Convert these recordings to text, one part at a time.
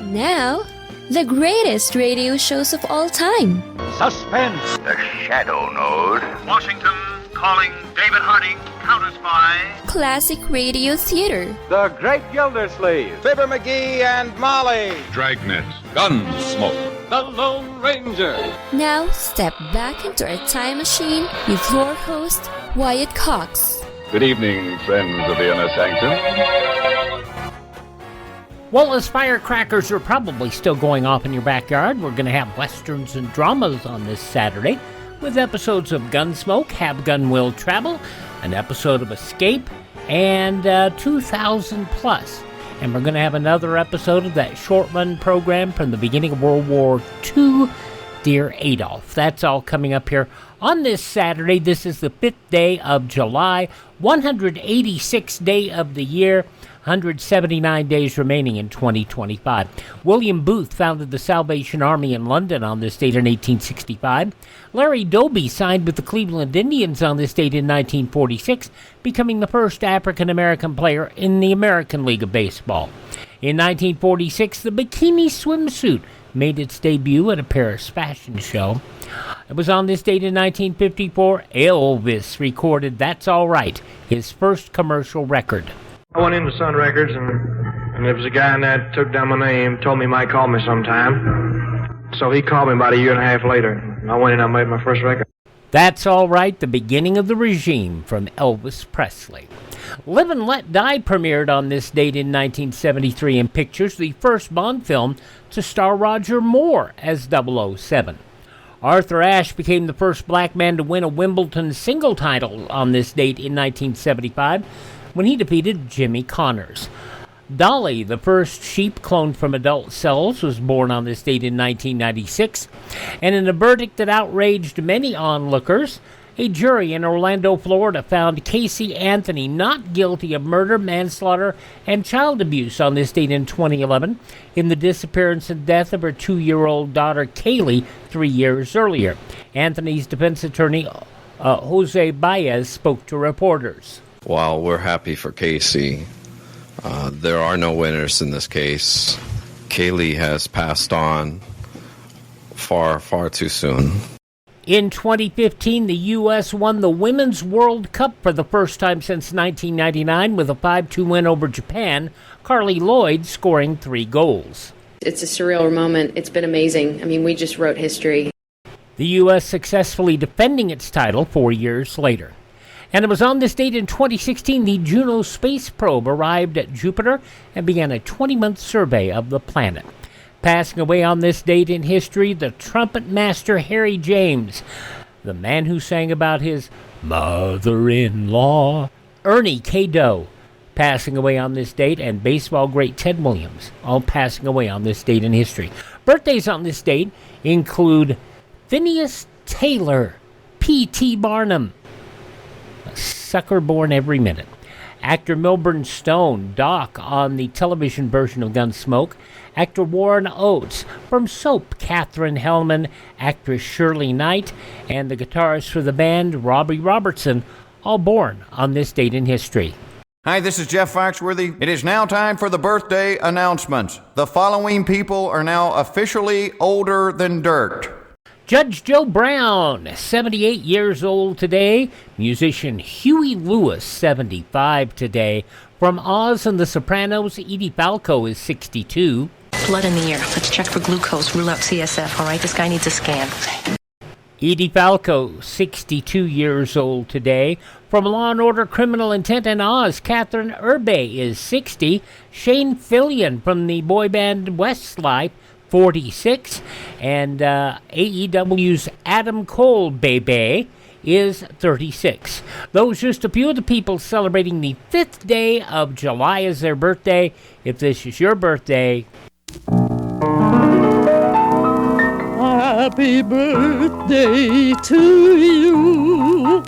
Now, the greatest radio shows of all time. Suspense. The Shadow Node. Washington calling David Harding, Counter Spy. Classic radio theater. The Great Gildersleeve. Fibber McGee and Molly. Dragnet. Gunsmoke. The Lone Ranger. Now, step back into our time machine with your host, Wyatt Cox. Good evening, friends of the Inner Sanctum. Well, as firecrackers are probably still going off in your backyard, we're going to have westerns and dramas on this Saturday, with episodes of Gunsmoke, Have Gun Will Travel, an episode of Escape, and 2000 Plus. And we're going to have another episode of that short-run program from the beginning of World War II, Dear Adolf. That's all coming up here on this Saturday. This is the 5th day of July, 186th day of the year, 179 days remaining in 2025. William Booth founded the Salvation Army in London on this date in 1865. Larry Doby signed with the Cleveland Indians on this date in 1946, becoming the first African-American player in the American League of Baseball. In 1946, the bikini swimsuit made its debut at a Paris fashion show. It was on this date in 1954, Elvis recorded That's All Right, his first commercial record. I went into Sun Records, and there was a guy in there took down my name, told me he might call me sometime. So he called me about a year and a half later, and I went in and I made my first record. That's All Right, the beginning of the regime from Elvis Presley. Live and Let Die premiered on this date in 1973 in pictures, the first Bond film to star Roger Moore as 007. Arthur Ashe became the first black man to win a Wimbledon single title on this date in 1975 when he defeated Jimmy Connors. Dolly, the first sheep cloned from adult cells, was born on this date in 1996, and in a verdict that outraged many onlookers, a jury in Orlando, Florida found Casey Anthony not guilty of murder, manslaughter, and child abuse on this date in 2011 in the disappearance and death of her 2-year-old daughter Kaylee 3 years earlier. Anthony's defense attorney, Jose Baez, spoke to reporters. While we're happy for Casey, there are no winners in this case. Kaylee has passed on far, far too soon. In 2015, the U.S. won the Women's World Cup for the first time since 1999 with a 5-2 win over Japan, Carly Lloyd scoring 3 goals. It's a surreal moment. It's been amazing. I mean, we just wrote history. The U.S. successfully defending its title 4 years later. And it was on this date in 2016 the Juno space probe arrived at Jupiter and began a 20-month survey of the planet. Passing away on this date in history, the trumpet master Harry James, the man who sang about his mother-in-law, Ernie K. Doe, passing away on this date, and baseball great Ted Williams, all passing away on this date in history. Birthdays on this date include Phineas Taylor, P.T. Barnum, a sucker born every minute. Actor Milburn Stone, Doc on the television version of Gunsmoke. Actor Warren Oates. From Soap, Katherine Hellman. Actress Shirley Knight. And the guitarist for the band, Robbie Robertson, all born on this date in history. Hi, this is Jeff Foxworthy. It is now time for the birthday announcements. The following people are now officially older than dirt. Judge Joe Brown, 78 years old today. Musician Huey Lewis, 75 today. From Oz and the Sopranos, Edie Falco is 62. Blood in the air. Let's check for glucose. Rule out CSF, all right? This guy needs a scan. Edie Falco, 62 years old today. From Law & Order Criminal Intent and Oz, Catherine Urbe is 60. Shane Fillion from the boy band Westlife, 46, and AEW's Adam Cole Bebe is 36. Those just a few of the people celebrating the 5th day of July as their birthday. If this is your birthday, happy birthday to you.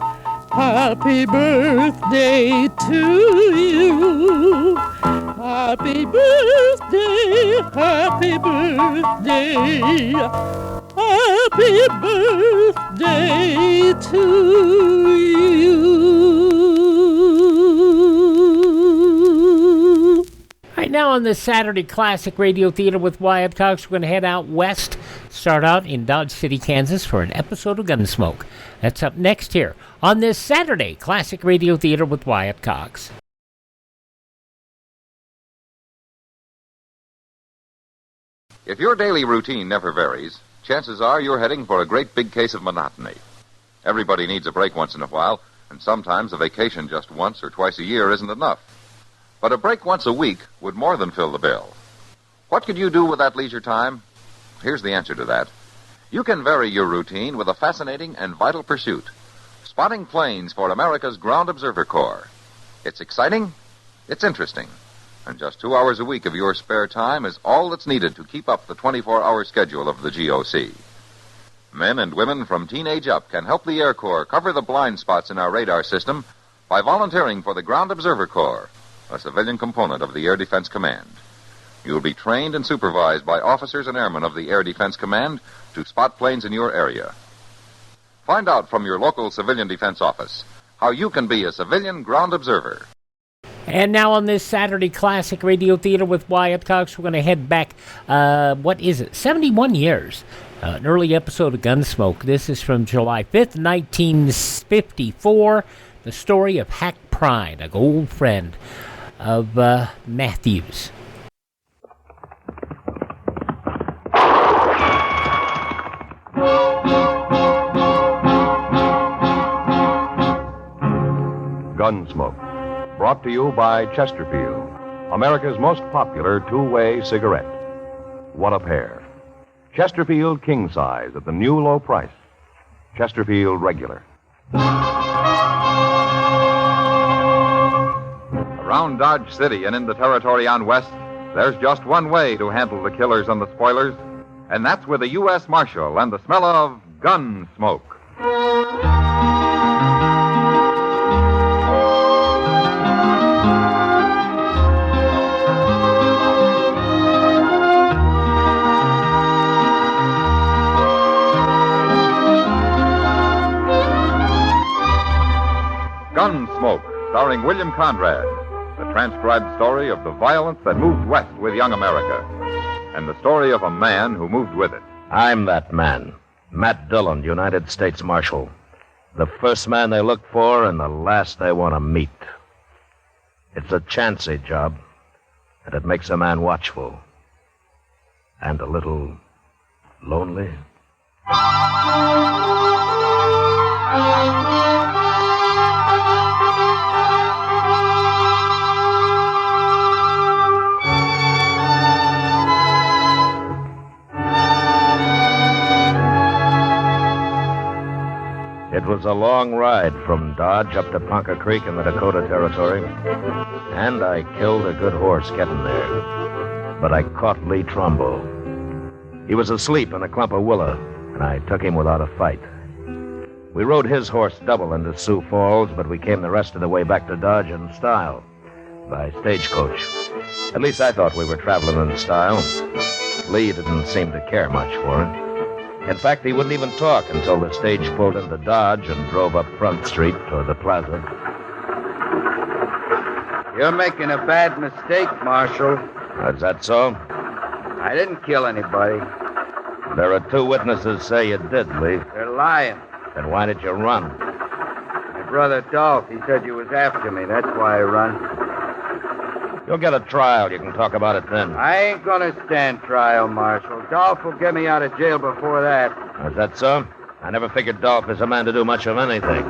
Happy birthday to you. Happy birthday, happy birthday, happy birthday to you. Right now on this Saturday Classic Radio Theater with Wyatt Cox, we're going to head out west, start out in Dodge City, Kansas for an episode of Gunsmoke. That's up next here on this Saturday Classic Radio Theater with Wyatt Cox. If your daily routine never varies, chances are you're heading for a great big case of monotony. Everybody needs a break once in a while, and sometimes a vacation just once or twice a year isn't enough. But a break once a week would more than fill the bill. What could you do with that leisure time? Here's the answer to that. You can vary your routine with a fascinating and vital pursuit, spotting planes for America's Ground Observer Corps. It's exciting, it's interesting, and just 2 hours a week of your spare time is all that's needed to keep up the 24-hour schedule of the GOC. Men and women from teenage up can help the Air Corps cover the blind spots in our radar system by volunteering for the Ground Observer Corps, a civilian component of the Air Defense Command. You'll be trained and supervised by officers and airmen of the Air Defense Command to spot planes in your area. Find out from your local civilian defense office how you can be a civilian ground observer. And now on this Saturday Classic Radio Theater with Wyatt Cox, we're going to head back, 71 years. An early episode of Gunsmoke. This is from July 5th, 1954. The story of Hack Prine, a old friend of Matthews. Gunsmoke, brought to you by Chesterfield, America's most popular two-way cigarette. One a pair. Chesterfield king size at the new low price. Chesterfield regular. Around Dodge City and in the territory on west, there's just one way to handle the killers and the spoilers, and that's with a U.S. Marshal and the smell of Gunsmoke. Gunsmoke, starring William Conrad, the transcribed story of the violence that moved west with young America, and the story of a man who moved with it. I'm that man, Matt Dillon, United States Marshal. The first man they look for and the last they want to meet. It's a chancy job, and it makes a man watchful. And a little lonely. It was a long ride from Dodge up to Ponca Creek in the Dakota Territory, and I killed a good horse getting there. But I caught Lee Trumbo. He was asleep in a clump of willow, and I took him without a fight. We rode his horse double into Sioux Falls, but we came the rest of the way back to Dodge in style, by stagecoach. At least I thought we were traveling in style. Lee didn't seem to care much for it. In fact, he wouldn't even talk until the stage pulled into Dodge and drove up Front Street toward the plaza. You're making a bad mistake, Marshal. Is that so? I didn't kill anybody. There are two witnesses say you did, Lee. They're lying. Then why did you run? My brother Dolph, he said you was after me. That's why I run. You'll get a trial. You can talk about it then. I ain't gonna stand trial, Marshal. Dolph will get me out of jail before that. Is that so? I never figured Dolph is a man to do much of anything.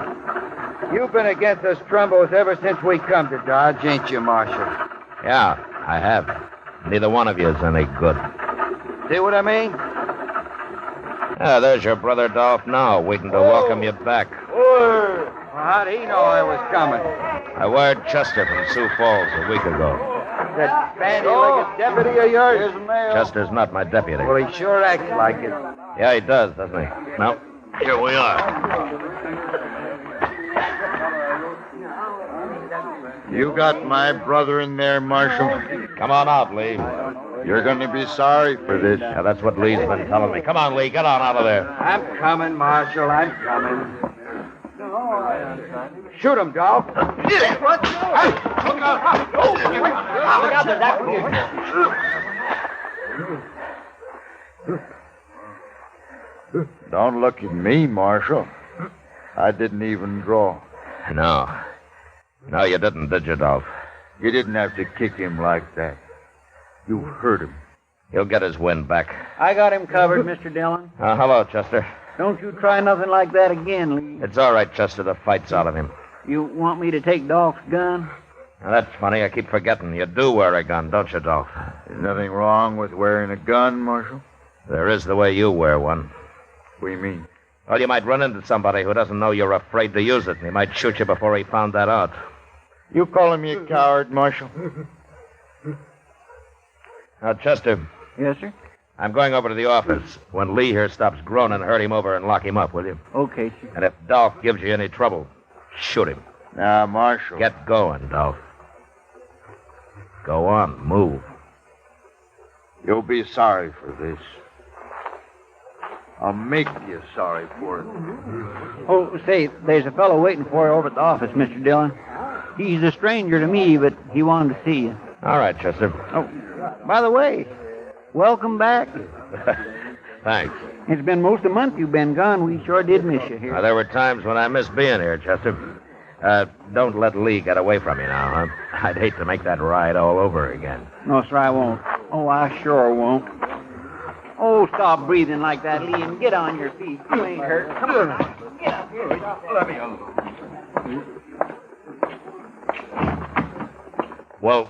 You've been against us Trumbos ever since we come to Dodge, ain't you, Marshal? Yeah, I have. Neither one of you is any good. See what I mean? Yeah, there's your brother Dolph now, waiting to welcome you back. Well, how'd he know I was coming? I wired Chester from Sioux Falls a week ago. That bandy-legged deputy of yours? Chester's not my deputy. Well, he sure acts like it. Yeah, he does, doesn't he? No. Here we are. You got my brother in there, Marshal? Come on out, Lee. You're going to be sorry for this. Yeah, that's what Lee's been telling me. Come on, Lee, get on out of there. I'm coming, Marshal, I'm coming. Shoot him, dog. What? Look out! Look out, there's that Don't look at me, Marshal. I didn't even draw. No. No, you didn't, did you, Dolph? You didn't have to kick him like that. You hurt him. He'll get his wind back. I got him covered, Mr. Dillon. Hello, Chester. Don't you try nothing like that again, Lee. It's all right, Chester. The fight's out of him. You want me to take Dolph's gun? Now, that's funny. I keep forgetting. You do wear a gun, don't you, Dolph? There's nothing wrong with wearing a gun, Marshal. There is the way you wear one. What do you mean? Well, you might run into somebody who doesn't know you're afraid to use it, and he might shoot you before he found that out. You calling me a coward, Marshal? Now, Chester. Yes, sir? I'm going over to the office. When Lee here stops groaning, herd him over and lock him up, will you? Okay, sir. And if Dolph gives you any trouble, shoot him. Now, Marshal. Get going, Dolph. Go on, move. You'll be sorry for this. I'll make you sorry for it. Oh, say, there's a fellow waiting for you over at the office, Mr. Dillon. He's a stranger to me, but he wanted to see you. All right, Chester. Oh, by the way, welcome back. Thanks. It's been most a month you've been gone. We sure did miss you here. Now, there were times when I missed being here, Chester. Don't let Lee get away from you now, huh? I'd hate to make that ride all over again. No, sir, I won't. Oh, I sure won't. Oh, stop breathing like that, Lee, and get on your feet. You ain't hurt. Come on. Get up here. Let me alone. Well...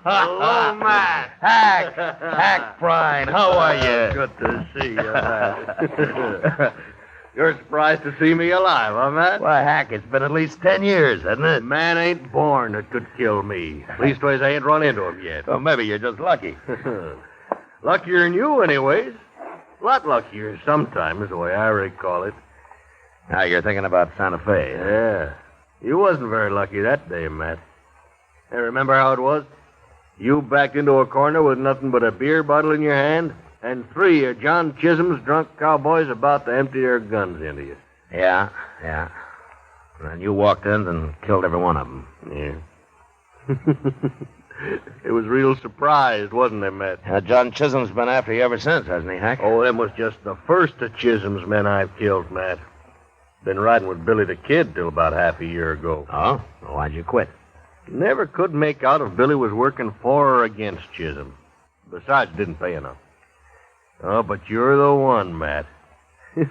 Hello, Matt. Hack Prine, how are you? Good to see you, Matt. You're surprised to see me alive, huh, Matt? Why, Hack, it's been at least 10 years, hasn't it? Man ain't born that could kill me. Leastways, I ain't run into him yet. Well, maybe you're just lucky. Luckier than you, anyways. A lot luckier sometimes, is the way I recall it. Now you're thinking about Santa Fe. Yeah. You wasn't very lucky that day, Matt. Hey, remember how it was? You backed into a corner with nothing but a beer bottle in your hand, and 3 of John Chisholm's drunk cowboys about to empty their guns into you. Yeah. And you walked in and killed every one of them. Yeah. It was real surprised, wasn't it, Matt? John Chisholm's been after you ever since, hasn't he, Hack? Oh, them was just the first of Chisholm's men I've killed, Matt. Been riding with Billy the Kid till about half a year ago. Oh? Well, why'd you quit? Never could make out if Billy was working for or against Chisholm. Besides, didn't pay enough. Oh, but you're the one, Matt.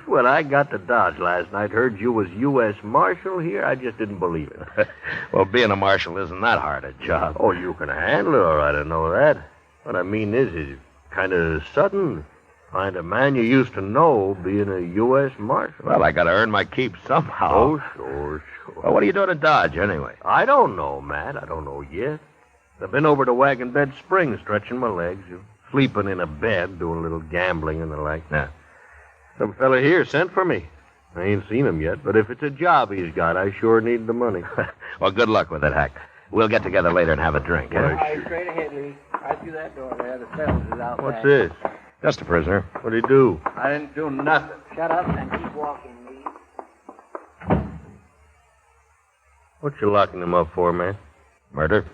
When I got to Dodge last night, heard you was U.S. Marshal here, I just didn't believe it. Well, being a marshal isn't that hard a job. Oh, you can handle it all right, I know that. What I mean is it's kind of sudden. Find a man you used to know being a U.S. Marshal. Well, I got to earn my keep somehow. Oh, sure. Well, what are you doing in Dodge, anyway? I don't know, Matt. I don't know yet. I've been over to Wagon Bed Springs, stretching my legs, sleeping in a bed, doing a little gambling and the like. Yeah. Some fella here sent for me. I ain't seen him yet, but if it's a job he's got, I sure need the money. Well, good luck with it, Hack. We'll get together later and have a drink. All right, straight ahead, Lee. Right through that door there. The specials is out What's back. this? Just a prisoner. What'd he do? I didn't do nothing. Shut up and keep walking, Lee. What you locking him up for, man? Murder.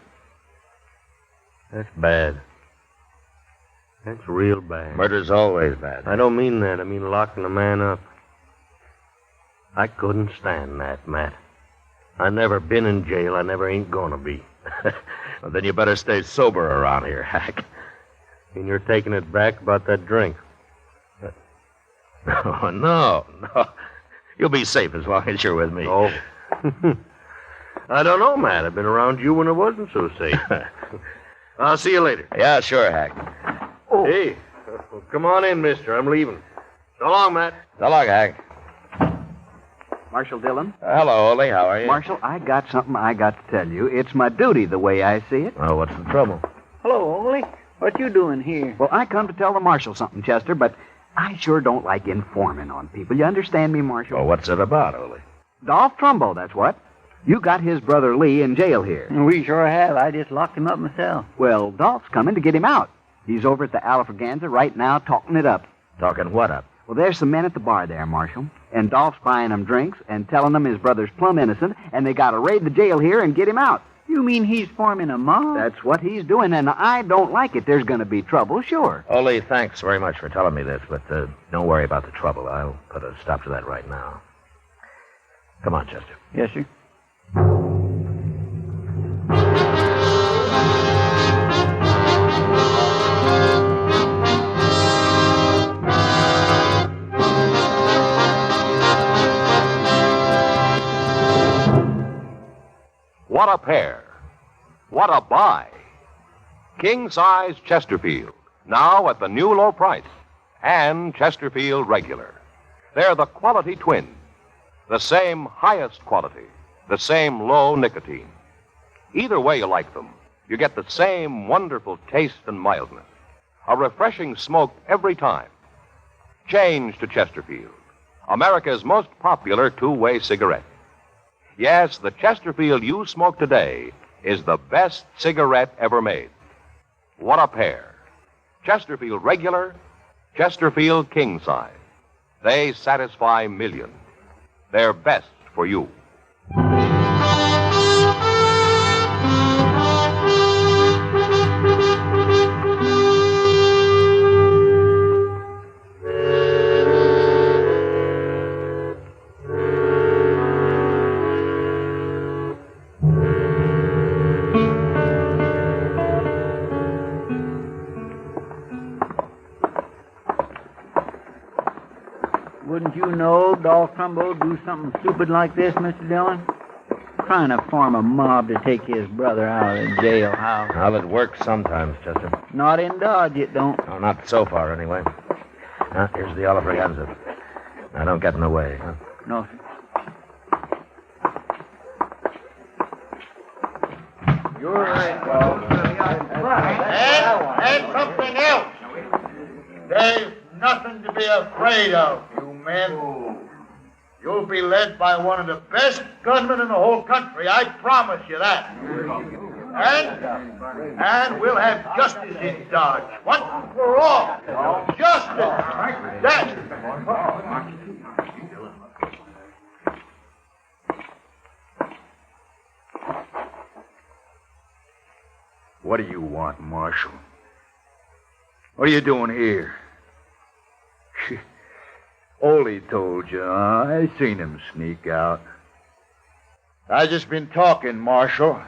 That's bad. That's real bad. Murder's always bad. I don't mean that. I mean locking a man up. I couldn't stand that, Matt. I never been in jail. I never ain't gonna be. Well, then you better stay sober around here, Hack. And you're taking it back about that drink. Oh, no. You'll be safe as long as you're with me. Oh. I don't know, Matt. I've been around you when it wasn't so safe. I'll see you later. Yeah, sure, Hack. Oh. Hey, well, come on in, mister. I'm leaving. So long, Matt. So long, Hack. Marshal Dillon? Hello, Ole. How are you? Marshal, I got something I got to tell you. It's my duty the way I see it. Oh, what's the trouble? Hello, Ole. What you doing here? Well, I come to tell the Marshal something, Chester, but I sure don't like informing on people. You understand me, Marshal? Well, what's it about, Ole? Dolph Trumbo, that's what. You got his brother Lee in jail here. We sure have. I just locked him up myself. Well, Dolph's coming to get him out. He's over at the Alfraganza right now talking it up. Talking what up? Well, there's some men at the bar there, Marshal. And Dolph's buying them drinks and telling them his brother's plumb innocent, and they got to raid the jail here and get him out. You mean he's forming a mob? That's what he's doing, and I don't like it. There's going to be trouble, sure. Ole, thanks very much for telling me this, but don't worry about the trouble. I'll put a stop to that right now. Come on, Chester. Yes, sir. What a pair. What a buy. King-size Chesterfield, now at the new low price. And Chesterfield Regular. They're the quality twins. The same highest quality. The same low nicotine. Either way you like them, you get the same wonderful taste and mildness. A refreshing smoke every time. Change to Chesterfield, America's most popular two-way cigarette. Yes, the Chesterfield you smoke today is the best cigarette ever made. What a pair. Chesterfield Regular, Chesterfield King Size. They satisfy millions. They're best for you. Wouldn't you know Dolph Trumbo do something stupid like this, Mr. Dillon? Trying to form a mob to take his brother out of the jailhouse. Well, it works sometimes, Chester. Not in Dodge, it don't. No, not so far, anyway. Now, here's the Oliver Ganza. Now, don't get in the way. Huh? No, sir. You're right, Bob. And something else. There's nothing to be afraid of, you men. You'll be led by one of the best gunmen in the whole country, I promise you that. And we'll have justice in Dodge, once and for all. Justice! That... What do you want, Marshal? What are you doing here? Ole told you, I seen him sneak out. I just been talking, Marshal.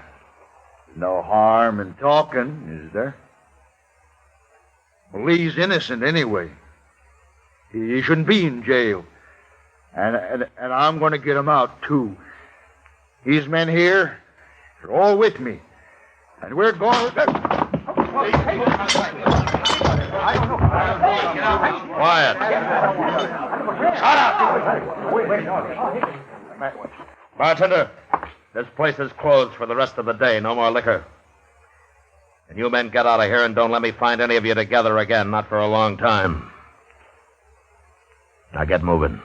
No harm in talking, is there? Well, Lee's innocent anyway. He shouldn't be in jail. And I'm going to get him out, too. These men here are all with me. And we're going... Quiet. Shut up! Bartender, this place is closed for the rest of the day. No more liquor. And you men get out of here and don't let me find any of you together again. Not for a long time. Now get moving.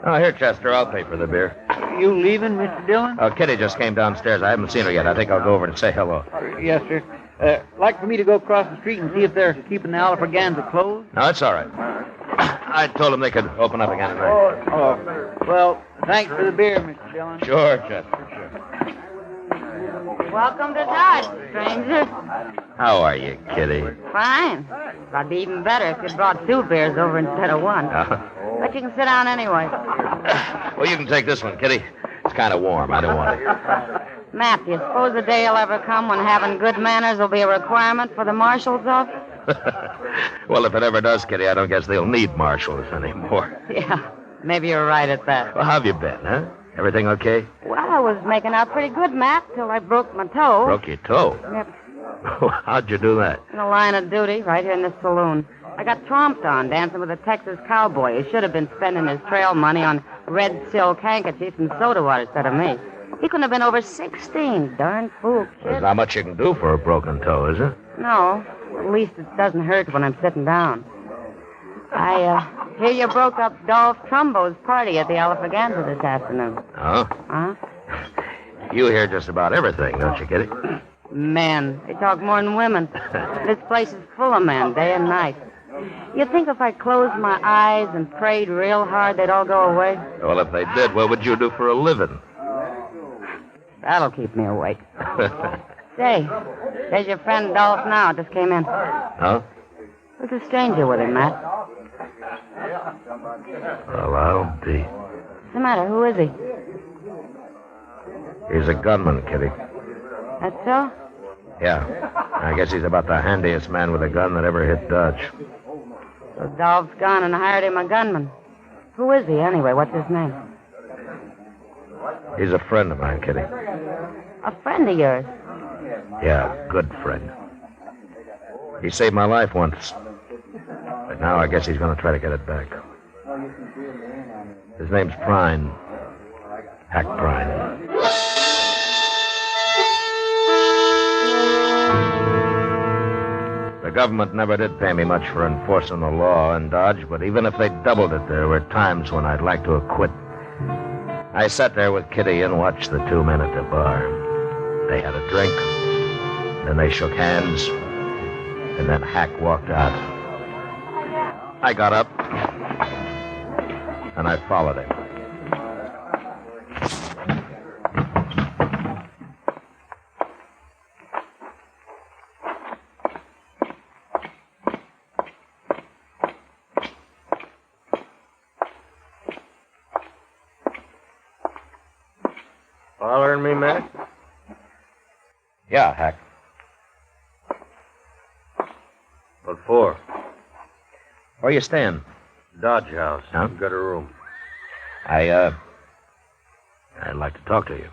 Oh, here, Chester. I'll pay for the beer. You leaving, Mr. Dillon? Oh, Kitty just came downstairs. I haven't seen her yet. I think I'll go over and say hello. Yes, sir. Like for me to go across the street and see if they're keeping the Oliver Ganza closed? No, it's all right. I told them they could open up again tonight. Oh, well, thanks for the beer, Mr. Dillon. Sure, Chester. Welcome to Dodge, stranger. How are you, Kitty? Fine. I'd be even better if you'd brought 2 beers over instead of 1. But you can sit down anyway. Well, you can take this one, Kitty. It's kind of warm. I don't want it. Matt, do you suppose the day will ever come when having good manners will be a requirement for the marshal's office? Well, if it ever does, Kitty, I don't guess they'll need marshals anymore. Yeah, maybe you're right at that. Well, how have you been, huh? Everything okay? Well, I was making out pretty good, Matt, till I broke my toe. Broke your toe? Yep. How'd you do that? In the line of duty, right here in this saloon. I got tromped on dancing with a Texas cowboy who should have been spending his trail money on red silk handkerchiefs and soda water instead of me. He couldn't have been over 16. Darn fool kid. There's not much you can do for a broken toe, is there? No. At least it doesn't hurt when I'm sitting down. I hear you broke up Dolph Trumbo's party at the Alafraganza this afternoon. Oh? Huh? You hear just about everything, don't you, Kitty? Men. They talk more than women. This place is full of men, day and night. You think if I closed my eyes and prayed real hard, they'd all go away? Well, if they did, what would you do for a living? That'll keep me awake. Say, there's your friend Dolph now. Just came in. Huh? There's a stranger with him, Matt. Well, I'll be. What's the matter? Who is he? He's a gunman, Kitty. That's so? Yeah. I guess he's about the handiest man with a gun that ever hit Dodge. So Dolph's gone and hired him a gunman. Who is he, anyway? What's his name? He's a friend of mine, Kitty. A friend of yours? Yeah, good friend. He saved my life once. But now I guess he's going to try to get it back. His name's Prine. Hack Prine. The government never did pay me much for enforcing the law in Dodge, but even if they doubled it, there were times when I'd like to have quit. I sat there with Kitty and watched the two men at the bar. They had a drink, then they shook hands, and then Hack walked out. I got up, and I followed him. Following me, Matt? Yeah, Hack. What for? Where you staying? Dodge House. Huh? Got a room. I'd like to talk to you.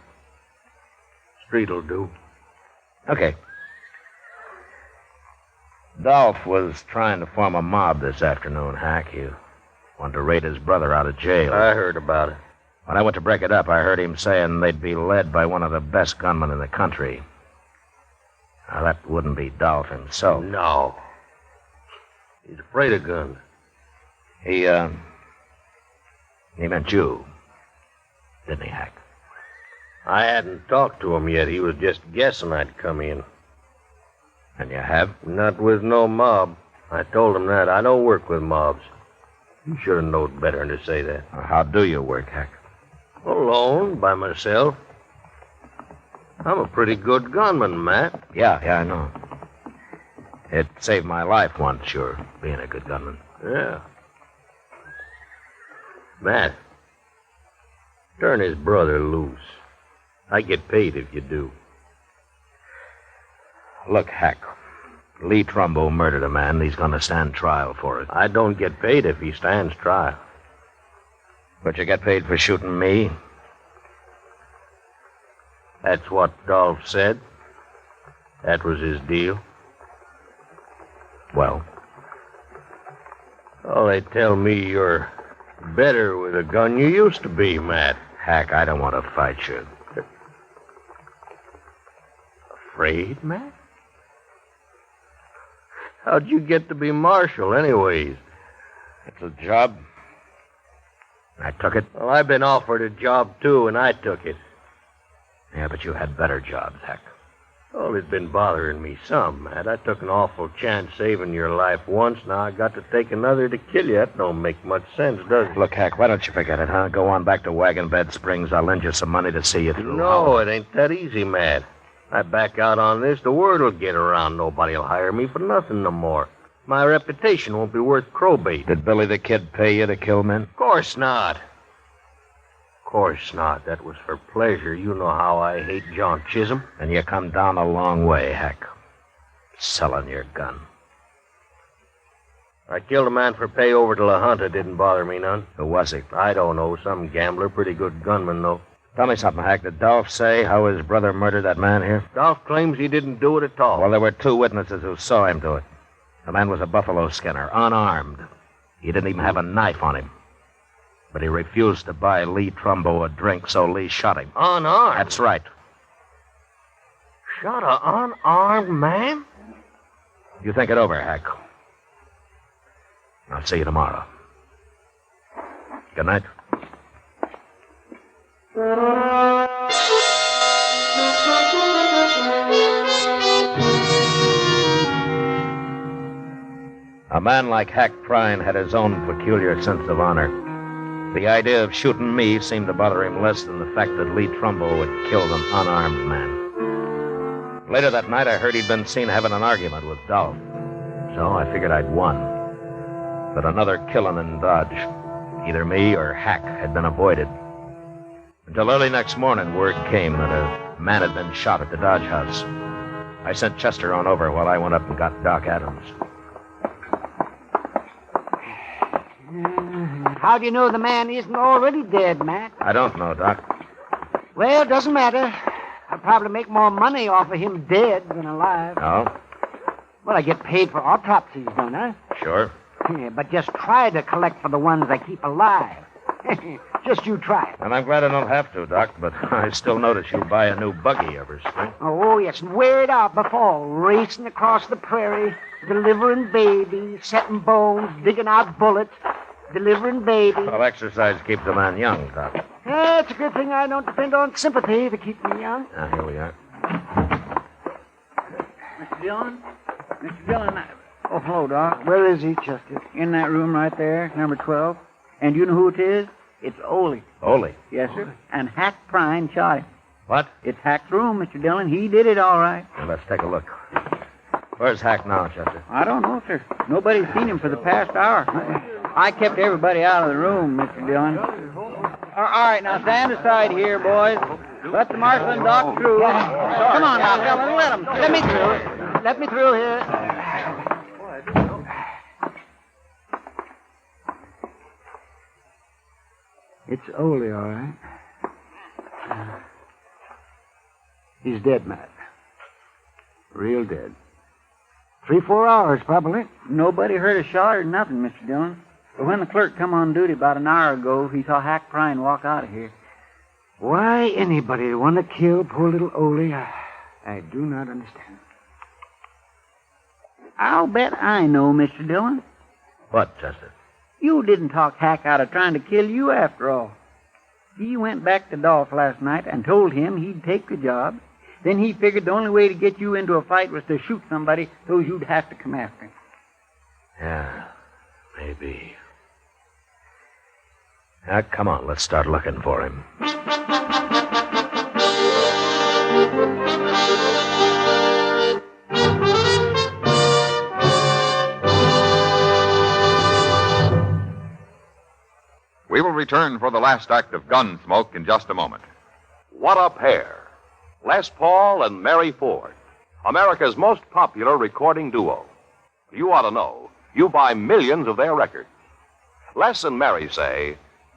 Street'll do. Okay. Dolph was trying to form a mob this afternoon, Hack. He wanted to raid his brother out of jail. I heard about it. When I went to break it up, I heard him saying they'd be led by one of the best gunmen in the country. Now, that wouldn't be Dolph himself. No. He's afraid of guns. He meant you, didn't he, Hack? I hadn't talked to him yet. He was just guessing I'd come in. And you have? Not with no mob. I told him that. I don't work with mobs. You should have known better than to say that. How do you work, Hack? Alone, by myself. I'm a pretty good gunman, Matt. Yeah, I know. It saved my life once, sure, being a good gunman. Yeah. Matt, turn his brother loose. I get paid if you do. Look, Hack, Lee Trumbo murdered a man. He's going to stand trial for it. I don't get paid if he stands trial. But you get paid for shooting me? That's what Dolph said. That was his deal. Well? Oh, they tell me you're better with a gun you used to be, Matt. Hack, I don't want to fight you. Afraid, Matt? How'd you get to be marshal, anyways? It's a job. I took it. Well, I've been offered a job, too, and I took it. Yeah, but you had better jobs, Hack. Oh, it's been bothering me some, Matt. I took an awful chance saving your life once. Now I got to take another to kill you. That don't make much sense, does it? Look, Hack, why don't you forget it, huh? Go on back to Wagon Bed Springs. I'll lend you some money to see you through. No, it ain't that easy, Matt. I back out on this, the word will get around. Nobody'll hire me for nothing no more. My reputation won't be worth crowbait. Did Billy the Kid pay you to kill men? Of course not. Of course not. That was for pleasure. You know how I hate John Chisholm. And you come down a long way, Hack. Selling your gun. I killed a man for pay over to La Junta. Didn't bother me none. Who was he? I don't know. Some gambler. Pretty good gunman, though. Tell me something, Hack. Did Dolph say how his brother murdered that man here? Dolph claims he didn't do it at all. Well, there were 2 witnesses who saw him do it. The man was a buffalo skinner, unarmed. He didn't even have a knife on him. But he refused to buy Lee Trumbo a drink, so Lee shot him. Unarmed? That's right. Shot an unarmed man? You think it over, Hack. I'll see you tomorrow. Good night. A man like Hack Prine had his own peculiar sense of honor. The idea of shooting me seemed to bother him less than the fact that Lee Trumbull would kill an unarmed man. Later that night, I heard he'd been seen having an argument with Dolph. So I figured I'd won. But another killing in Dodge, either me or Hack, had been avoided. Until early next morning, word came that a man had been shot at the Dodge house. I sent Chester on over while I went up and got Doc Adams. How do you know the man isn't already dead, Matt? I don't know, Doc. Well, it doesn't matter. I'll probably make more money off of him dead than alive. No? Well, I get paid for autopsies, don't I? Sure. Yeah, but just try to collect for the ones I keep alive. Just you try it. And I'm glad I don't have to, Doc, but I still notice you buy a new buggy every spring. Oh, yes, and wear it out before, racing across the prairie, delivering babies, setting bones, digging out bullets, delivering babies. Well, exercise keeps a man young, Doc. Yeah, it's a good thing I don't depend on sympathy to keep me young. Now, here we are. Mr. Dillon? Mr. Dillon, oh, hello, Doc. Where is he, Chester? In that room right there, number 12. And do you know who it is? It's Ole. Ole? Yes, sir. And Hack Prine shot him. What? It's Hack's room, Mr. Dillon. He did it all right. Well, let's take a look. Where's Hack now, Chester? I don't know, sir. Nobody's seen him for the past hour. I kept everybody out of the room, Mr. Dillon. All right, now stand aside here, boys. Let the marshal and Doc through. Come on now, fellas, let them. Let me through. Let me through here. It's Ole, all right. He's dead, Matt. Real dead. 3-4 hours, probably. Nobody heard a shot or nothing, Mr. Dillon. But when the clerk come on duty about an hour ago, he saw Hack Prine walk out of here. Why anybody would want to kill poor little Ole, I do not understand. I'll bet I know, Mr. Dillon. What, Chester? You didn't talk Hack out of trying to kill you after all. He went back to Dolph last night and told him he'd take the job. Then he figured the only way to get you into a fight was to shoot somebody so you'd have to come after him. Yeah, maybe. Now, come on, let's start looking for him. We will return for the last act of Gunsmoke in just a moment. What a pair. Les Paul and Mary Ford, America's most popular recording duo. You ought to know. You buy millions of their records. Les and Mary say,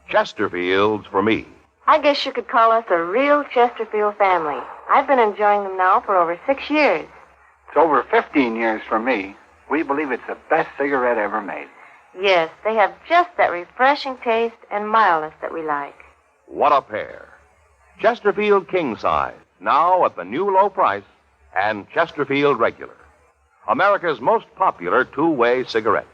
Chesterfields for me. I guess you could call us a real Chesterfield family. I've been enjoying them now for over 6 years. It's over 15 years for me. We believe it's the best cigarette ever made. Yes, they have just that refreshing taste and mildness that we like. What a pair. Chesterfield King Size, now at the new low price, and Chesterfield Regular. America's most popular two-way cigarette.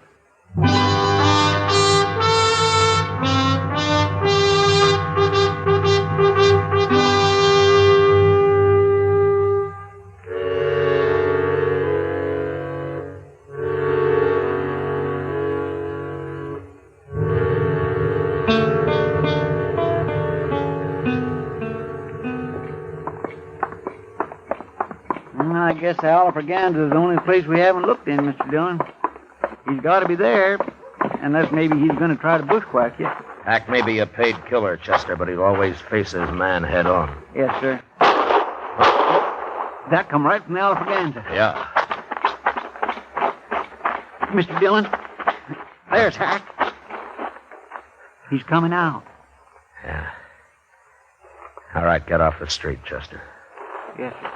I guess the Oliver Gans is the only place we haven't looked in, Mr. Dillon. He's got to be there, unless maybe he's going to try to bushwhack you. Hack may be a paid killer, Chester, but he'll always face his man head on. Yes, sir. That come right from the Oliver Gans. Yeah. Mr. Dillon, there's Hack. He's coming out. Yeah. All right, get off the street, Chester. Yes, sir.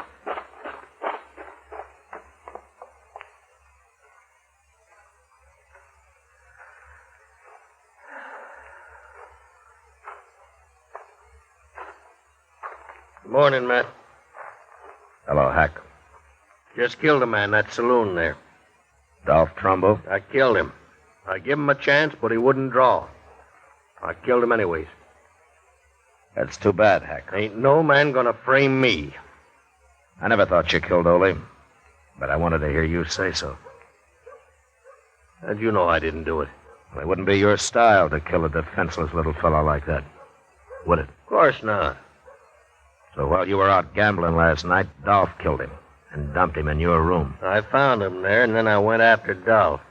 Morning, Matt. Hello, Hack. Just killed a man in that saloon there. Dolph Trumbull? I killed him. I gave him a chance, but he wouldn't draw. I killed him anyways. That's too bad, Hack. Ain't no man gonna frame me. I never thought you killed Ole, but I wanted to hear you say so. How'd you know I didn't do it? Well, it wouldn't be your style to kill a defenseless little fellow like that, would it? Of course not. So while you were out gambling last night, Dolph killed him and dumped him in your room. I found him there, and then I went after Dolph.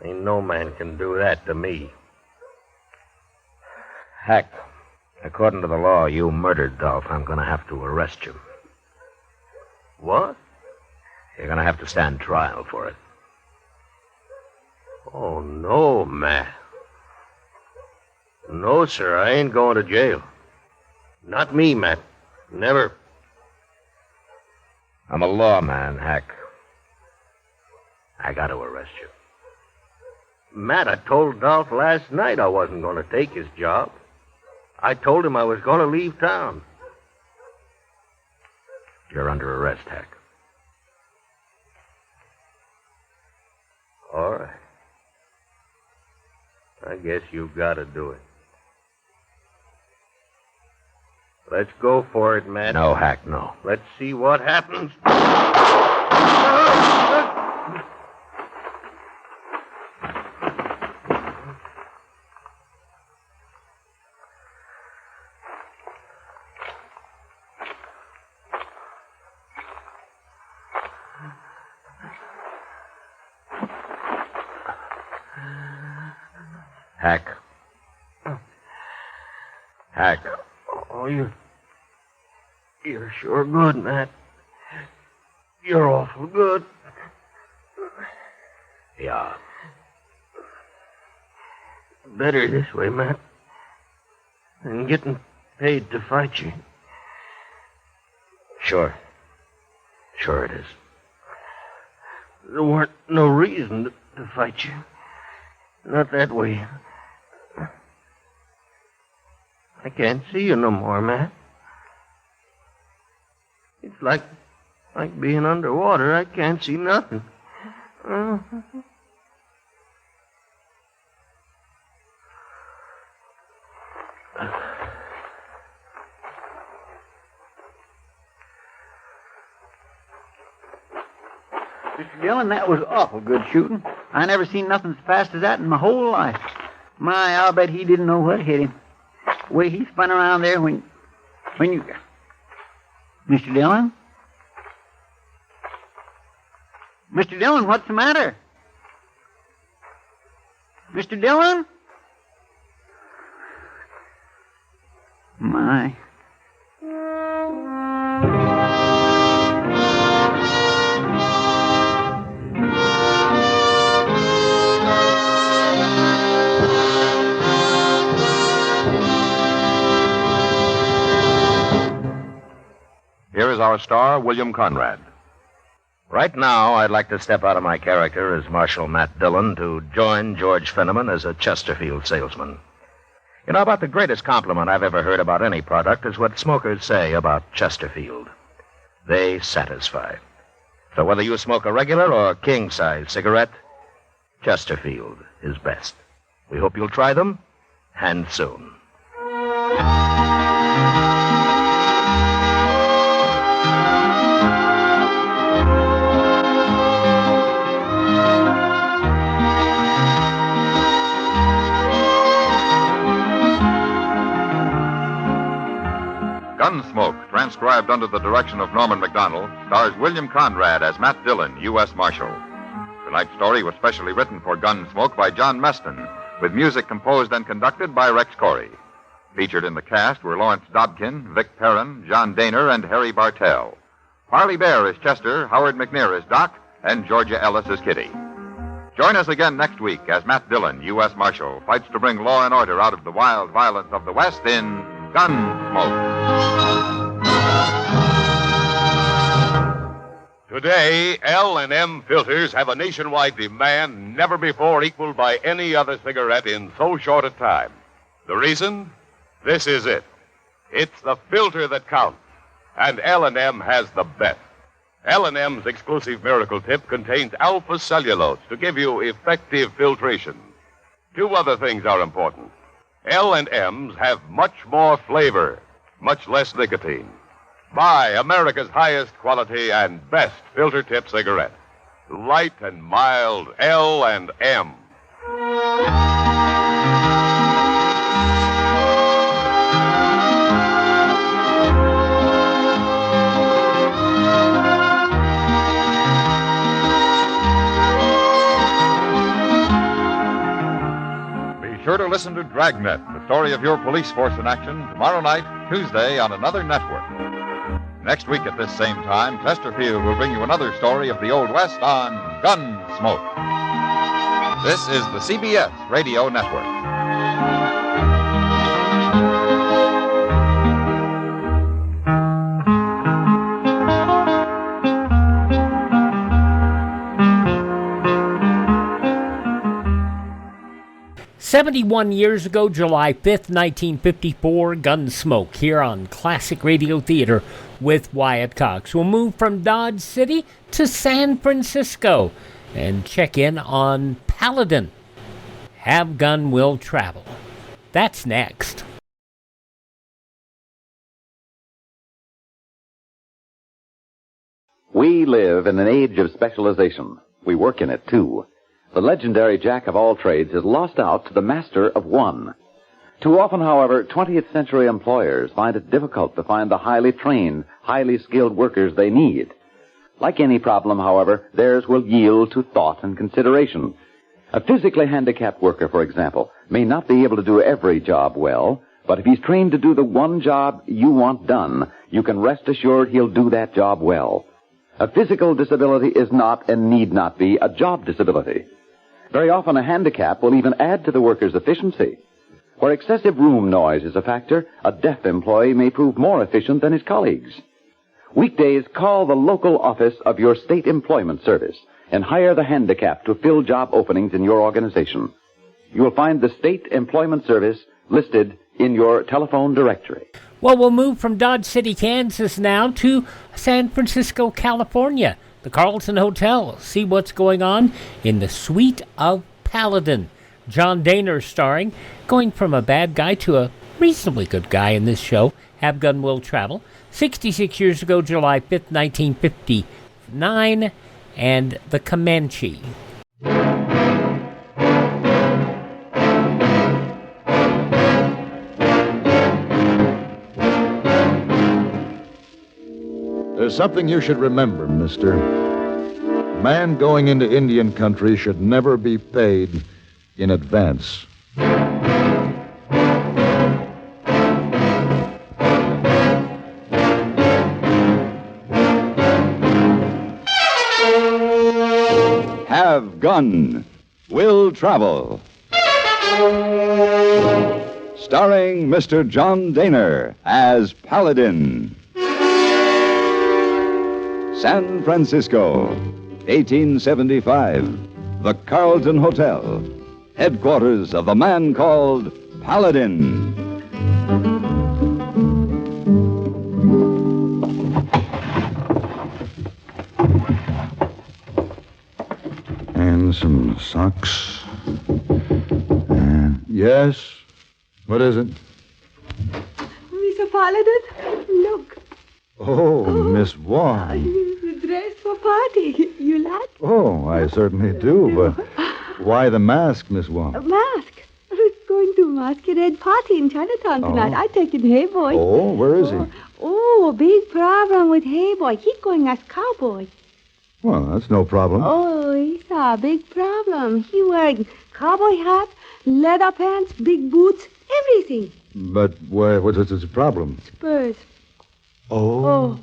Ain't no man can do that to me. Hack, according to the law, you murdered Dolph. I'm going to have to arrest you. What? You're going to have to stand trial for it. Oh, no, Matt. No, sir, I ain't going to jail. Not me, Matt. Never. I'm a lawman, Hack. I got to arrest you. Matt, I told Dolph last night I wasn't going to take his job. I told him I was going to leave town. You're under arrest, Hack. All right. I guess you've got to do it. Let's go for it, Matt. No, Hack, no. Let's see what happens. Hack. Hack. Oh, you're sure good, Matt. You're awful good. Yeah. Better this way, Matt, than getting paid to fight you. Sure. Sure it is. There weren't no reason to fight you. Not that way. I can't see you no more, Matt. It's like being underwater. I can't see nothing. Mr. Dillon, that was awful good shooting. I never seen nothing as fast as that in my whole life. My, I'll bet he didn't know what hit him. The way he spun around there when you... Mr. Dillon? Mr. Dillon, what's the matter? Mr. Dillon? My... Here is our star, William Conrad. Right now, I'd like to step out of my character as Marshal Matt Dillon to join George Fenneman as a Chesterfield salesman. You know, about the greatest compliment I've ever heard about any product is what smokers say about Chesterfield. They satisfy. So whether you smoke a regular or king-size cigarette, Chesterfield is best. We hope you'll try them, and soon. Gunsmoke, transcribed under the direction of Norman MacDonald, stars William Conrad as Matt Dillon, U.S. Marshal. Tonight's story was specially written for Gunsmoke by John Meston, with music composed and conducted by Rex Corey. Featured in the cast were Lawrence Dobkin, Vic Perrin, John Dehner, and Harry Bartell. Parley Bear is Chester, Howard McNear is Doc, and Georgia Ellis is Kitty. Join us again next week as Matt Dillon, U.S. Marshal, fights to bring law and order out of the wild violence of the West in Gunsmoke. Today, L&M filters have a nationwide demand never before equaled by any other cigarette in so short a time. The reason? This is it. It's the filter that counts, and L&M has the best. L&M's exclusive miracle tip contains alpha cellulose to give you effective filtration. Two other things are important. L&M's have much more flavor, much less nicotine. Buy America's highest quality and best filter tip cigarette. Light and mild L&M. Be sure to listen to Dragnet, the story of your police force in action, tomorrow night, Tuesday, on another network. Next week at this same time, Chesterfield will bring you another story of the Old West on Gunsmoke. This is the CBS Radio Network. "71 years ago, July 5th, 1954, Gunsmoke here on Classic Radio Theater with Wyatt Cox. We'll move from Dodge City to San Francisco and check in on Paladin. Have Gun Will Travel. That's next. We live in an age of specialization. We work in it, too. The legendary jack of all trades is lost out to the master of one. Too often, however, 20th century employers find it difficult to find the highly trained, highly skilled workers they need. Like any problem, however, theirs will yield to thought and consideration. A physically handicapped worker, for example, may not be able to do every job well, but if he's trained to do the one job you want done, you can rest assured he'll do that job well. A physical disability is not and need not be a job disability. Very often a handicap will even add to the worker's efficiency. Where excessive room noise is a factor, a deaf employee may prove more efficient than his colleagues. Weekdays, call the local office of your state employment service and hire the handicapped to fill job openings in your organization. You will find the state employment service listed in your telephone directory. Well, we'll move from Dodge City, Kansas now to San Francisco, California. The Carlton Hotel. See what's going on in the suite of Paladin. John Dehner starring, going from a bad guy to a reasonably good guy in this show. Have Gun Will Travel. 66 years ago, July 5th, 1959, and the Comanche. There's something you should remember, mister. A man going into Indian country should never be paid in advance. Have Gun Will Travel. Starring Mr. John Dehner as Paladin. San Francisco, 1875. The Carlton Hotel, headquarters of the man called Paladin. And some socks. Yes? What is it? Mr. Paladin, look. Oh, Miss Wong. The dress for party. You like? Oh, I certainly do, but why the mask, Miss Wong? A mask. I was going to a masquerade party in Chinatown tonight. I taken Hey Boy. Oh, where is he? Oh, big problem with Hey Boy. He's going as cowboy. Well, that's no problem. Oh, it's a big problem. He wearing cowboy hat, leather pants, big boots, everything. But what's the problem? Spurs. Oh.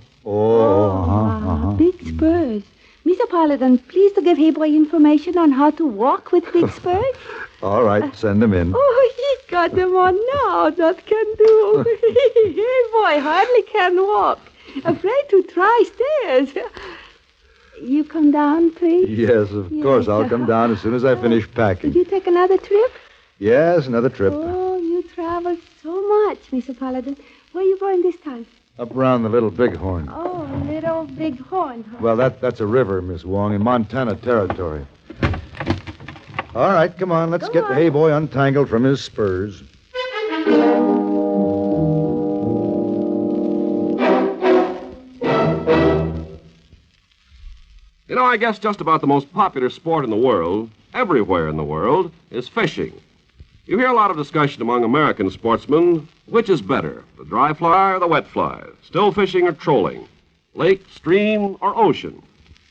Big spurs. Mr. Paladin, please to give Hey Boy information on how to walk with big spurs. All right, send him in. Oh, he got them on now. That can do. Hey Boy hardly can walk. Afraid to try stairs. You come down, please? Yes, of course. I'll come down as soon as I finish packing. Did you take another trip? Yes, another trip. Oh, you travel so much, Mr. Paladin. Where are you going this time? Up around the Little Bighorn. Oh, Little Bighorn. Well, that's a river, Miss Wong, in Montana Territory. All right, come on. Let's get the hay boy untangled from his spurs. You know, I guess just about the most popular sport in the world, everywhere in the world, is fishing. You hear a lot of discussion among American sportsmen, which is better, the dry fly or the wet fly, still fishing or trolling, lake, stream, or ocean.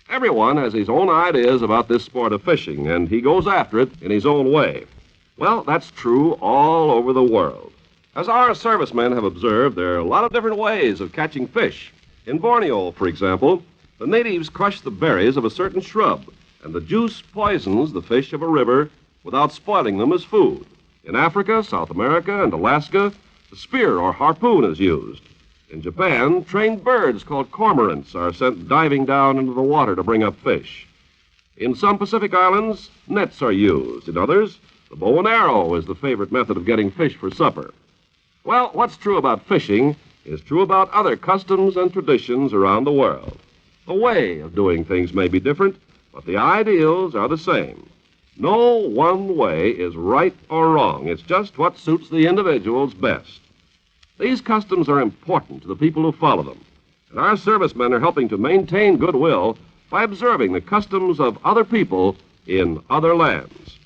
Everyone has his own ideas about this sport of fishing, and he goes after it in his own way. Well, that's true all over the world. As our servicemen have observed, there are a lot of different ways of catching fish. In Borneo, for example, the natives crush the berries of a certain shrub, and the juice poisons the fish of a river without spoiling them as food. In Africa, South America, and Alaska, the spear or harpoon is used. In Japan, trained birds called cormorants are sent diving down into the water to bring up fish. In some Pacific islands, nets are used. In others, the bow and arrow is the favorite method of getting fish for supper. Well, what's true about fishing is true about other customs and traditions around the world. The way of doing things may be different, but the ideals are the same. No one way is right or wrong. It's just what suits the individuals best. These customs are important to the people who follow them, and our servicemen are helping to maintain goodwill by observing the customs of other people in other lands.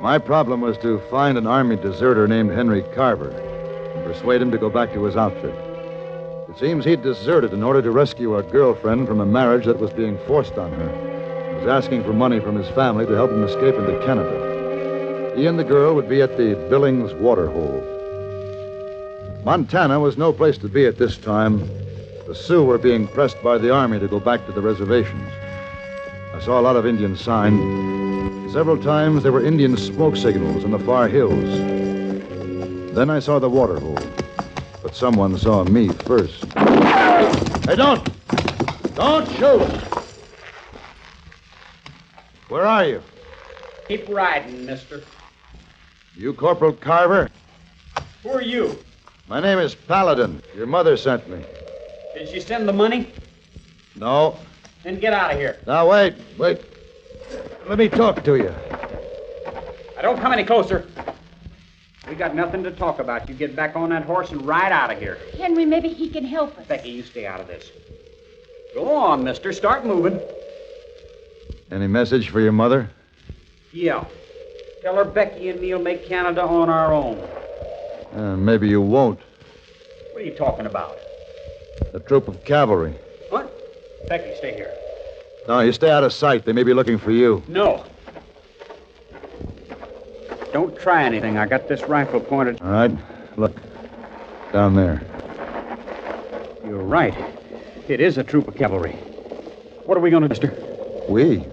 My problem was to find an Army deserter named Henry Carver and persuade him to go back to his outfit. It seems he'd deserted in order to rescue a girlfriend from a marriage that was being forced on her. He was asking for money from his family to help him escape into Canada. He and the girl would be at the Billings Waterhole. Montana was no place to be at this time. The Sioux were being pressed by the Army to go back to the reservations. I saw a lot of Indian sign. Several times there were Indian smoke signals in the far hills. Then I saw the waterhole. But someone saw me first. Hey, don't shoot! Where are you? Keep riding, mister. You Corporal Carver? Who are you? My name is Paladin. Your mother sent me. Did she send the money? No. Then get out of here. Now, wait. Let me talk to you. Now, don't come any closer. We got nothing to talk about. You get back on that horse and ride out of here. Henry, maybe he can help us. Becky, you stay out of this. Go on, mister. Start moving. Any message for your mother? Yeah. Tell her Becky and me'll make Canada on our own. Maybe you won't. What are you talking about? A troop of cavalry. What? Becky, stay here. No, you stay out of sight. They may be looking for you. No. Don't try anything. I got this rifle pointed. All right. Look. Down there. You're right. It is a troop of cavalry. What are we going to do, mister? We?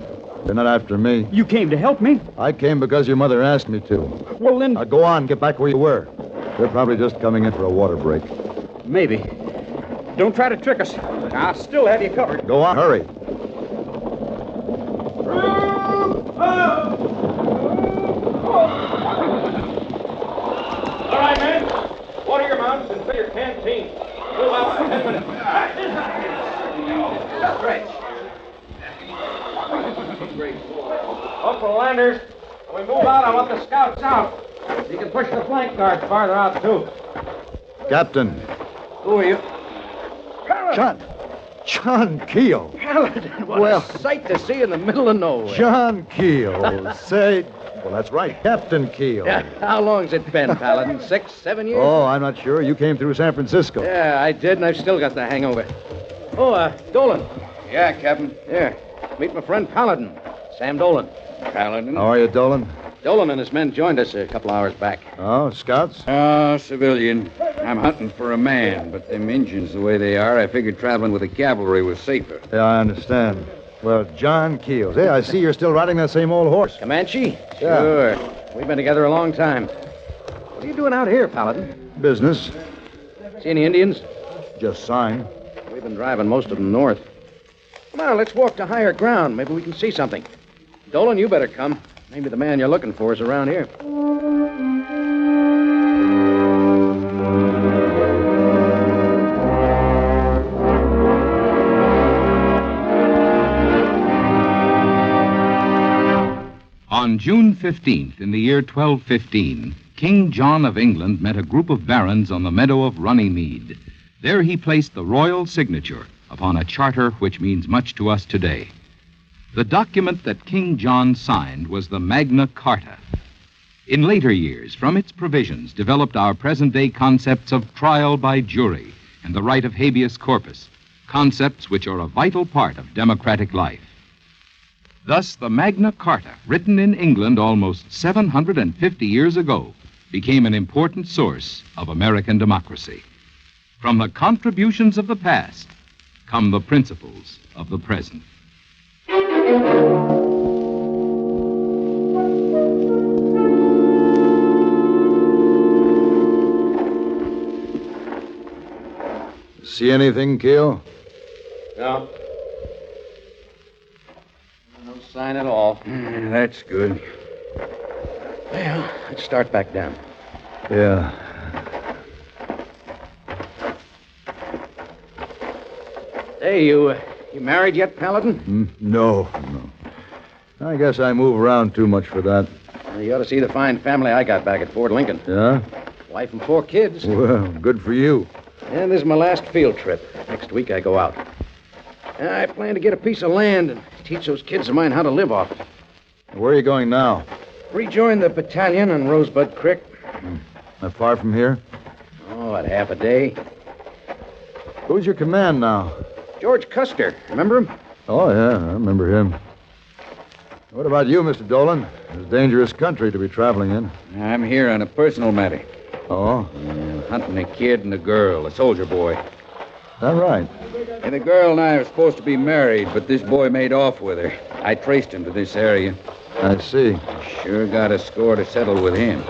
They're not after me. You came to help me? I came because your mother asked me to. Well, then... Now, go on. Get back where you were. They're probably just coming in for a water break. Maybe. Don't try to trick us. I'll still have you covered. Go on. Hurry. All right, men. Water your mounts and fill your canteen. We'll have 10 minutes. Stretch. Up for landers. When we move out, I want the scouts out. You can push the flank guards farther out, too. Captain. Who are you? John Keel. Paladin, what a sight to see in the middle of nowhere. John Keel. Say... Well, that's right, Captain Keel. Yeah, how long's it been, Paladin? 6, 7 years? Oh, I'm not sure. You came through San Francisco. Yeah, I did, and I've still got the hangover. Oh, Dolan. Yeah, Captain. Here, meet my friend Paladin. Sam Dolan. Paladin. How are you, Dolan? Dolan and his men joined us a couple hours back. Oh, scouts? Civilian. I'm hunting for a man, but them Injuns the way they are, I figured traveling with the cavalry was safer. Yeah, I understand. Well, John Keel. Hey, I see you're still riding that same old horse. Comanche? Yeah. Sure. We've been together a long time. What are you doing out here, Paladin? Business. See any Indians? Just sign. We've been driving most of them north. Come on, let's walk to higher ground. Maybe we can see something. Dolan, you better come. Maybe the man you're looking for is around here. On June 15th, in the year 1215, King John of England met a group of barons on the meadow of Runnymede. There he placed the royal signature upon a charter which means much to us today. The document that King John signed was the Magna Carta. In later years, from its provisions developed our present-day concepts of trial by jury and the right of habeas corpus, concepts which are a vital part of democratic life. Thus, the Magna Carta, written in England almost 750 years ago, became an important source of American democracy. From the contributions of the past come the principles of the present. See anything, Keel? No. No sign at all. That's good. Well, let's start back down. Yeah. Hey, you married yet, Paladin? No. I guess I move around too much for that. Well, you ought to see the fine family I got back at Fort Lincoln. Yeah? Wife and 4 kids. Well, good for you. And this is my last field trip. Next week I go out. I plan to get a piece of land and teach those kids of mine how to live off it. Where are you going now? Rejoin the battalion on Rosebud Creek. Not far from here? Oh, about half a day. Who's your command now? George Custer. Remember him? Oh, yeah, I remember him. What about you, Mr. Dolan? It's a dangerous country to be traveling in. I'm here on a personal matter. Oh? Hunting a kid and a girl, a soldier boy. That right? And the girl and I are supposed to be married, but this boy made off with her. I traced him to this area. I see. Sure got a score to settle with him.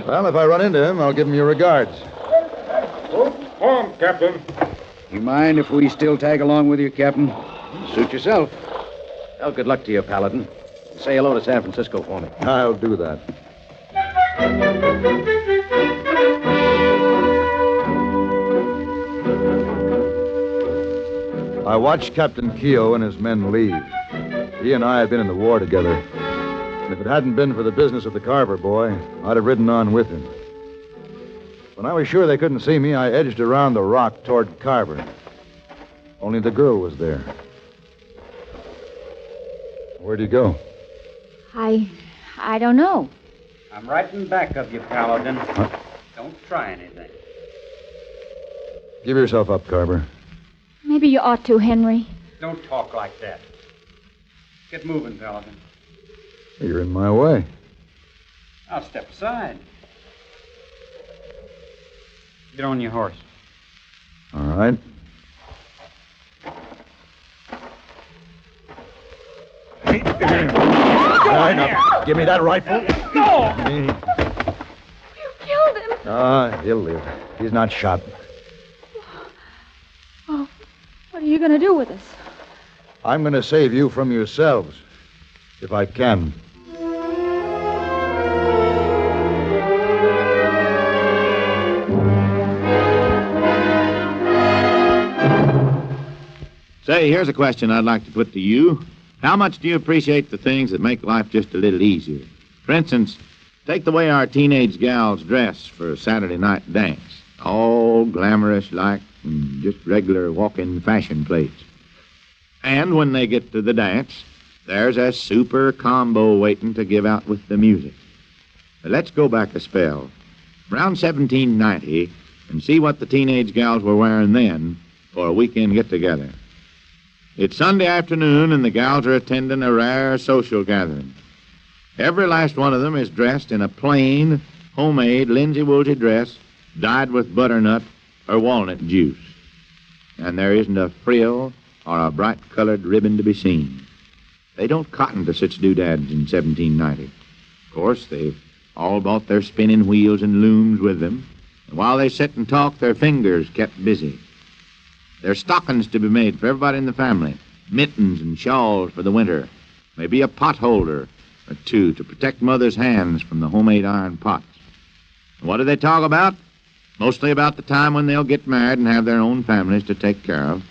Well, if I run into him, I'll give him your regards. Home, Captain. You mind if we still tag along with you, Captain? Suit yourself. Well, good luck to you, Paladin. Say hello to San Francisco for me. I'll do that. I watched Captain Keogh and his men leave. He and I had been in the war together. And if it hadn't been for the business of the Carver boy, I'd have ridden on with him. When I was sure they couldn't see me, I edged around the rock toward Carver. Only the girl was there. Where'd you go? I don't know. I'm right in back of you, Paladin. Don't try anything. Give yourself up, Carver. Maybe you ought to, Henry. Don't talk like that. Get moving, Paladin. You're in my way. I'll step aside. Get on your horse. All right. All right, now, give me that rifle. Go! You killed him. Ah, he'll live. He's not shot. Oh, what are you going to do with us? I'm going to save you from yourselves, if I can. Say, here's a question I'd like to put to you. How much do you appreciate the things that make life just a little easier? For instance, take the way our teenage gals dress for a Saturday night dance. All glamorous like, and just regular walk-in fashion plates. And when they get to the dance, there's a super combo waiting to give out with the music. But let's go back a spell. Around 1790, and see what the teenage gals were wearing then for a weekend get-together. It's Sunday afternoon, and the gals are attending a rare social gathering. Every last one of them is dressed in a plain, homemade, linsey-woolsey dress dyed with butternut or walnut juice. And there isn't a frill or a bright-colored ribbon to be seen. They don't cotton to such doodads in 1790. Of course, they've all bought their spinning wheels and looms with them, and while they sit and talk, their fingers kept busy. There's stockings to be made for everybody in the family, mittens and shawls for the winter, maybe a pot holder, or two to protect Mother's hands from the homemade iron pots. And what do they talk about? Mostly about the time when they'll get married and have their own families to take care of.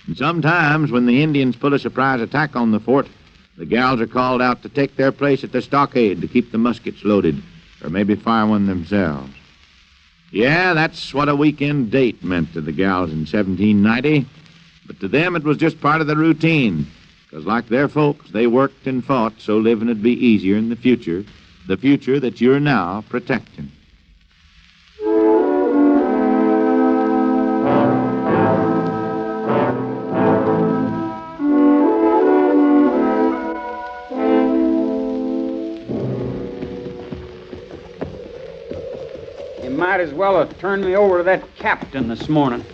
And sometimes when the Indians pull a surprise attack on the fort, the gals are called out to take their place at the stockade to keep the muskets loaded, or maybe fire one themselves. Yeah, that's what a weekend date meant to the gals in 1790. But to them it was just part of the routine, because like their folks, they worked and fought so living would be easier in the future that you're now protecting. You might as well have turned me over to that captain this morning.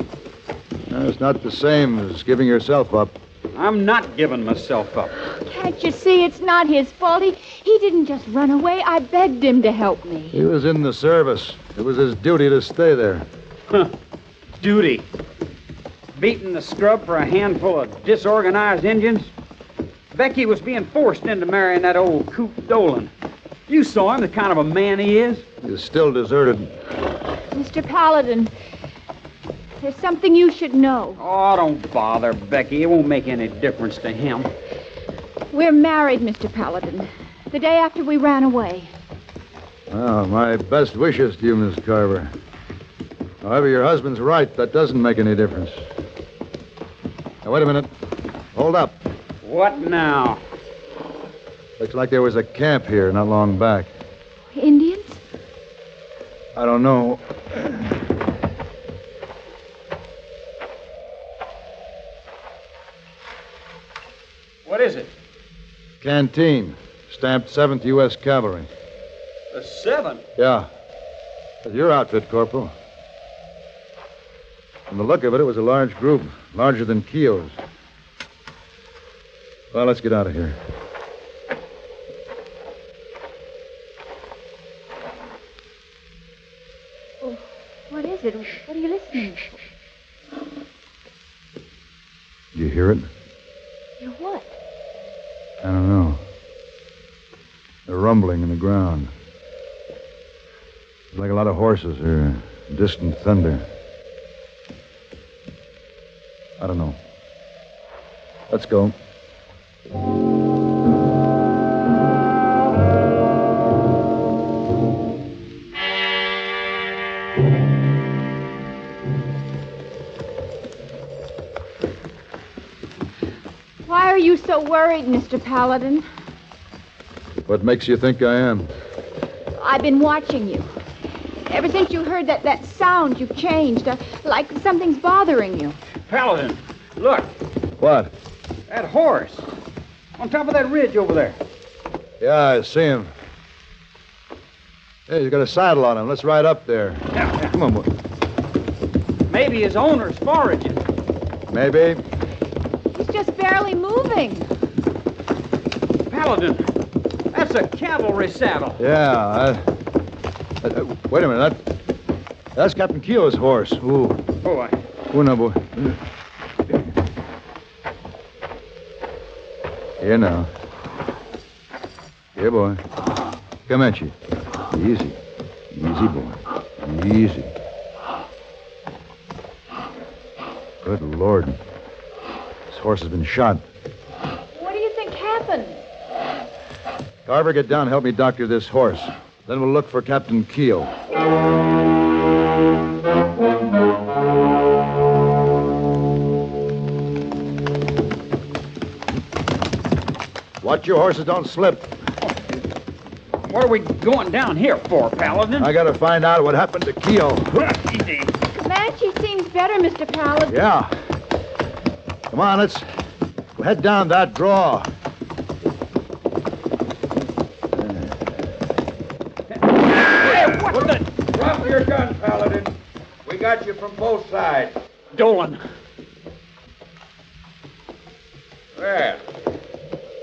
No, it's not the same as giving yourself up. I'm not giving myself up. Can't you see it's not his fault? He didn't just run away. I begged him to help me. He was in the service. It was his duty to stay there. Huh. Duty. Beating the scrub for a handful of disorganized Indians? Becky was being forced into marrying that old Coop Dolan. You saw him, the kind of a man he is. He's still deserted. Mr. Paladin, there's something you should know. Oh, don't bother, Becky. It won't make any difference to him. We're married, Mr. Paladin. The day after we ran away. Well, my best wishes to you, Miss Carver. However, your husband's right. That doesn't make any difference. Now, wait a minute. Hold up. What now? Looks like there was a camp here not long back. Indians? I don't know. What is it? Canteen. Stamped 7th U.S. Cavalry. The 7th? Yeah. That's your outfit, Corporal. From the look of it, it was a large group. Larger than Keogh's. Well, let's get out of here. Oh, what is it? What are you listening for? Do you hear it? Hear what? I don't know. A rumbling in the ground. Like a lot of horses or distant thunder. I don't know. Let's go. Why are you so worried, Mr. Paladin? What makes you think I am? I've been watching you. Ever since you heard that sound, you've changed. Like something's bothering you. Paladin, look. What? That horse. On top of that ridge over there. Yeah, I see him. Hey, he's got a saddle on him. Let's ride up there. Yeah. Come on, boy. Maybe his owner's foraging. Maybe. He's just barely moving. Paladin, that's a cavalry saddle. Yeah, wait a minute. That's Captain Keogh's horse. Ooh. Oh, Ooh, now, boy. Here now. Here, boy. Comanche. Easy. Easy, boy. Easy. Good Lord. This horse has been shot. What do you think happened? Carver, get down and help me doctor this horse. Then we'll look for Captain Keogh. Watch your horses don't slip. What are we going down here for, Paladin? I gotta find out what happened to Keogh. Comanche seems better, Mr. Paladin. Yeah. Come on, let's head down that draw. What the? Drop your gun, Paladin. We got you from both sides. Dolan. Well,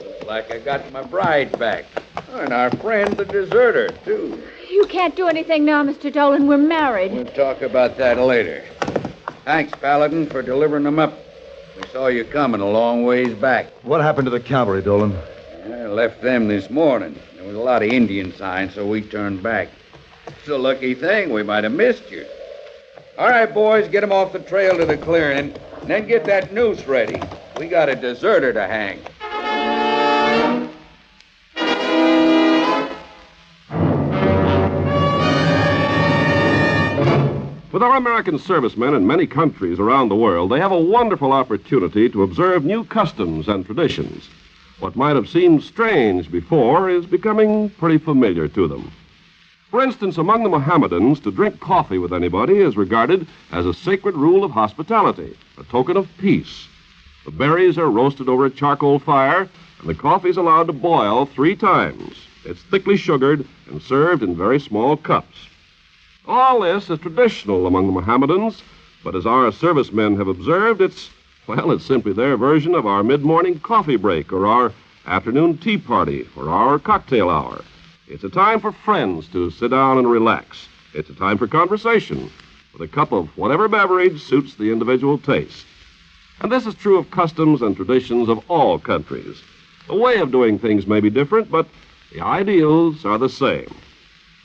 looks like I got my bride back. And our friend, the deserter, too. You can't do anything now, Mr. Dolan. We're married. We'll talk about that later. Thanks, Paladin, for delivering them up. We saw you coming a long ways back. What happened to the cavalry, Dolan? I left them this morning. There was a lot of Indian signs, so we turned back. It's a lucky thing we might have missed you. All right, boys, get him off the trail to the clearing, and then get that noose ready. We got a deserter to hang. With our American servicemen in many countries around the world, they have a wonderful opportunity to observe new customs and traditions. What might have seemed strange before is becoming pretty familiar to them. For instance, among the Mohammedans, to drink coffee with anybody is regarded as a sacred rule of hospitality, a token of peace. The berries are roasted over a charcoal fire, and the coffee is allowed to boil 3 times. It's thickly sugared and served in very small cups. All this is traditional among the Mohammedans, but as our servicemen have observed, it's simply their version of our mid-morning coffee break or our afternoon tea party or our cocktail hour. It's a time for friends to sit down and relax. It's a time for conversation with a cup of whatever beverage suits the individual taste. And this is true of customs and traditions of all countries. The way of doing things may be different, but the ideals are the same.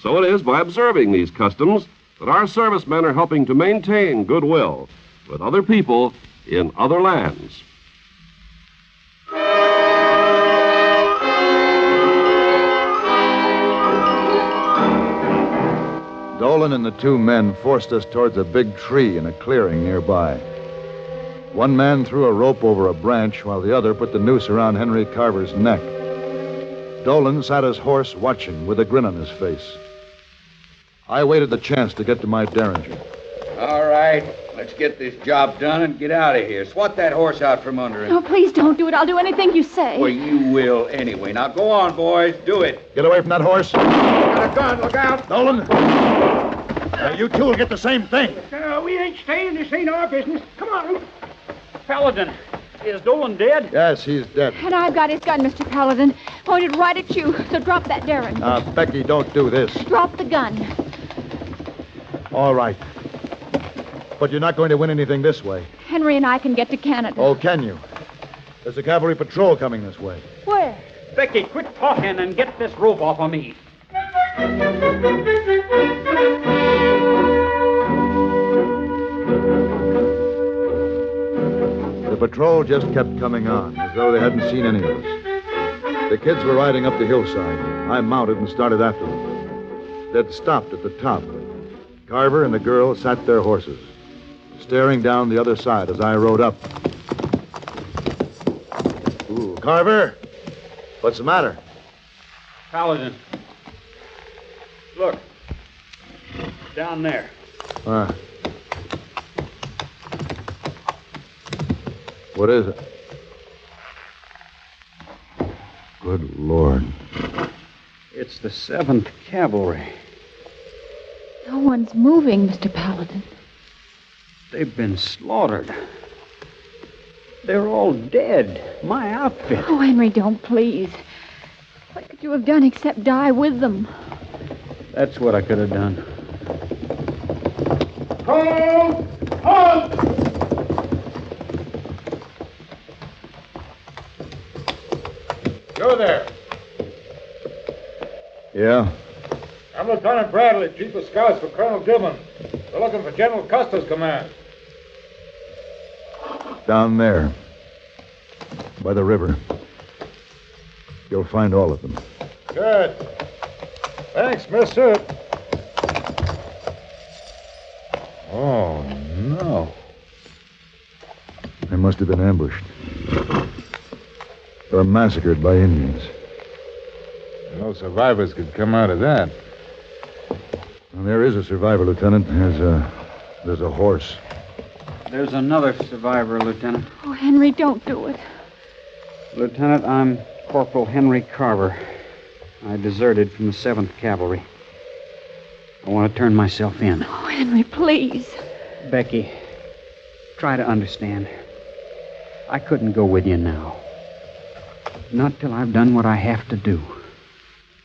So it is by observing these customs that our servicemen are helping to maintain goodwill with other people in other lands. Dolan and the 2 men forced us towards a big tree in a clearing nearby. One man threw a rope over a branch while the other put the noose around Henry Carver's neck. Dolan sat his horse watching with a grin on his face. I waited the chance to get to my derringer. All right, let's get this job done and get out of here. Swat that horse out from under him. No, please don't do it. I'll do anything you say. Well, you will anyway. Now, go on, boys. Do it. Get away from that horse. Got a gun. Look out. Dolan. You 2 will get the same thing. We ain't staying. This ain't our business. Come on. Paladin, is Dolan dead? Yes, he's dead. And I've got his gun, Mr. Paladin, pointed right at you. So drop that derringer. Now, Becky, don't do this. Drop the gun. All right. But you're not going to win anything this way. Henry and I can get to Canada. Oh, can you? There's a cavalry patrol coming this way. Where? Becky, quit talking and get this rope off of me. The patrol just kept coming on, as though they hadn't seen any of us. The kids were riding up the hillside. I mounted and started after them. They'd stopped at the top. Carver and the girl sat their horses, staring down the other side as I rode up. Ooh, Carver! What's the matter? Paladin. Look. Down there. What is it? Good Lord. It's the 7th Cavalry. No one's moving, Mr. Paladin. They've been slaughtered. They're all dead. My outfit. Oh, Henry, don't, please. What could you have done except die with them? That's what I could have done. Hold! Halt! You're there. Yeah? I'm Lieutenant Bradley, Chief of Scouts for Colonel Dillon. We're looking for General Custer's command. Down there. By the river. You'll find all of them. Good. Thanks, mister. Oh, no. They must have been ambushed. Or massacred by Indians. No survivors could come out of that. Well, there is a survivor, Lieutenant. There's a horse. There's another survivor, Lieutenant. Oh, Henry, don't do it. Lieutenant, I'm Corporal Henry Carver. I deserted from the 7th Cavalry. I want to turn myself in. Oh, Henry, please. Becky, try to understand. I couldn't go with you now. Not till I've done what I have to do.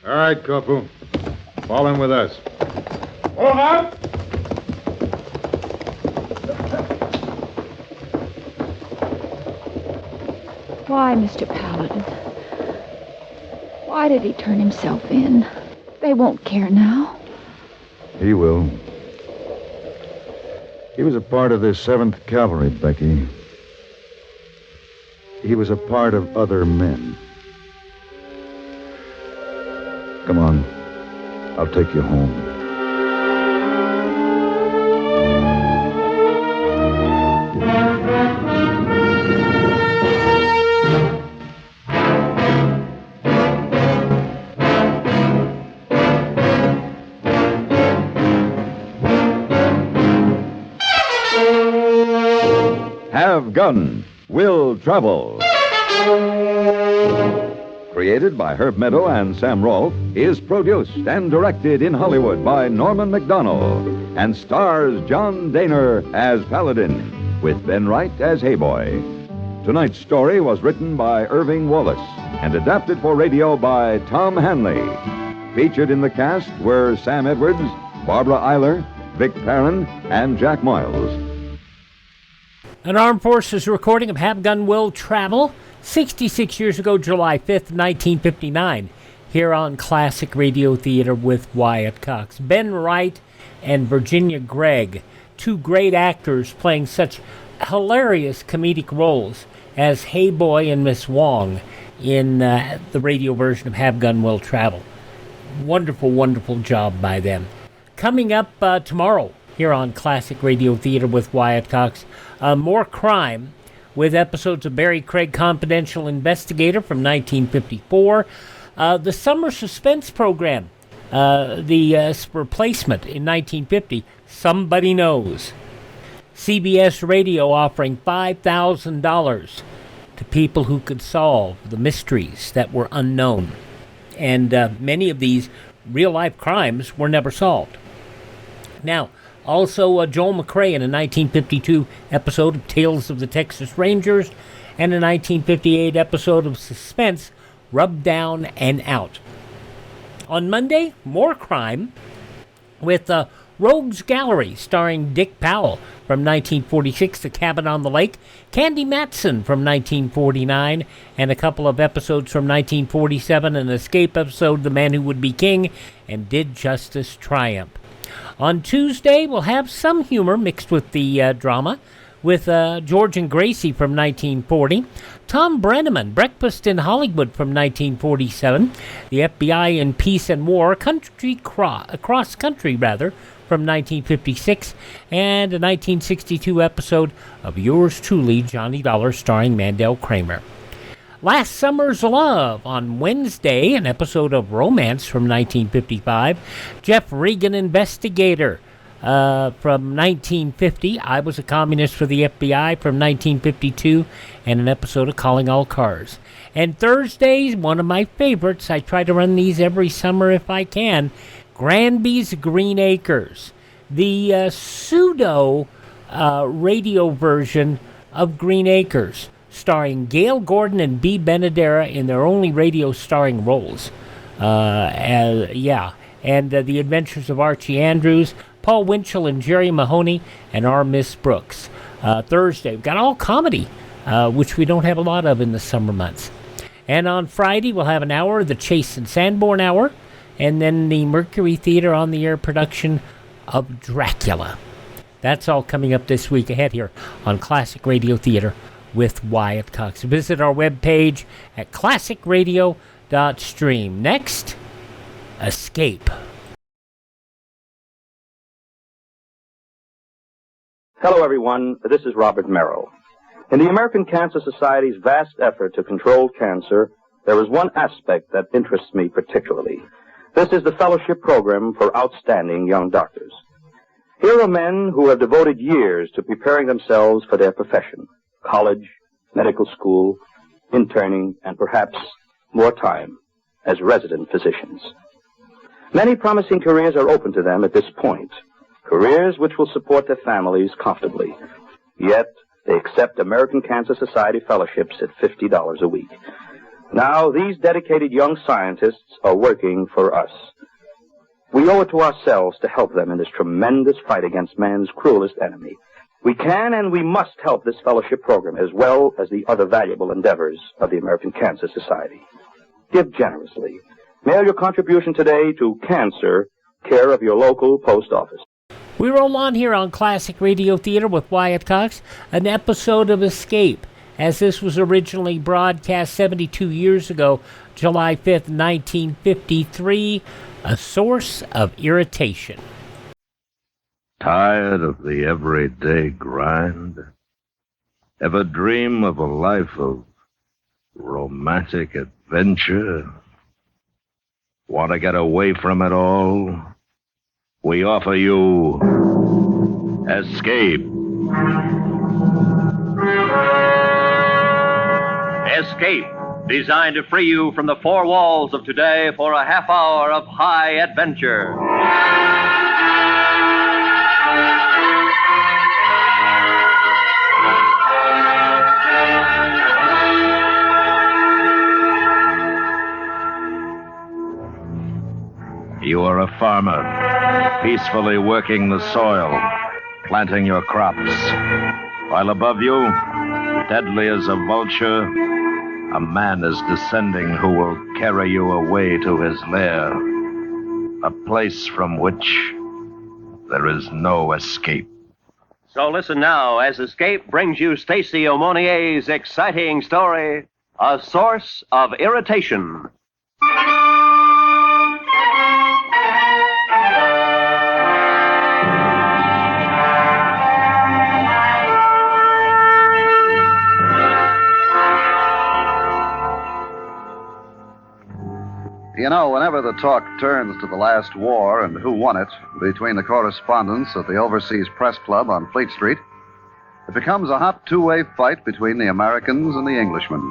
All right, Corporal. Fall in with us. Hold on! Why, Mr. Paladin? Why Why did he turn himself in? They won't care now. He will. He was a part of the 7th Cavalry, Becky. He was a part of other men. Come on. I'll take you home. Have Gun, Will Travel. Created by Herb Meadow and Sam Rolfe, is produced and directed in Hollywood by Norman McDonnell and stars John Dehner as Paladin, with Ben Wright as Hayboy. Tonight's story was written by Irving Wallace and adapted for radio by Tom Hanley. Featured in the cast were Sam Edwards, Barbara Eiler, Vic Perrin, and Jack Moyles. An Armed Forces recording of Have Gun Will Travel, 66 years ago, July 5th, 1959, here on Classic Radio Theater with Wyatt Cox. Ben Wright and Virginia Gregg, two great actors playing such hilarious comedic roles as Hayboy and Miss Wong in the radio version of Have Gun Will Travel. Wonderful, wonderful job by them. Coming up tomorrow here on Classic Radio Theater with Wyatt Cox, more crime with episodes of Barry Craig Confidential Investigator from 1954, the summer suspense program, the replacement in 1950, Somebody Knows. CBS Radio offering $5,000 to people who could solve the mysteries that were unknown. And many of these real-life crimes were never solved. Now, also, Joel McCrea in a 1952 episode of Tales of the Texas Rangers and a 1958 episode of Suspense, Rubbed Down and Out. On Monday, more crime with Rogues Gallery, starring Dick Powell from 1946, The Cabin on the Lake, Candy Matson from 1949, and a couple of episodes from 1947, an escape episode, The Man Who Would Be King, and Did Justice Triumph. On Tuesday, we'll have some humor mixed with the drama with George and Gracie from 1940, Tom Brenneman, Breakfast in Hollywood from 1947, the FBI in Peace and War, Cross Country from 1956, and a 1962 episode of Yours Truly, Johnny Dollar, starring Mandel Kramer. Last Summer's Love on Wednesday, an episode of Romance from 1955. Jeff Regan, Investigator from 1950. I Was a Communist for the FBI from 1952, and an episode of Calling All Cars. And Thursdays, one of my favorites. I try to run these every summer if I can. Granby's Green Acres, the pseudo radio version of Green Acres, starring Gail Gordon and Bea Benadera in their only radio starring roles. And The Adventures of Archie Andrews, Paul Winchell and Jerry Mahoney, and our Miss Brooks. Thursday, we've got all comedy, which we don't have a lot of in the summer months. And on Friday, we'll have an hour of the Chase and Sanborn Hour, and then the Mercury Theater on the air production of Dracula. That's all coming up this week ahead here on Classic Radio Theater with Wyatt Cox. Visit our webpage at classicradio.stream. Next, Escape. Hello, everyone. This is Robert Merrill. In the American Cancer Society's vast effort to control cancer, there is one aspect that interests me particularly. This is the fellowship program for outstanding young doctors. Here are men who have devoted years to preparing themselves for their profession. College, medical school, interning, and perhaps more time as resident physicians. Many promising careers are open to them at this point, careers which will support their families comfortably. Yet, they accept American Cancer Society fellowships at $50 a week. Now, these dedicated young scientists are working for us. We owe it to ourselves to help them in this tremendous fight against man's cruelest enemy. We can and we must help this fellowship program as well as the other valuable endeavors of the American Cancer Society. Give generously. Mail your contribution today to Cancer, care of your local post office. We roll on here on Classic Radio Theater with Wyatt Cox, an episode of Escape, as this was originally broadcast 72 years ago, July 5th, 1953, A Source of Irritation. Tired of the everyday grind? Ever dream of a life of romantic adventure? Want to get away from it all? We offer you Escape. Escape, designed to free you from the four walls of today for a half hour of high adventure. You are a farmer, peacefully working the soil, planting your crops, while above you, deadly as a vulture, a man is descending who will carry you away to his lair, a place from which there is no escape. So listen now as Escape brings you Stacy Aumonier's exciting story, A Source of Irritation. You know, whenever the talk turns to the last war and who won it between the correspondents at the Overseas Press Club on Fleet Street, it becomes a hot two-way fight between the Americans and the Englishmen.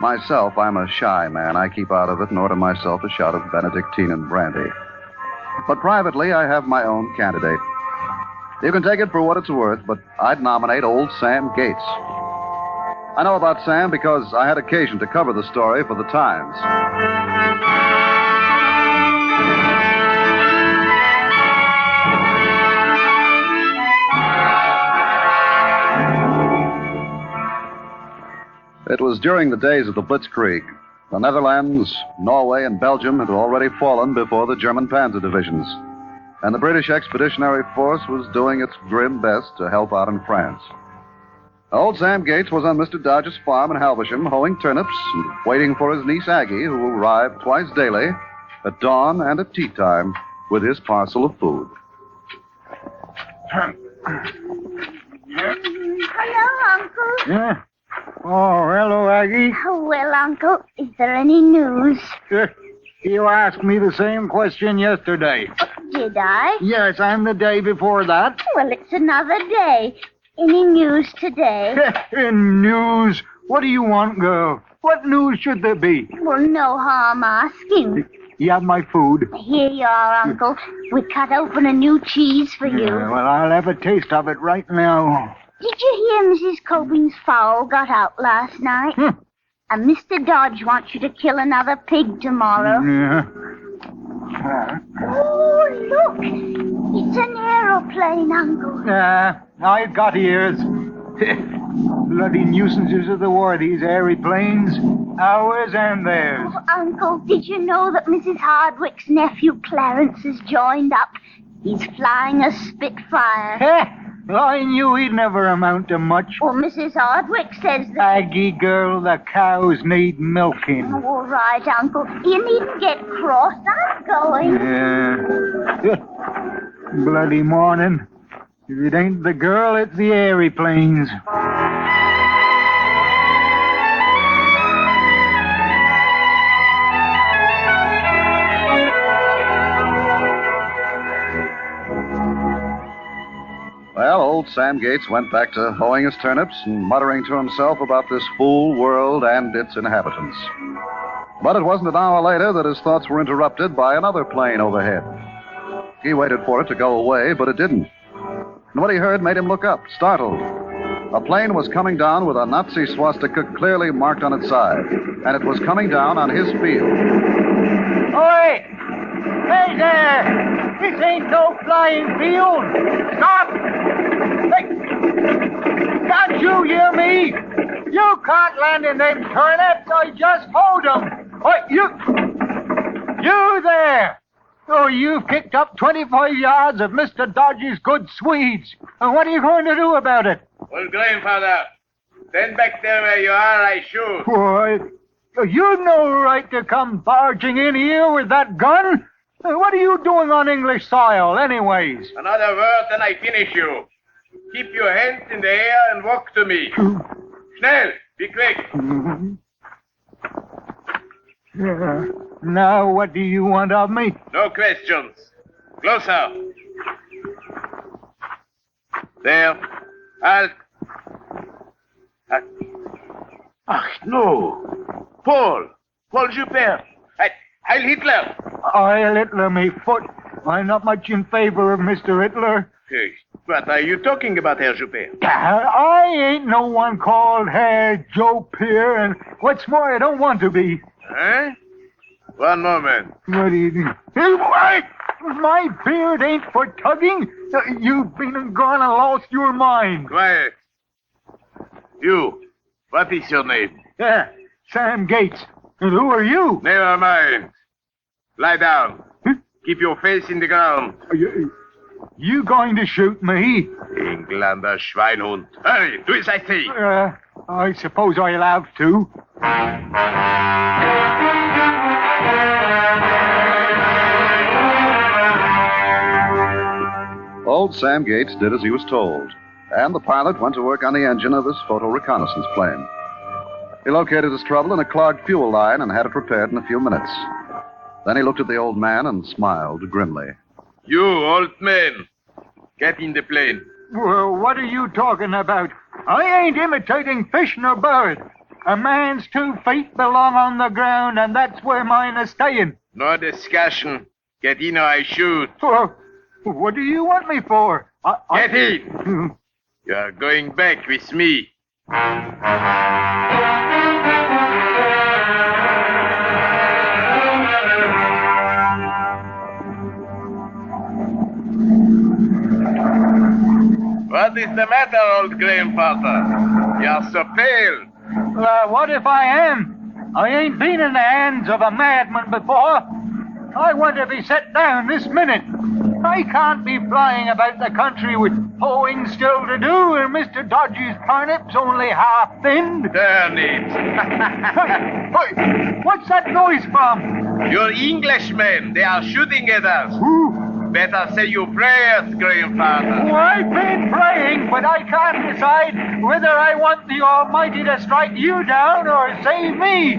Myself, I'm a shy man. I keep out of it and order myself a shot of Benedictine and brandy. But privately, I have my own candidate. You can take it for what it's worth, but I'd nominate old Sam Gates. I know about Sam because I had occasion to cover the story for the Times. It was during the days of the Blitzkrieg. The Netherlands, Norway, and Belgium had already fallen before the German panzer divisions, and the British Expeditionary Force was doing its grim best to help out in France. Old Sam Gates was on Mr. Dodge's farm in Halversham, hoeing turnips and waiting for his niece Aggie, who arrived twice daily, at dawn and at tea time, with his parcel of food. Hello, Uncle. Yeah? Oh, hello, Aggie. Well, Uncle, is there any news? You asked me the same question yesterday. Did I? Yes, and the day before that. Well, it's another day. Any news today? News? What do you want, girl? What news should there be? Well, no harm asking. You have my food. Here you are, Uncle. We cut open a new cheese for you. Well, I'll have a taste of it right now. Did you hear Mrs. Cobin's fowl got out last night? And Mr. Dodge wants you to kill another pig tomorrow. Yeah. Oh, look. It's an aeroplane, Uncle. I've got ears. Bloody nuisances of the war, these airy planes. Ours and theirs. Oh, Uncle, did you know that Mrs. Hardwick's nephew Clarence has joined up? He's flying a Spitfire. I knew he'd never amount to much. Well, Mrs. Hardwick says that... Aggie, girl, the cows need milking. Oh, all right, Uncle. You needn't get cross. I'm going. Yeah. Bloody morning. If it ain't the girl, it's the airy planes. Well, old Sam Gates went back to hoeing his turnips and muttering to himself about this fool world and its inhabitants. But it wasn't an hour later that his thoughts were interrupted by another plane overhead. He waited for it to go away, but it didn't. And what he heard made him look up, startled. A plane was coming down with a Nazi swastika clearly marked on its side, and it was coming down on his field. Oi! Hey there! This ain't no flying field! Stop! Hey! Can't you hear me? You can't land in them turnips. I just hold them. You there! Oh, you've kicked up 25 yards of Mr. Dodge's good Swedes. And what are you going to do about it? Well, grandfather, stand back there where you are, I shoot. Why, you've no right to come barging in here with that gun. What are you doing on English soil, anyways? Another word, then I finish you. Keep your hands in the air and walk to me. Schnell, be quick. Now, what do you want of me? No questions. Closer. There. Halt. Ach, no. Paul Joubert. Heil Hitler. Heil Hitler, me foot. I'm not much in favor of Mr. Hitler. Hey, what are you talking about, Herr Joubert? I ain't no one called Herr Joe Peer, and what's more, I don't want to be. Huh? One moment. What do you do? Hey, wait! My beard ain't for tugging. You've been and gone and lost your mind. Quiet. You, what is your name? Sam Gates. And who are you? Never mind. Lie down. Keep your face in the ground. You going to shoot me? Englander Schweinhund. Hurry, do as I say. I suppose I'll have to. Old Sam Gates did as he was told, and the pilot went to work on the engine of his photo reconnaissance plane. He located his trouble in a clogged fuel line and had it repaired in a few minutes. Then he looked at the old man and smiled grimly. You, old man, get in the plane. Well, what are you talking about? I ain't imitating fish nor bird. A man's 2 feet belong on the ground, and that's where mine is staying. No discussion. Get in or I shoot. Well, what do you want me for? Get in. You're going back with me. What is the matter, old grandfather? You're so pale. What if I am? I ain't been in the hands of a madman before. I want to be set down this minute. I can't be flying about the country with hoeing still to do and Mr. Dodge's turnips only half thinned. Turnips. Hey, what's that noise from? You're Englishmen. They are shooting at us. Who? Better say your prayers, grandfather. Oh, I've been praying, but I can't decide whether I want the Almighty to strike you down or save me.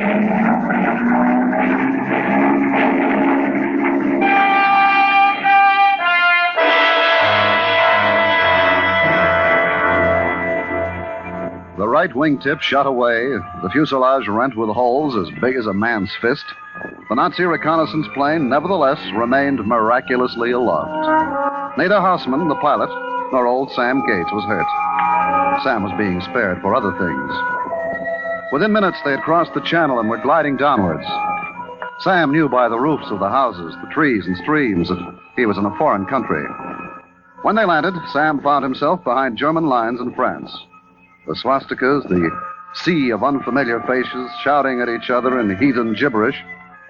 The right wingtip shot away, the fuselage rent with holes as big as a man's fist. The Nazi reconnaissance plane, nevertheless, remained miraculously aloft. Neither Hausman, the pilot, nor old Sam Gates was hurt. Sam was being spared for other things. Within minutes, they had crossed the channel and were gliding downwards. Sam knew by the roofs of the houses, the trees and streams, that he was in a foreign country. When they landed, Sam found himself behind German lines in France. The swastikas, the sea of unfamiliar faces shouting at each other in heathen gibberish,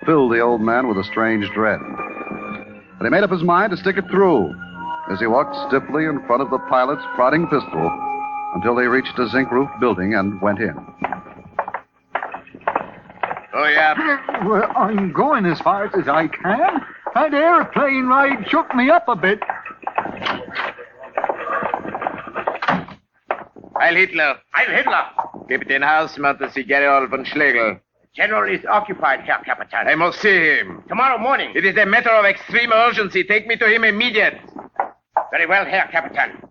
filled the old man with a strange dread. But he made up his mind to stick it through as he walked stiffly in front of the pilot's prodding pistol until they reached a zinc-roofed building and went in. Oh, yeah. Well, I'm going as fast as I can. That airplane ride shook me up a bit. Heil Hitler. Heil Hitler. Captain Hausmann to see General von Schlegel. General is occupied, Herr Captain. I must see him. Tomorrow morning. It is a matter of extreme urgency. Take me to him immediate. Very well, Herr Captain.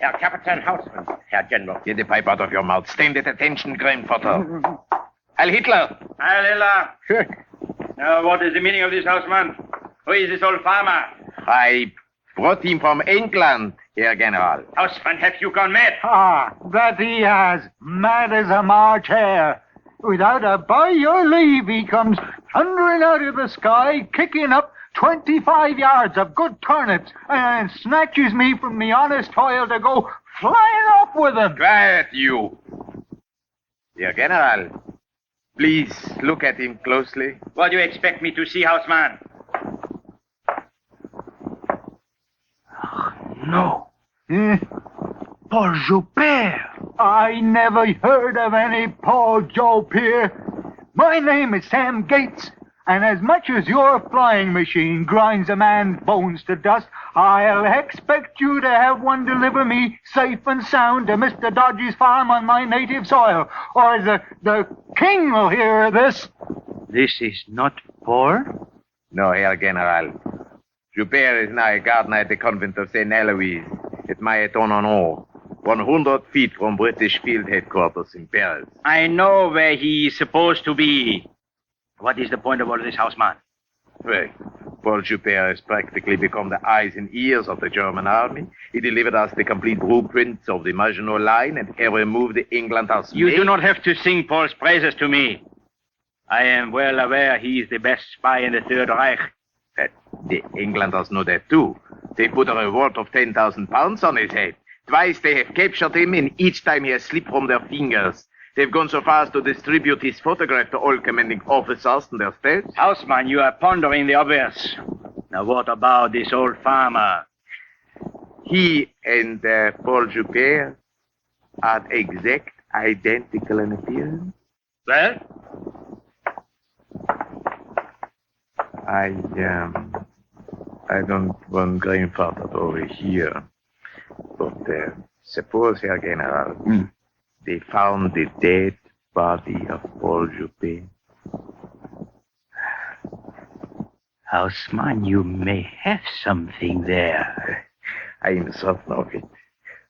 Herr Captain Hausmann, Herr General. Get the pipe out of your mouth. Stand at attention, grandfather. Heil Hitler. Heil Hitler. Now, what is the meaning of this, Hausmann? Who is this old farmer? I brought him from England, Herr General. Hausmann, have you gone mad? Ah, that he has. Mad as a March hare. without a by your leave, he comes thundering out of the sky, kicking up 25 yards of good turnips, and snatches me from the honest toil to go flying off with them. Quiet, you. Dear General, please look at him closely. What do you expect me to see, houseman? No. Paul Joubert. I never heard of any Paul Joubert. My name is Sam Gates, and as much as your flying machine grinds a man's bones to dust, I'll expect you to have one deliver me safe and sound to Mr. Dodge's farm on my native soil, or the king will hear of this. This is not Paul? No, Herr General. Joubert is now a gardener at the convent of St. Eloise, at Maillet-en-Honor, 100 feet from British field headquarters in Paris. I know where he is supposed to be. What is the point of all this, houseman? Well, Paul Joubert has practically become the eyes and ears of the German army. He delivered us the complete blueprints of the Maginot Line and every move the England has made. You do not have to sing Paul's praises to me. I am well aware he is the best spy in the Third Reich. The Englanders know that too. They put a reward of 10,000 pounds on his head. Twice they have captured him, and each time he has slipped from their fingers. They've gone so far as to distribute his photograph to all commanding officers and their staffs. Houseman, you are pondering the obvious. Now what about this old farmer? He and Paul Joubert are exact identical in appearance. Well? I don't want grandfather over here. But suppose, Herr General, they found the dead body of Paul Joubert. Houseman, you may have something there. I'm certain of it.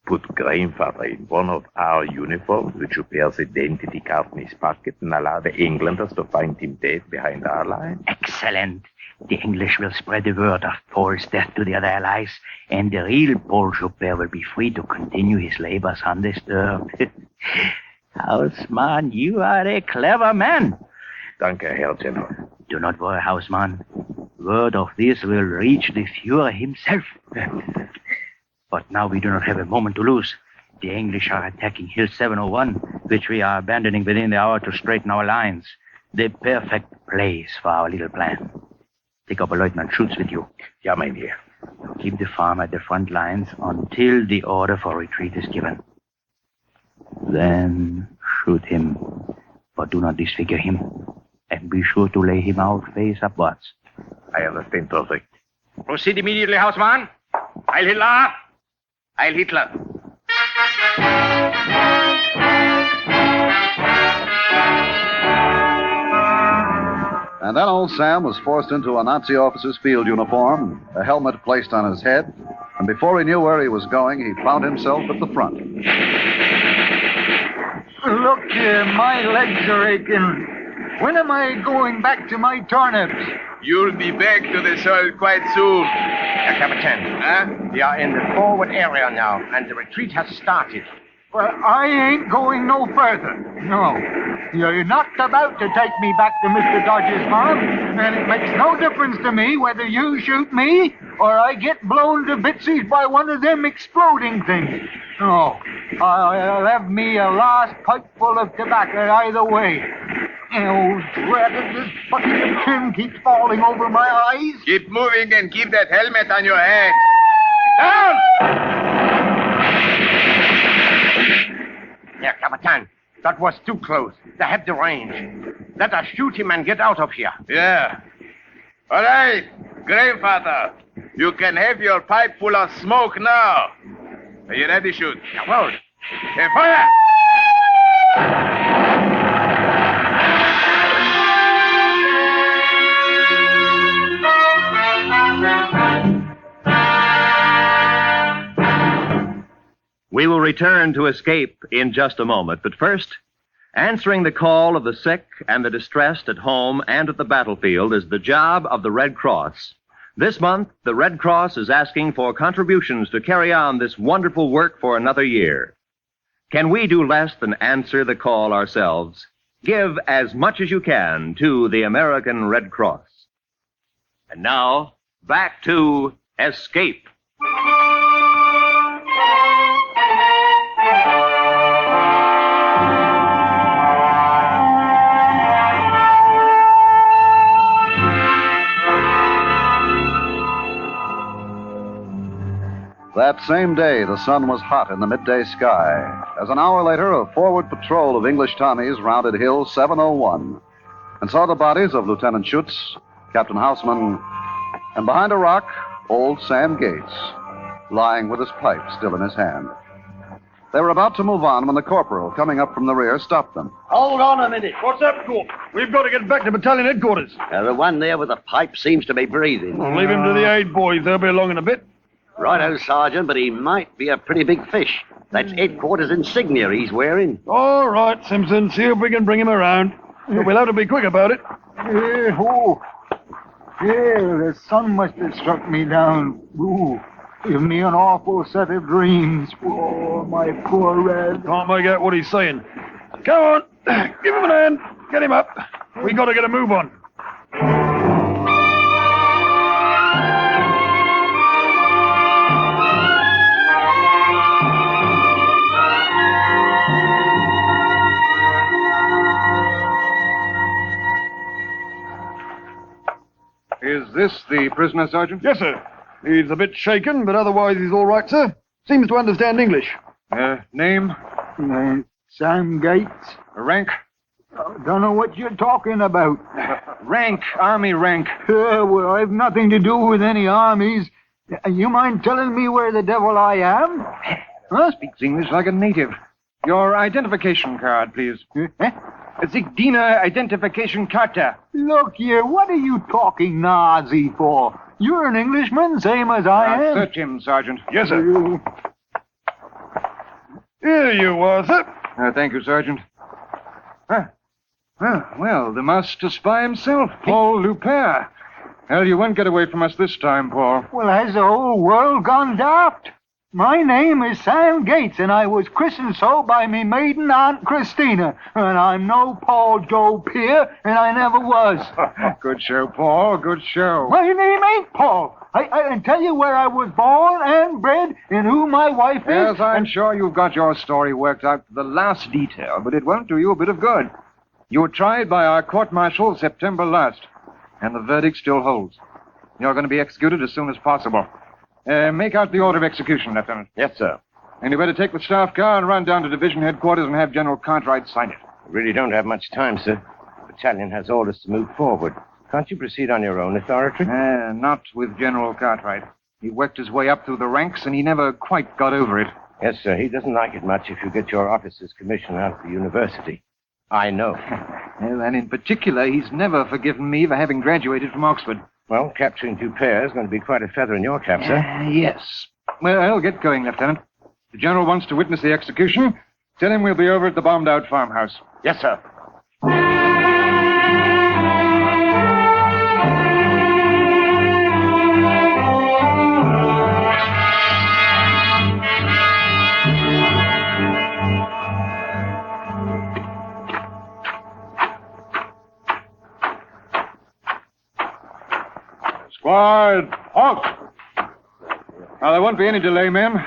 Put grandfather in one of our uniforms with Joubert's identity card in his pocket and allow the Englanders to find him dead behind our lines. Excellent. The English will spread the word of Paul's death to the other allies, and the real Paul Joubert will be free to continue his labors undisturbed. Houseman, you are a clever man. Danke, Herr General. Do not worry, Houseman. Word of this will reach the Führer himself. But now we do not have a moment to lose. The English are attacking Hill 701, which we are abandoning within the hour to straighten our lines. The perfect place for our little plan. Take up a Lieutenant Schutz with you. Ja, mein Herr. Keep the farm at the front lines until the order for retreat is given. Then shoot him, but do not disfigure him. And be sure to lay him out face upwards. I understand perfect. Proceed immediately, Houseman. Heil Hitler! Heil Hitler! And then old Sam was forced into a Nazi officer's field uniform, a helmet placed on his head, and before he knew where he was going, he found himself at the front. Look here, my legs are aching. When am I going back to my turnips? You'll be back to the soil quite soon. Herr Captain, we are in the forward area now, and the retreat has started. Well, I ain't going no further. No. You're not about to take me back to Mr. Dodge's farm, and it makes no difference to me whether you shoot me or I get blown to bitsies by one of them exploding things. No. I'll have me a last pipeful of tobacco either way. Oh, dread, this bucket of tin keeps falling over my eyes. Keep moving and keep that helmet on your head. Down! Herr Captain, that was too close. They have the range. Let us shoot him and get out of here. Yeah. All right, grandfather. You can have your pipe full of smoke now. Are you ready to shoot? Jawohl. Okay, fire! We will return to Escape in just a moment, but first, answering the call of the sick and the distressed at home and at the battlefield is the job of the Red Cross. This month, the Red Cross is asking for contributions to carry on this wonderful work for another year. Can we do less than answer the call ourselves? Give as much as you can to the American Red Cross. And now, back to Escape. That same day, the sun was hot in the midday sky, as an hour later, a forward patrol of English Tommies rounded Hill 701 and saw the bodies of Lieutenant Schutz, Captain Houseman, and behind a rock, old Sam Gates, lying with his pipe still in his hand. They were about to move on when the corporal, coming up from the rear, stopped them. Hold on a minute. What's up, Corp? We've got to get back to battalion headquarters. The one there with the pipe seems to be breathing. Well, leave him to the aid boys. They'll be along in a bit. Righto, Sergeant, but he might be a pretty big fish. That's headquarters insignia he's wearing. All right, Simpson. See if we can bring him around. But we'll have to be quick about it. The sun must have struck me down. Ooh, give me an awful set of dreams. Oh, my poor Red. Can't make out what he's saying. Come on. Give him a hand. Get him up. We got to get a move on. Is this the prisoner, Sergeant? Yes, sir. He's a bit shaken, but otherwise he's all right, sir. Seems to understand English. Name? Sam Gates. Rank? Don't know what you're talking about. Rank. Army rank. Well, I've nothing to do with any armies. You mind telling me where the devil I am? Huh? Speaks English like a native. Your identification card, please. Sig Dehner Identification Karte. Look here, what are you talking Nazi for? You're an Englishman, same as I am. Search him, Sergeant. Yes, sir. Here you are, sir. Thank you, Sergeant. Well, the master spy himself, Paul Lupin. Hell, you won't get away from us this time, Paul. Well, has the whole world gone daft? My name is Sam Gates, and I was christened so by me maiden Aunt Christina. And I'm no Paul Joe Peer, and I never was. Good show, Paul. Good show. My name ain't Paul. I can tell you where I was born and bred and who my wife is. Yes, I'm sure you've got your story worked out to the last detail, but it won't do you a bit of good. You were tried by our court-martial September last, and the verdict still holds. You're going to be executed as soon as possible. Make out the order of execution, Lieutenant. Yes, sir. And you better take the staff car and run down to division headquarters and have General Cartwright sign it. We really don't have much time, sir. The battalion has orders to move forward. Can't you proceed on your own authority? Not with General Cartwright. He worked his way up through the ranks, and he never quite got over it. Yes, sir. He doesn't like it much if you get your officer's commission out of the university. I know. And in particular, he's never forgiven me for having graduated from Oxford. Well, capturing Dupere is going to be quite a feather in your cap, sir. Yes. Well, I'll get going, Lieutenant. The general wants to witness the execution. Tell him we'll be over at the bombed-out farmhouse. Yes, sir. Squad, halt! Now, there won't be any delay, men.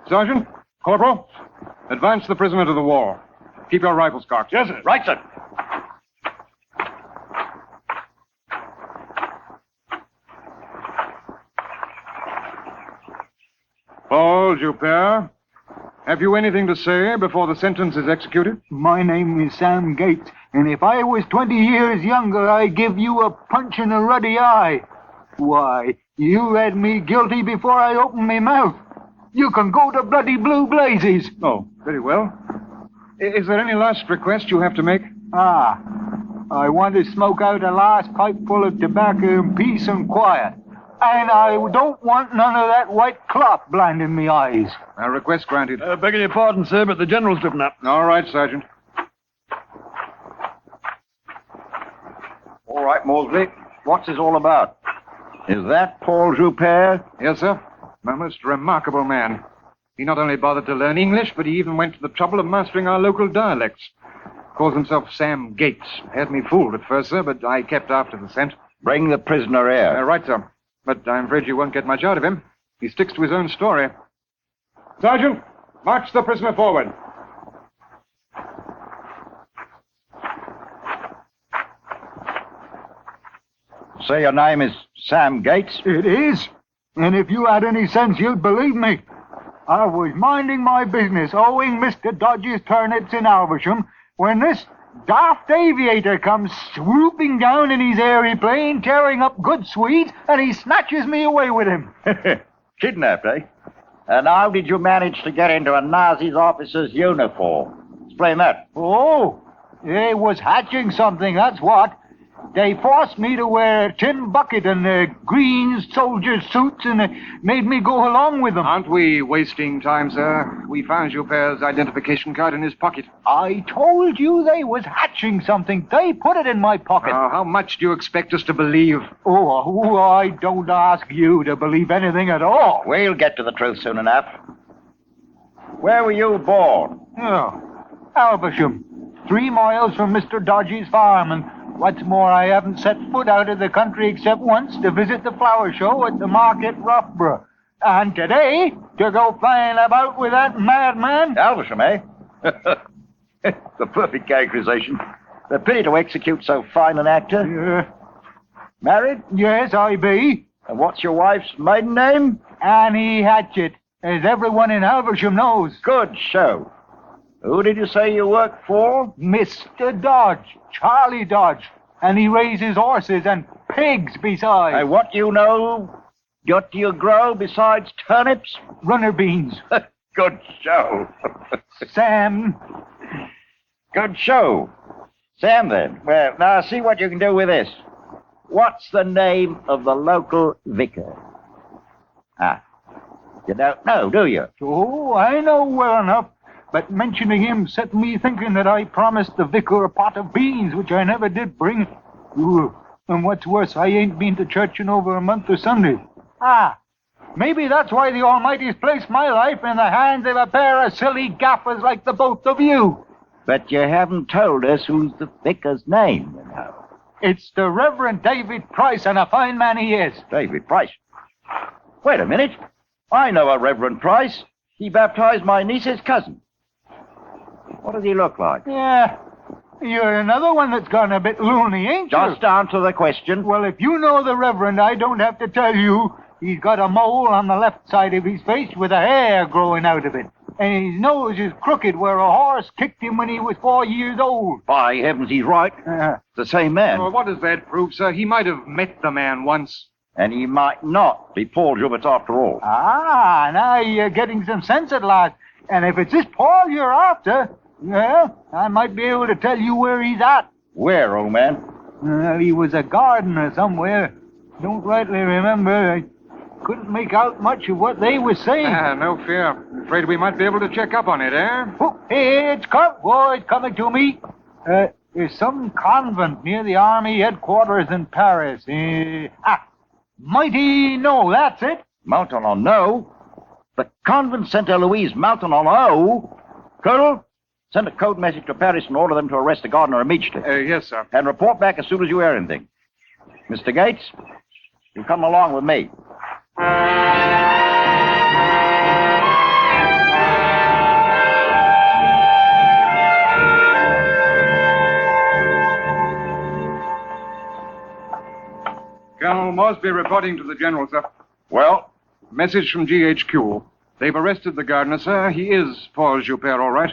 Sergeant, Corporal, advance the prisoner to the wall. Keep your rifles cocked. Yes, sir. Right, sir. Paul Dupere, have you anything to say before the sentence is executed? My name is Sam Gates, and if I was 20 years younger, I'd give you a punch in the ruddy eye. Why, you had me guilty before I opened my mouth. You can go to bloody blue blazes. Oh, very well. Is there any last request you have to make? I want to smoke out a last pipe full of tobacco in peace and quiet. And I don't want none of that white cloth blinding me eyes. Our request granted. Begging your pardon, sir, but the general's driven up. All right, Sergeant. All right, Mosley. What's this all about? Is that Paul Dupere? Yes, sir. A most remarkable man. He not only bothered to learn English, but he even went to the trouble of mastering our local dialects. Calls himself Sam Gates. Had me fooled at first, sir, but I kept after the scent. Bring the prisoner here. Right, sir. But I'm afraid you won't get much out of him. He sticks to his own story. Sergeant, march the prisoner forward. Say your name is Sam Gates? It is. And if you had any sense, you'd believe me. I was minding my business, owing Mr. Dodge's turnips in Alversham, when this daft aviator comes swooping down in his aeroplane, tearing up good Swedes, and he snatches me away with him. Kidnapped, eh? And how did you manage to get into a Nazi's officer's uniform? Explain that. Oh, they was hatching something, that's what. They forced me to wear a tin bucket and green soldier suits, and made me go along with them. Aren't we wasting time, sir? We found Joupert's identification card in his pocket. I told you they was hatching something. They put it in my pocket. How much do you expect us to believe? Oh, I don't ask you to believe anything at all. We'll get to the truth soon enough. Where were you born? Oh, Alversham. 3 miles from Mr. Dodge's farm, and what's more, I haven't set foot out of the country except once to visit the flower show at the market Roughborough. And today, to go flying about with that madman. Alversham, eh? The perfect characterization. The pity to execute so fine an actor. Married? Yes, I be. And what's your wife's maiden name? Annie Hatchett, as everyone in Alversham knows. Good show. Who did you say you work for? Mr. Dodge, Charlie Dodge. And he raises horses and pigs besides. And what you know, what do you grow besides turnips? Runner beans. Good show. Sam. Good show. Sam, then. Well, now see what you can do with this. What's the name of the local vicar? You don't know, do you? Oh, I know well enough. But mentioning him set me thinking that I promised the vicar a pot of beans, which I never did bring. Ooh, and what's worse, I ain't been to church in over a month of Sunday. Maybe that's why the Almighty's placed my life in the hands of a pair of silly gaffers like the both of you. But you haven't told us who's the vicar's name, you know. It's the Reverend David Price, and a fine man he is. David Price? Wait a minute. I know a Reverend Price. He baptized my niece's cousin. What does he look like? Yeah, you're another one that's gone a bit loony, ain't you? Just answer the question. Well, if you know the Reverend, I don't have to tell you. He's got a mole on the left side of his face with a hair growing out of it. And his nose is crooked where a horse kicked him when he was 4 years old. By heavens, he's right. The same man. Well, what does that prove, sir? He might have met the man once. And he might not be Paul Joubert after all. Now you're getting some sense at last. And if it's this Paul you're after, well, I might be able to tell you where he's at. Where, old man? He was a gardener somewhere. Don't rightly remember. I couldn't make out much of what they were saying. No fear. Afraid we might be able to check up on it, eh? Oh, it's coming to me. There's some convent near the army headquarters in Paris. Mighty No, that's it. Mountain on No? The convent St. Eloise, Mountain on O? Colonel, send a code message to Paris and order them to arrest the gardener immediately. Yes, sir. And report back as soon as you hear anything. Mr. Gates, you come along with me. Colonel Mosby reporting to the General, sir. Well? Message from GHQ. They've arrested the gardener, sir. He is Paul Joubert, all right.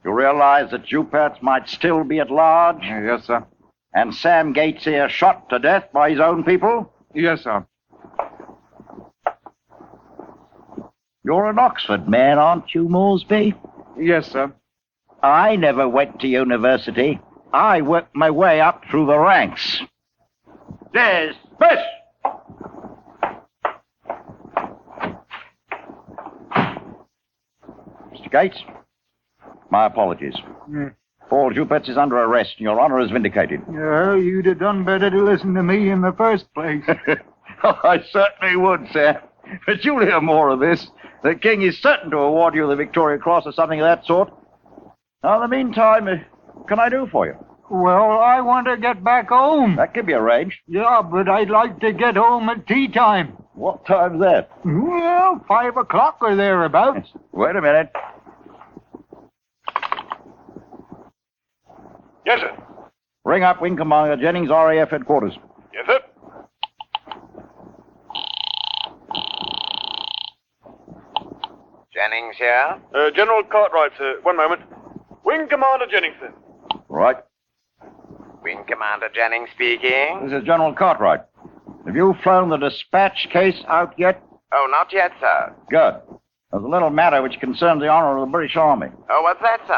You realize that Joubert might still be at large? Yes, sir. And Sam Gates here shot to death by his own people? Yes, sir. You're an Oxford man, aren't you, Mosby? Yes, sir. I never went to university. I worked my way up through the ranks. Dismiss! Mr. Gates, my apologies. Paul Joubert is under arrest, and your honor is vindicated. Well, you'd have done better to listen to me in the first place. I certainly would, Sam. But you'll hear more of this. The king is certain to award you the Victoria Cross or something of that sort. Now, in the meantime, What can I do for you? Well, I want to get back home. That can be arranged. Yeah, but I'd like to get home at tea time. What time's that? Well, 5 o'clock or thereabouts. Wait a minute. Yes, sir. Ring up Wing Commander Jennings, RAF headquarters. Yes, sir. Jennings here? General Cartwright, sir. One moment. Wing Commander Jennings, sir. Right. Wing Commander Jennings speaking. This is General Cartwright. Have you flown the dispatch case out yet? Oh, not yet, sir. Good. There's a little matter which concerns the honor of the British Army. Oh, what's that, sir?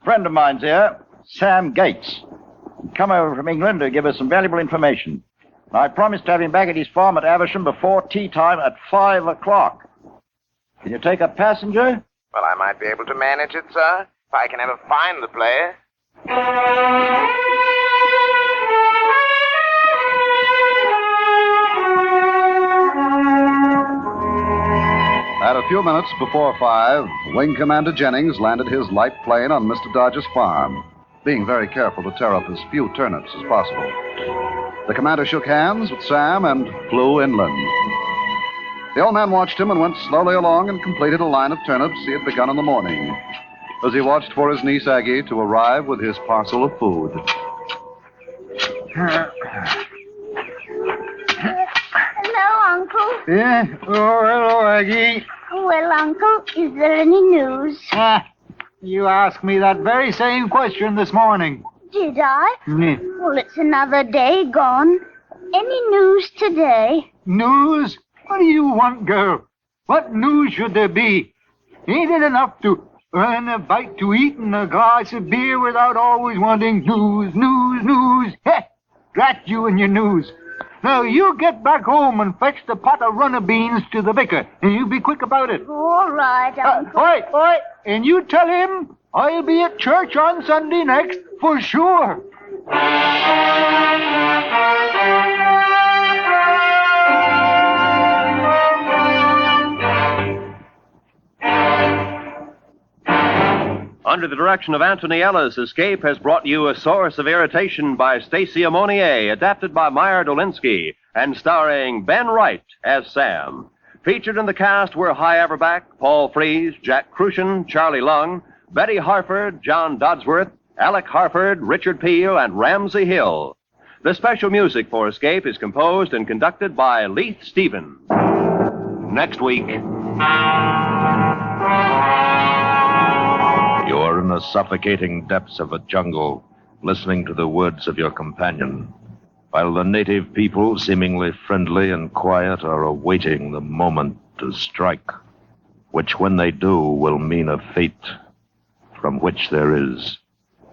A friend of mine's here, Sam Gates. He's come over from England to give us some valuable information. I promised to have him back at his farm at Aversham before tea time at 5 o'clock. Can you take a passenger? Well, I might be able to manage it, sir, if I can ever find the place. At a few minutes before 5, Wing Commander Jennings landed his light plane on Mr. Dodge's farm, being very careful to tear up as few turnips as possible. The commander shook hands with Sam and flew inland. The old man watched him and went slowly along and completed a line of turnips he had begun in the morning, as he watched for his niece Aggie to arrive with his parcel of food. Hello, Uncle. Yeah? Oh, hello, Aggie. Well, Uncle, is there any news? You asked me that very same question this morning. Did I? Hmm. Well, it's another day gone. Any news today? News? What do you want, girl? What news should there be? Ain't it enough to earn a bite to eat and a glass of beer without always wanting news, news, news? Heh! Drat you and your news. Now, you get back home and fetch the pot of runner beans to the vicar, and you be quick about it. All right, Uncle. Oi! And you tell him I'll be at church on Sunday next, for sure. Under the direction of Anthony Ellis, Escape has brought you A Source of Irritation by Stacy Ammonier, adapted by Meyer Dolinsky, and starring Ben Wright as Sam. Featured in the cast were Hy Averback, Paul Frees, Jack Crucian, Charlie Lung, Betty Harford, John Dodsworth, Alec Harford, Richard Peel, and Ramsey Hill. The special music for Escape is composed and conducted by Leith Stevens. Next week. You're in the suffocating depths of a jungle, listening to the words of your companion, while the native people, seemingly friendly and quiet, are awaiting the moment to strike, which, when they do, will mean a fate from which there is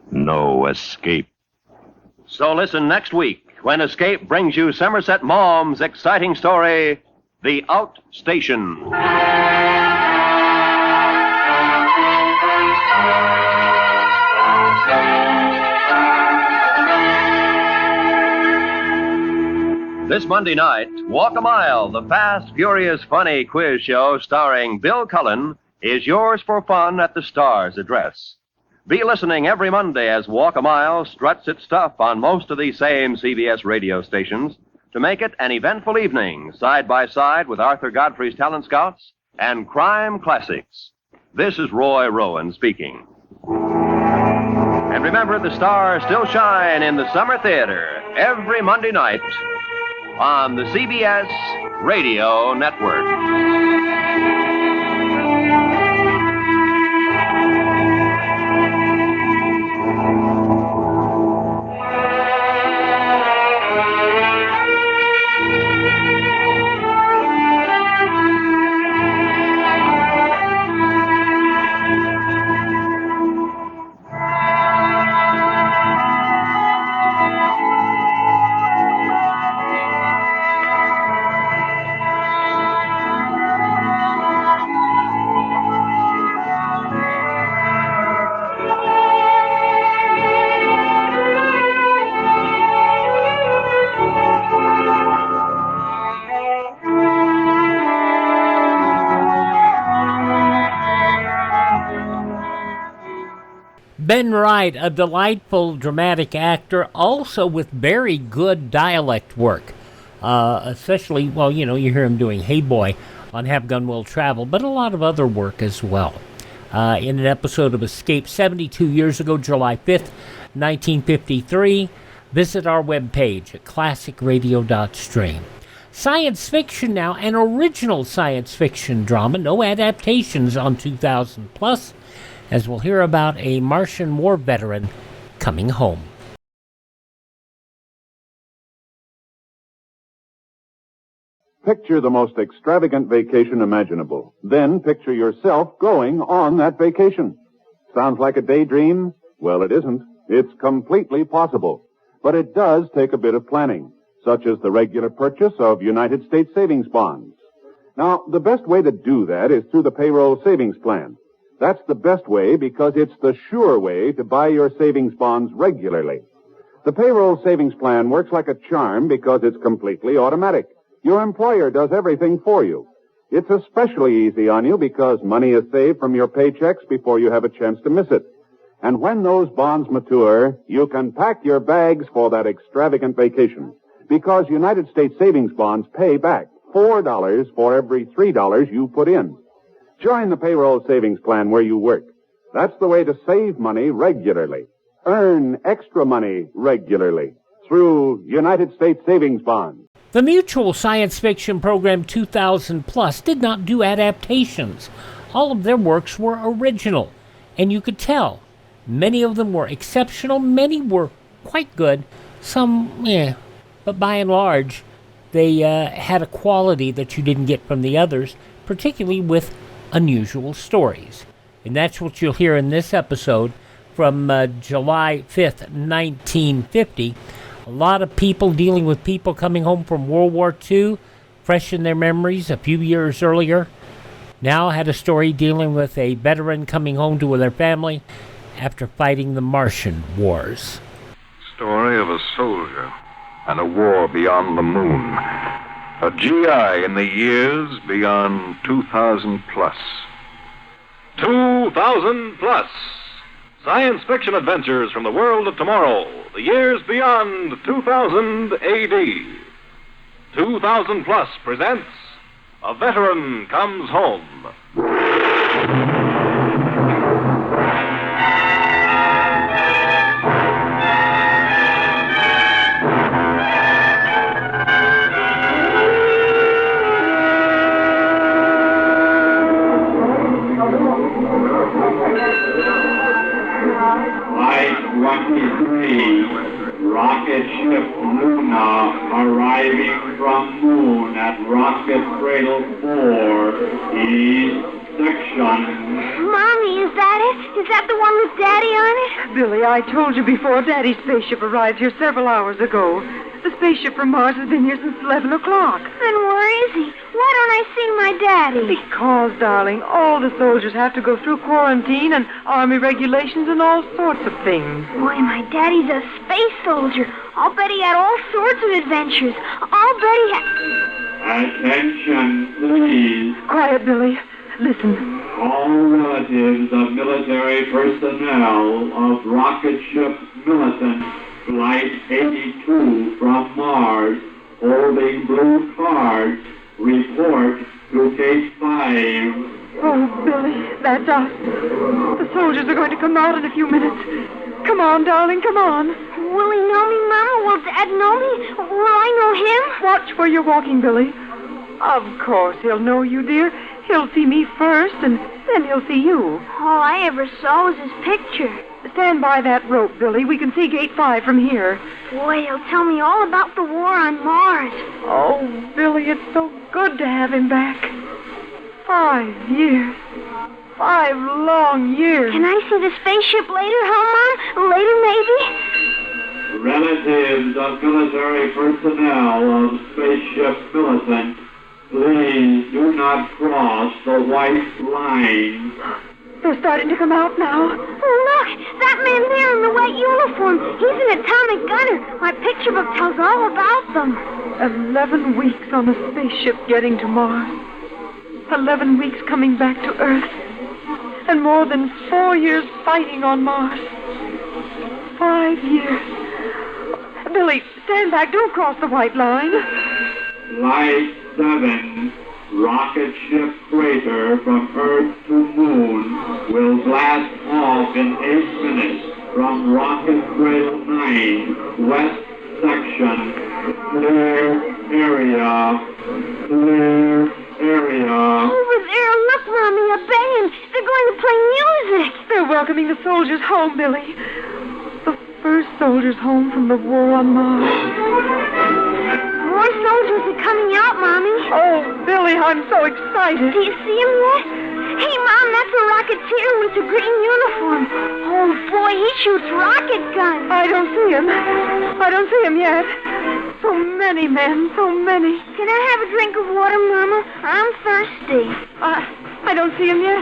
no escape. So listen next week when Escape brings you Somerset Maugham's exciting story, The Outstation. This Monday night, Walk a Mile, the fast, furious, funny quiz show starring Bill Cullen, is yours for fun at the Star's address. Be listening every Monday as Walk a Mile struts its stuff on most of these same CBS radio stations to make it an eventful evening, side by side with Arthur Godfrey's Talent Scouts and crime classics. This is Roy Rowan speaking. And remember, the stars still shine in the Summer Theater every Monday night on the CBS Radio Network. Ben Wright, a delightful dramatic actor, also with very good dialect work. Especially, well, you hear him doing Hey Boy on Have Gun Will Travel, but a lot of other work as well. In an episode of Escape 72 years ago, July 5th, 1953, visit our webpage at classicradio.stream. Science fiction now, an original science fiction drama, no adaptations on 2000 Plus, as we'll hear about a Martian war veteran coming home. Picture the most extravagant vacation imaginable. Then picture yourself going on that vacation. Sounds like a daydream? Well, it isn't. It's completely possible. But it does take a bit of planning, such as the regular purchase of United States savings bonds. Now, the best way to do that is through the payroll savings plan. That's the best way because it's the sure way to buy your savings bonds regularly. The payroll savings plan works like a charm because it's completely automatic. Your employer does everything for you. It's especially easy on you because money is saved from your paychecks before you have a chance to miss it. And when those bonds mature, you can pack your bags for that extravagant vacation because United States savings bonds pay back $4 for every $3 you put in. Join the payroll savings plan where you work. That's the way to save money regularly. Earn extra money regularly through United States savings bonds. The Mutual Science Fiction Program 2000 Plus did not do adaptations. All of their works were original, and you could tell. Many of them were exceptional, many were quite good, some, but by and large, they had a quality that you didn't get from the others, particularly with unusual stories. And that's what you'll hear in this episode from July 5th, 1950. A lot of people dealing with people coming home from World War II, fresh in their memories a few years earlier. Now had a story dealing with a veteran coming home to their family after fighting the Martian wars. Story of a soldier and a war beyond the moon. A GI in the years beyond 2000 plus. 2000 plus. Science fiction adventures from the world of tomorrow, the years beyond 2000 AD. 2000 Plus presents A Veteran Comes Home. Rocket ship Luna arriving from moon at Rocket Cradle 4, East Section. Mommy, is that it? Is that the one with Daddy on it? Billy, I told you before, Daddy's spaceship arrived here several hours ago. The spaceship from Mars has been here since 11 o'clock. Then where is he? Why don't I see my Daddy? Because, darling, all the soldiers have to go through quarantine and army regulations and all sorts of things. Boy, my Daddy's a space soldier. I'll bet he had all sorts of adventures. I'll bet he had... Attention, please. Quiet, Billy. Listen. All relatives of military personnel of rocket ship Militant, Flight 82 from Mars, holding blue cards, report to Gate 5. Oh, Billy, that's us. The soldiers are going to come out in a few minutes. Come on, darling, come on. Will he know me, Mama? Will Dad know me? Will I know him? Watch where you're walking, Billy. Of course he'll know you, dear. He'll see me first, and then he'll see you. All I ever saw was his picture. Stand by that rope, Billy. We can see Gate 5 from here. Boy, he'll tell me all about the war on Mars. Oh, Billy, it's so good to have him back. 5 years. 5 long years. Can I see the spaceship later, huh, Mom? Later, maybe? Relatives of military personnel of Spaceship Militant, please do not cross the white line. They're starting to come out now. Oh, look! That man there in the white uniform. He's an atomic gunner. My picture book tells all about them. 11 weeks on a spaceship getting to Mars. 11 weeks coming back to Earth. and more than 4 years fighting on Mars. 5 years. Billy, stand back. Don't cross the white line. Flight 7, rocket ship Traitor from Earth to Moon will blast off in 8 minutes from Rocket Trail 9, West Section. Clear area. Clear area. Over there, look, Mommy, a band. They're going to play music. They're welcoming the soldiers home, Billy. The first soldiers home from the war on Mars. More soldiers are coming out, Mommy. Oh, Billy, I'm so excited. Do you see him yet? Hey, Mom, that's a Rocketeer with a green uniform. Oh, boy, he shoots rocket guns. I don't see him yet. So many men, so many. Can I have a drink of water, Mama? I'm thirsty. I don't see him yet.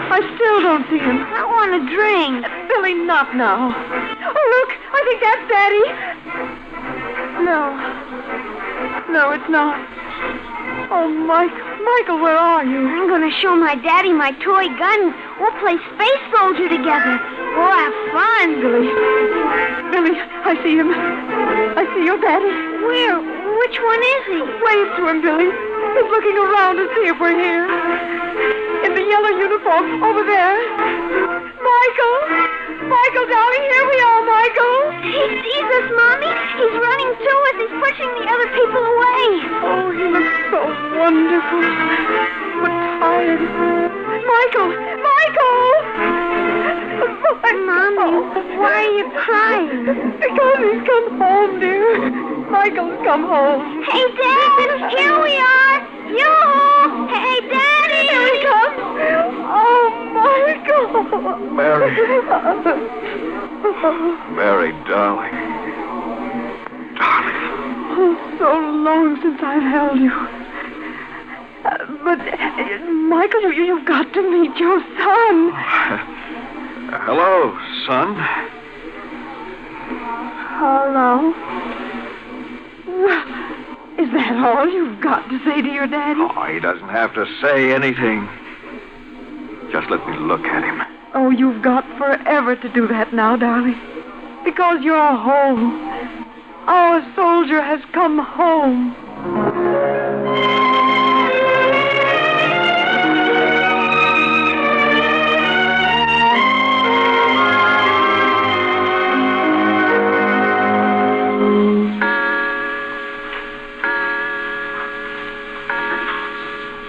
I still don't see him. I want a drink. Billy, not now. Oh, look, I think that's Daddy. No, it's not. Oh, Michael, where are you? I'm going to show my daddy my toy gun. We'll play Space Soldier together. We'll have fun. Billy, I see him. I see your daddy. Where? Which one is he? Wave to him, Billy. He's looking around to see if we're here. In the yellow uniform, over there. Michael, darling, here we are, Michael. He sees us, Mommy. He's running to us. He's pushing the other people away. Oh, he looks so wonderful. But tired. Michael! Mommy, why are you crying? Because he's come home, dear. Michael's come home. Hey, Dad, here we are. You! Hey, Daddy! Here he comes. Oh, Michael! Mary, darling. Oh, so long since I've held you. But, Michael, you've got to meet your son. Hello, son. Hello? Well, is that all you've got to say to your daddy? Oh, he doesn't have to say anything. Just let me look at him. Oh, you've got forever to do that now, darling. Because you're home. Our soldier has come home.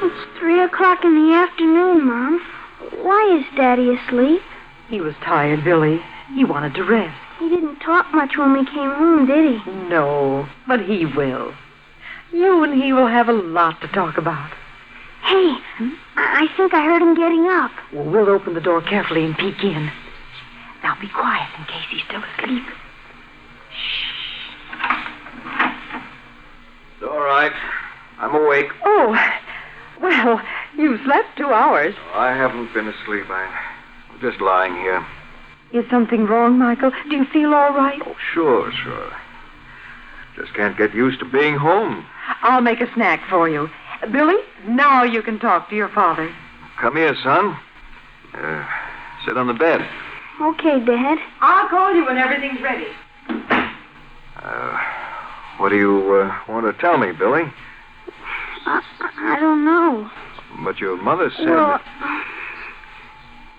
It's 3 o'clock in the afternoon, Mom. Why is Daddy asleep? He was tired, Billy. He wanted to rest. He didn't talk much when we came home, did he? No, but he will. You and he will have a lot to talk about. Hey, I think I heard him getting up. Well, we'll open the door carefully and peek in. Now be quiet in case he's still asleep. It's all right. I'm awake. Oh, well, you slept 2 hours. I haven't been asleep. I'm just lying here. Is something wrong, Michael? Do you feel all right? Oh, sure. Just can't get used to being home. I'll make a snack for you. Billy, now you can talk to your father. Come here, son. Sit on the bed. Okay, Dad. I'll call you when everything's ready. What do you want to tell me, Billy? I don't know. But your mother said... Well,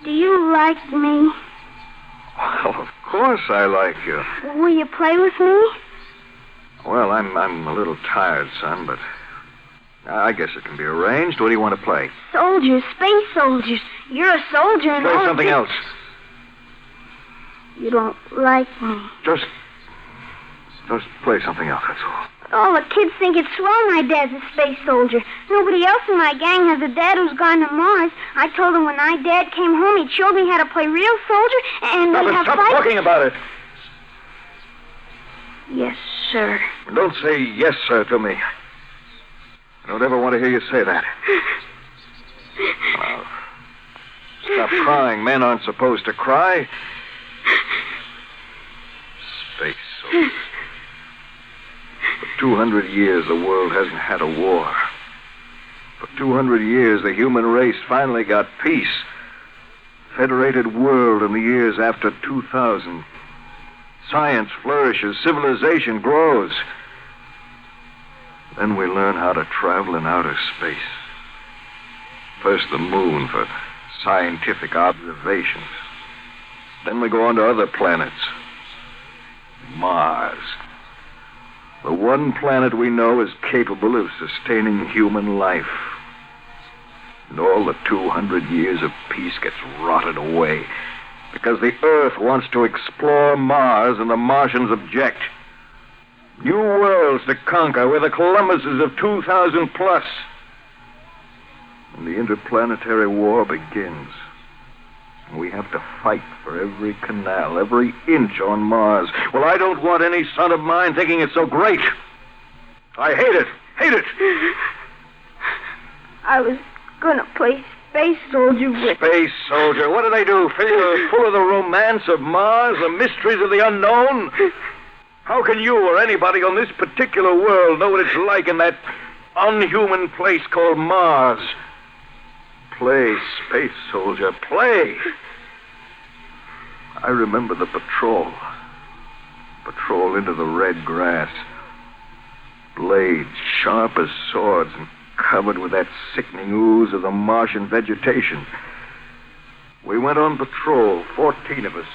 do you like me? Well, of course I like you. Will you play with me? Well, I'm a little tired, son, but I guess it can be arranged. What do you want to play? Soldiers, space soldiers. You're a soldier and Play all something else. You don't like me. Just play something else, that's all. All the kids think it's swell my dad's a space soldier. Nobody else in my gang has a dad who's gone to Mars. I told him when my dad came home, he'd show me how to play real soldier, and we'd have Stop fights. talking about it. Yes, sir. Don't say yes, sir, to me. I don't ever want to hear you say that. Now, stop crying. Men aren't supposed to cry. Space soldiers. For 200 years, the world hasn't had a war. For 200 years, the human race finally got peace. federated world in the years after 2000. Science flourishes, civilization grows. Then we learn how to travel in outer space. First the moon for scientific observations. Then we go on to other planets. Mars. The one planet we know is capable of sustaining human life. And all the 200 years of peace gets rotted away because the Earth wants to explore Mars and the Martians object. New worlds to conquer. We're the Columbuses of 2000 plus. And the interplanetary war begins. We have to fight for every canal, every inch on Mars. Well, I don't want any son of mine thinking it's so great. I hate it. Hate it. I was gonna play space soldier with... Space soldier? What do they do? Fill you full of the romance of Mars, the mysteries of the unknown? How can you or anybody on this particular world know what it's like in that unhuman place called Mars? Play, space soldier, play. I remember the patrol. Patrol into the red grass. Blades sharp as swords and covered with that sickening ooze of the Martian vegetation. We went on patrol, 14 of us.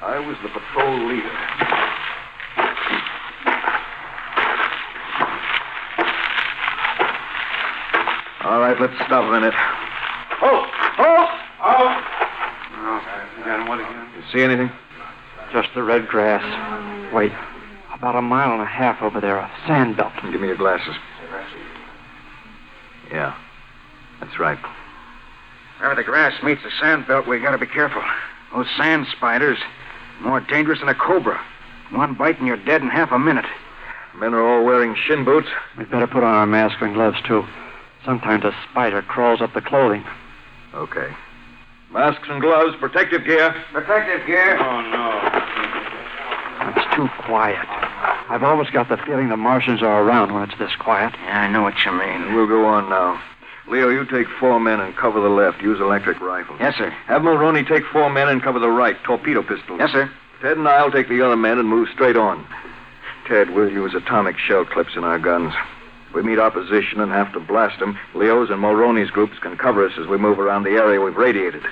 I was the patrol leader. All right, let's stop a minute. Oh! And what again? You see anything? Just the red grass. Wait, about a mile and a half over there, a sand belt. Give me your glasses. Yeah, that's right. Wherever the grass meets the sand belt, we gotta be careful. Those sand spiders, more dangerous than a cobra. One bite and you're dead in half a minute. Men are all wearing shin boots. We'd better put on our masks and gloves, too. Sometimes a spider crawls up the clothing. Okay. Masks and gloves, protective gear. Protective gear? Oh, no. It's too quiet. I've always got the feeling the Martians are around when it's this quiet. Yeah, I know what you mean. We'll go on now. Leo, you take 4 men and cover the left. Use electric rifles. Yes, sir. Have Mulroney take 4 men and cover the right. Torpedo pistols. Yes, sir. Ted and I'll take the other men and move straight on. Ted, we'll use atomic shell clips in our guns. If we meet opposition and have to blast them, Leo's and Mulroney's groups can cover us as we move around the area we've radiated.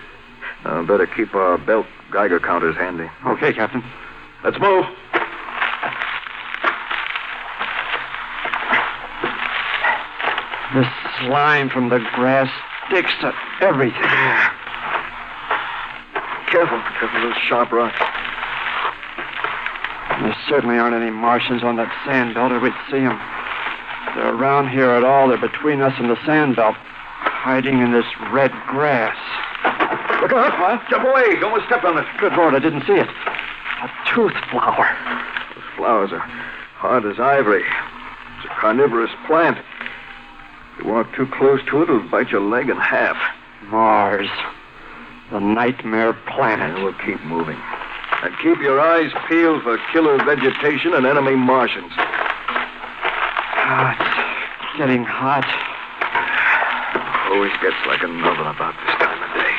Better keep our belt Geiger counters handy. Okay, Captain. Let's move. This slime from the grass sticks to everything. Careful of those sharp rocks. There certainly aren't any Martians on that sand belt, or we'd see them. If they're around here at all, they're between us and the sand belt, hiding in this red grass. Look out! What? Jump away! Don't step on it. Good Lord, I didn't see it. A tooth flower. Those flowers are hard as ivory. It's a carnivorous plant. If you walk too close to it, it'll bite your leg in half. Mars. The nightmare planet. And we'll keep moving. And keep your eyes peeled for killer vegetation and enemy Martians. Oh, it's getting hot. Always gets like an oven about this time of day.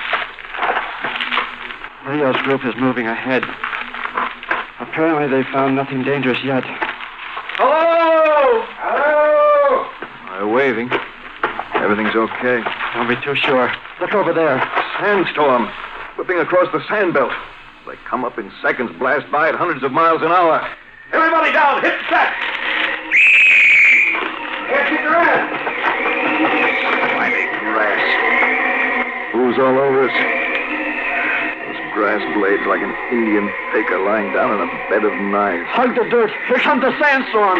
Leo's group is moving ahead. Apparently they found nothing dangerous yet. Hello! Hello! They're waving. Everything's okay. Don't be too sure. Look over there. Sandstorm. Whipping across the sand belt. They come up in seconds, blast by at hundreds of miles an hour. Everybody down! Hit set! Can't keep your ass! Slimy grass. Ooze all over us. Those grass blades like an Indian faker lying down in a bed of knives. Hug the dirt. Here comes the sandstorm.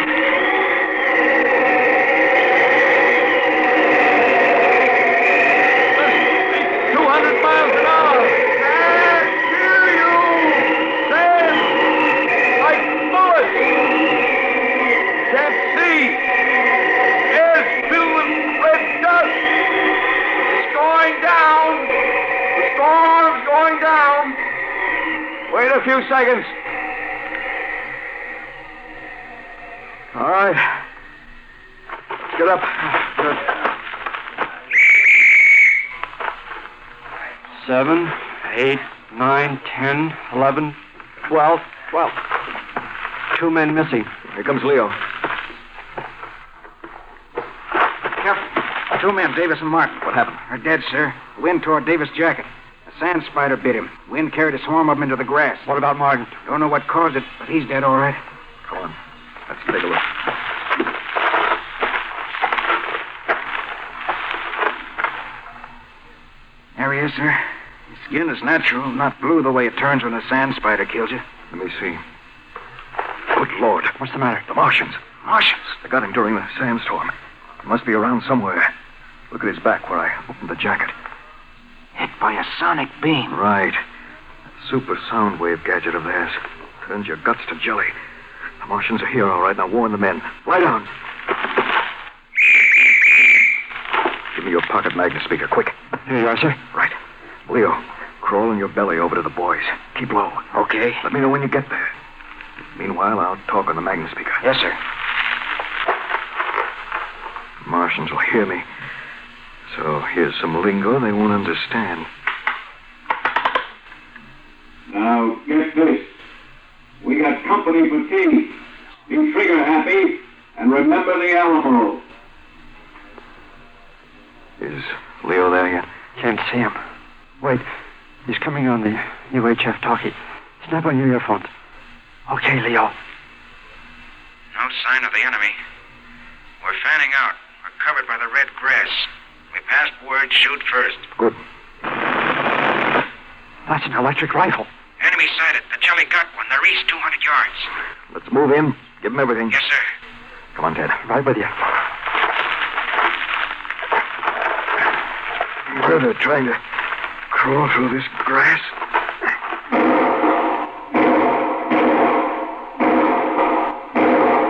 200 miles an hour! Can't hear you! Sand! Like bullets! Can't see! Air's filled with red dust! It's going down! The storm's going down! Wait a few seconds. All right. Get up. Good. 7, 8, 9, 10, 11, 12. 12. 2 men missing. Here comes Leo. Careful. 2 men, Davis and Mark. What happened? Are dead, sir. Wind tore Davis' jacket. A sand spider bit him. Wind carried a swarm of them into the grass. What about Martin? Don't know what caused it, but he's dead all right. Come on. Let's take a look. There he is, sir. His skin is natural, not blue the way it turns when a sand spider kills you. Let me see. Good Lord. What's the matter? The Martians. Martians? They got him during the sandstorm. He must be around somewhere. Look at his back where I opened the jacket. Hit by a sonic beam. Right. That super sound wave gadget of theirs. Turns your guts to jelly. The Martians are here, all right. Now warn the men. Lie down. Give me your pocket magnet speaker, quick. Here you are, sir. Right. Leo, crawl on your belly over to the boys. Keep low. Okay. Let me know when you get there. Meanwhile, I'll talk on the magnet speaker. Yes, sir. The Martians will hear me. So here's some lingo they won't understand. Now, get this. We got company for tea. Be trigger happy and remember the Alamo. Is Leo there yet? Can't see him. Wait. He's coming on the UHF talkie. Snap on your earphones. Okay, Leo. No sign of the enemy. We're fanning out. We're covered by the red grass. We passed word, shoot first. Good. That's an electric rifle. Enemy sighted. The jelly got one. They're east 200 yards. Let's move in. Give them everything. Yes, sir. Come on, Ted. Right with you. Where they're trying to crawl through this grass.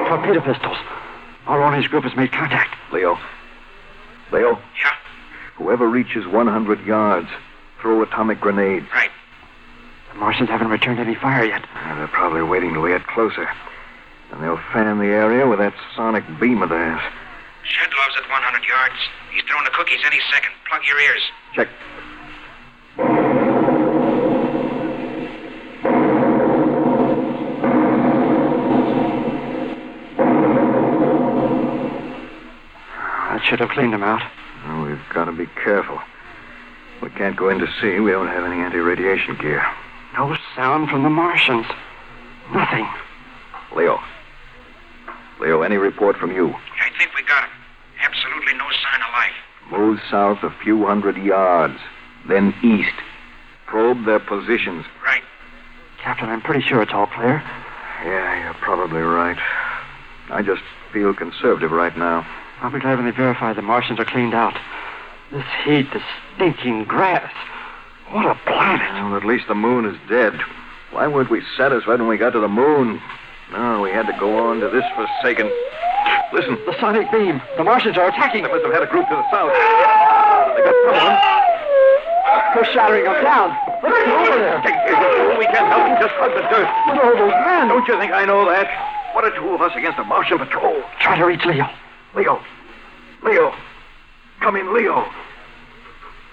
Torpedo pistols. Our own group has made contact. Leo. Leo? Yeah? Whoever reaches 100 yards, throw atomic grenades. Right. The Martians haven't returned any fire yet. They're probably waiting till we get closer. And they'll fan the area with that sonic beam of theirs. Shedlov's at 100 yards. He's throwing the cookies any second. Plug your ears. Check. That should have cleaned them out. Well, we've got to be careful. We can't go in to see. We don't have any anti-radiation gear. No sound from the Martians. Nothing. Leo. Leo, any report from you? I think we got him. Absolutely no sign of life. Move south a few hundred yards, then east. Probe their positions. Right. Captain, I'm pretty sure it's all clear. Yeah, you're probably right. I just feel conservative right now. I'll be glad when they verify the Martians are cleaned out. This heat, this stinking grass. What a planet. Well, at least the moon is dead. Why weren't we satisfied when we got to the moon? No, we had to go on to this forsaken... Listen. The sonic beam. The Martians are attacking. They must have had a group to the south. They got someone. They're shattering them down. Let's get over there. We can't help them. Just hug the dirt. Look at all those men. Don't you think I know that? What are 2 of us against a Martian patrol? Try to reach Leo. Leo. Leo. Come in, Leo.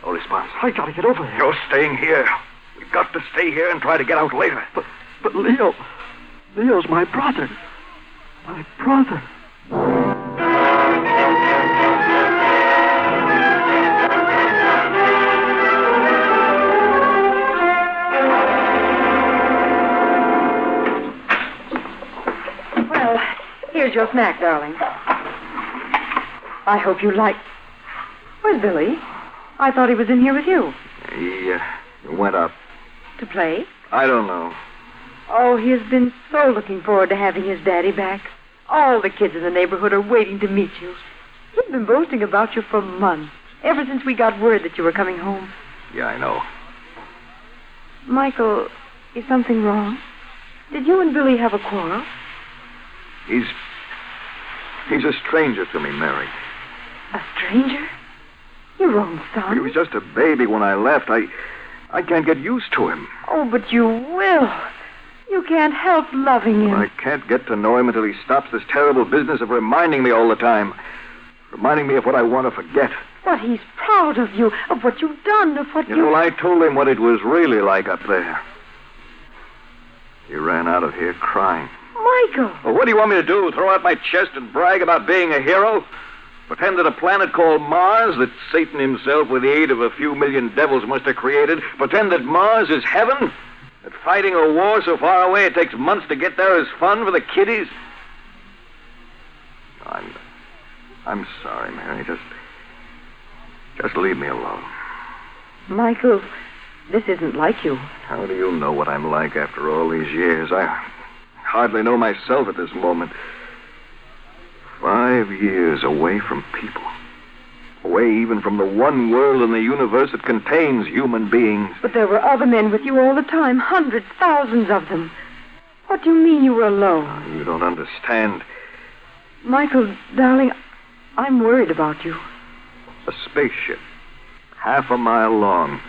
No response. I gotta get over there. You're staying here. We've got to stay here and try to get out later. But Leo... Leo's my brother. My brother. Well, here's your snack, darling. I hope you like... Where's Billy? I thought he was in here with you. He went up. To play? I don't know. Oh, he has been so looking forward to having his daddy back. All the kids in the neighborhood are waiting to meet you. He's been boasting about you for months, ever since we got word that you were coming home. Yeah, I know. Michael, is something wrong? Did you and Billy have a quarrel? He's a stranger to me, Mary. A stranger? Your own son? He was just a baby when I left. I can't get used to him. Oh, but you will. You can't help loving him. I can't get to know him until he stops this terrible business of reminding me all the time. Reminding me of what I want to forget. But he's proud of you, of what you've done, of what You know, I told him what it was really like up there. He ran out of here crying. Michael! Well, what do you want me to do? Throw out my chest and brag about being a hero? Pretend that a planet called Mars, that Satan himself, with the aid of a few million devils, must have created, pretend that Mars is heaven? That fighting a war so far away it takes months to get there is fun for the kiddies? I'm sorry, Mary. Just leave me alone. Michael, this isn't like you. How do you know what I'm like after all these years? I hardly know myself at this moment. 5 years away from people. Away even from the one world in the universe that contains human beings. But there were other men with you all the time. Hundreds, thousands of them. What do you mean you were alone? You don't understand. Michael, darling, I'm worried about you. A spaceship, 1/2 mile long,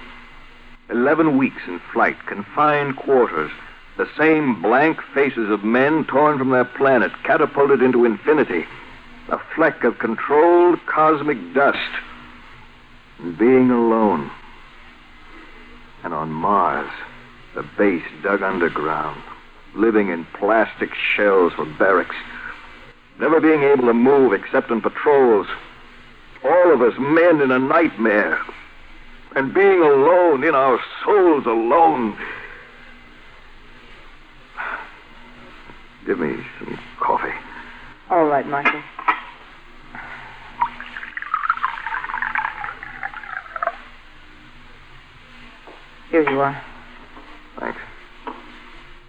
11 weeks in flight, confined quarters, the same blank faces of men torn from their planet, catapulted into infinity, a fleck of controlled cosmic dust, and being alone. And on Mars, the base dug underground, living in plastic shells for barracks, never being able to move except on patrols. All of us men in a nightmare. And being alone, in our souls alone. Give me some coffee. All right, Michael. Here you are. Thanks.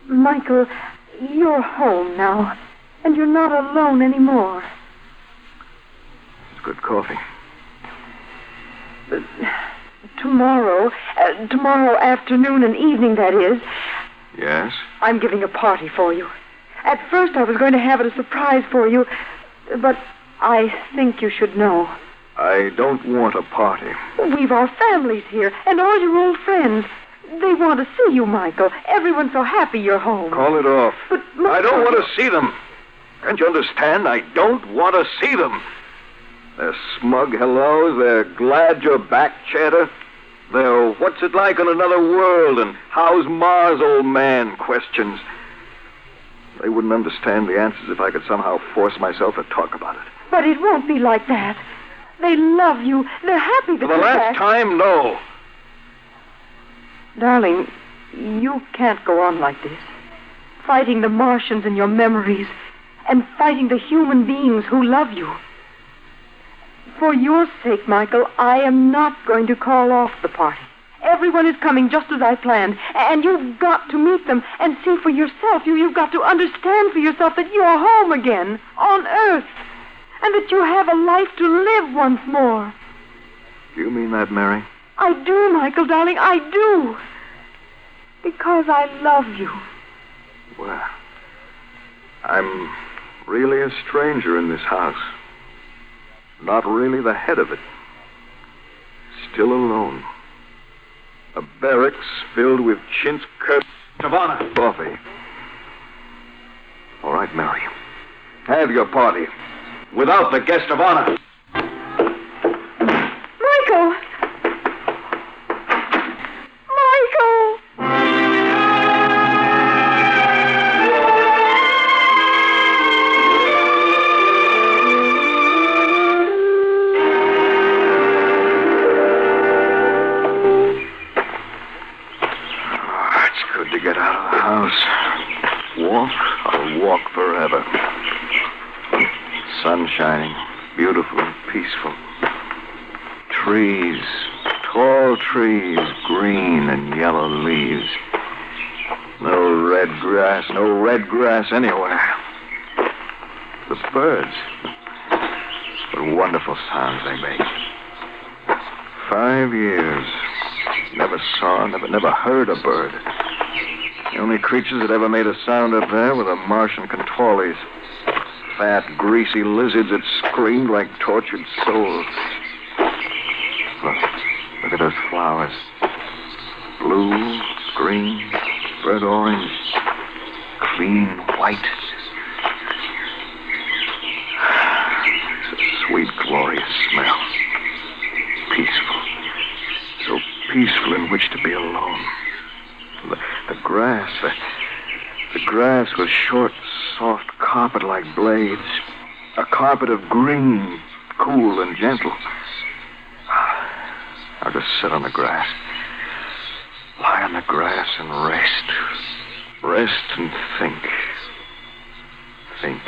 Michael, you're home now, and you're not alone anymore. It's good coffee. Tomorrow afternoon and evening, that is, Yes? I'm giving a party for you. At first I was going to have it a surprise for you, but I think you should know. I don't want a party. We've our families here, and all your old friends. They want to see you, Michael. Everyone's so happy you're home. Call it off. But, I don't want to see them. Can't you understand? I don't want to see them. Their smug hellos, their glad you're back chatter, their what's it like on another world and how's Mars, old man questions. They wouldn't understand the answers if I could somehow force myself to talk about it. But it won't be like that. They love you. They're happy that For the you're last back. time, no. Darling, you can't go on like this. Fighting the Martians in your memories and fighting the human beings who love you. For your sake, Michael, I am not going to call off the party. Everyone is coming just as I planned, and you've got to meet them and see for yourself. You've got to understand for yourself that you're home again, on Earth, and that you have a life to live once more. Do you mean that, Mary? I do, Michael, darling, I do. Because I love you. Well, I'm really a stranger in this house. Not really the head of it. Still alone. A barracks filled with chintz curtains of honor. Coffee. All right, Mary. Have your party. Without the guest of honor. Michael! Michael! To get out of the house. Walk, I'll walk forever. Sun shining, beautiful and peaceful. Trees, tall trees, green and yellow leaves. No red grass anywhere. The birds, what wonderful sounds they make. 5 years, never saw, never heard a bird. The only creatures that ever made a sound up there were the Martian contorlies. Fat, greasy lizards that screamed like tortured souls. Look at those flowers. Blue, green, burnt orange, clean white. It's a sweet, glorious smell. to be alone. The grass was short, soft carpet like blades. A carpet of green, cool and gentle. I'll just sit on the grass. Lie on the grass and rest. Rest and think. Think.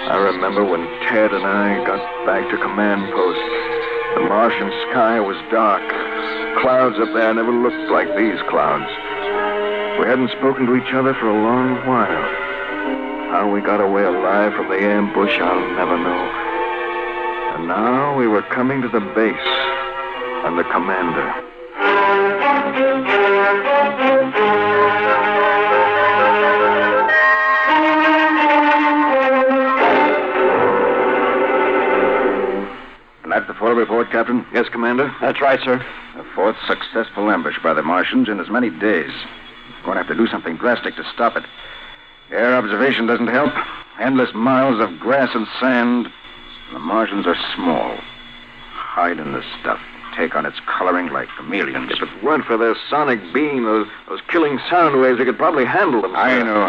I remember when Ted and I got back to command post. The Martian sky was dark. Clouds up there never looked like these clouds. We hadn't spoken to each other for a long while. How we got away alive from the ambush, I'll never know. And now we were coming to the base, and the commander. That's the full report, Captain? Yes, Commander? That's right, sir. The fourth successful ambush by the Martians in as many days. We're going to have to do something drastic to stop it. Air observation doesn't help. Endless miles of grass and sand. The Martians are small. Hide in the stuff. Take on its coloring like chameleons. If it weren't for their sonic beam, those killing sound waves, we could probably handle them. I know.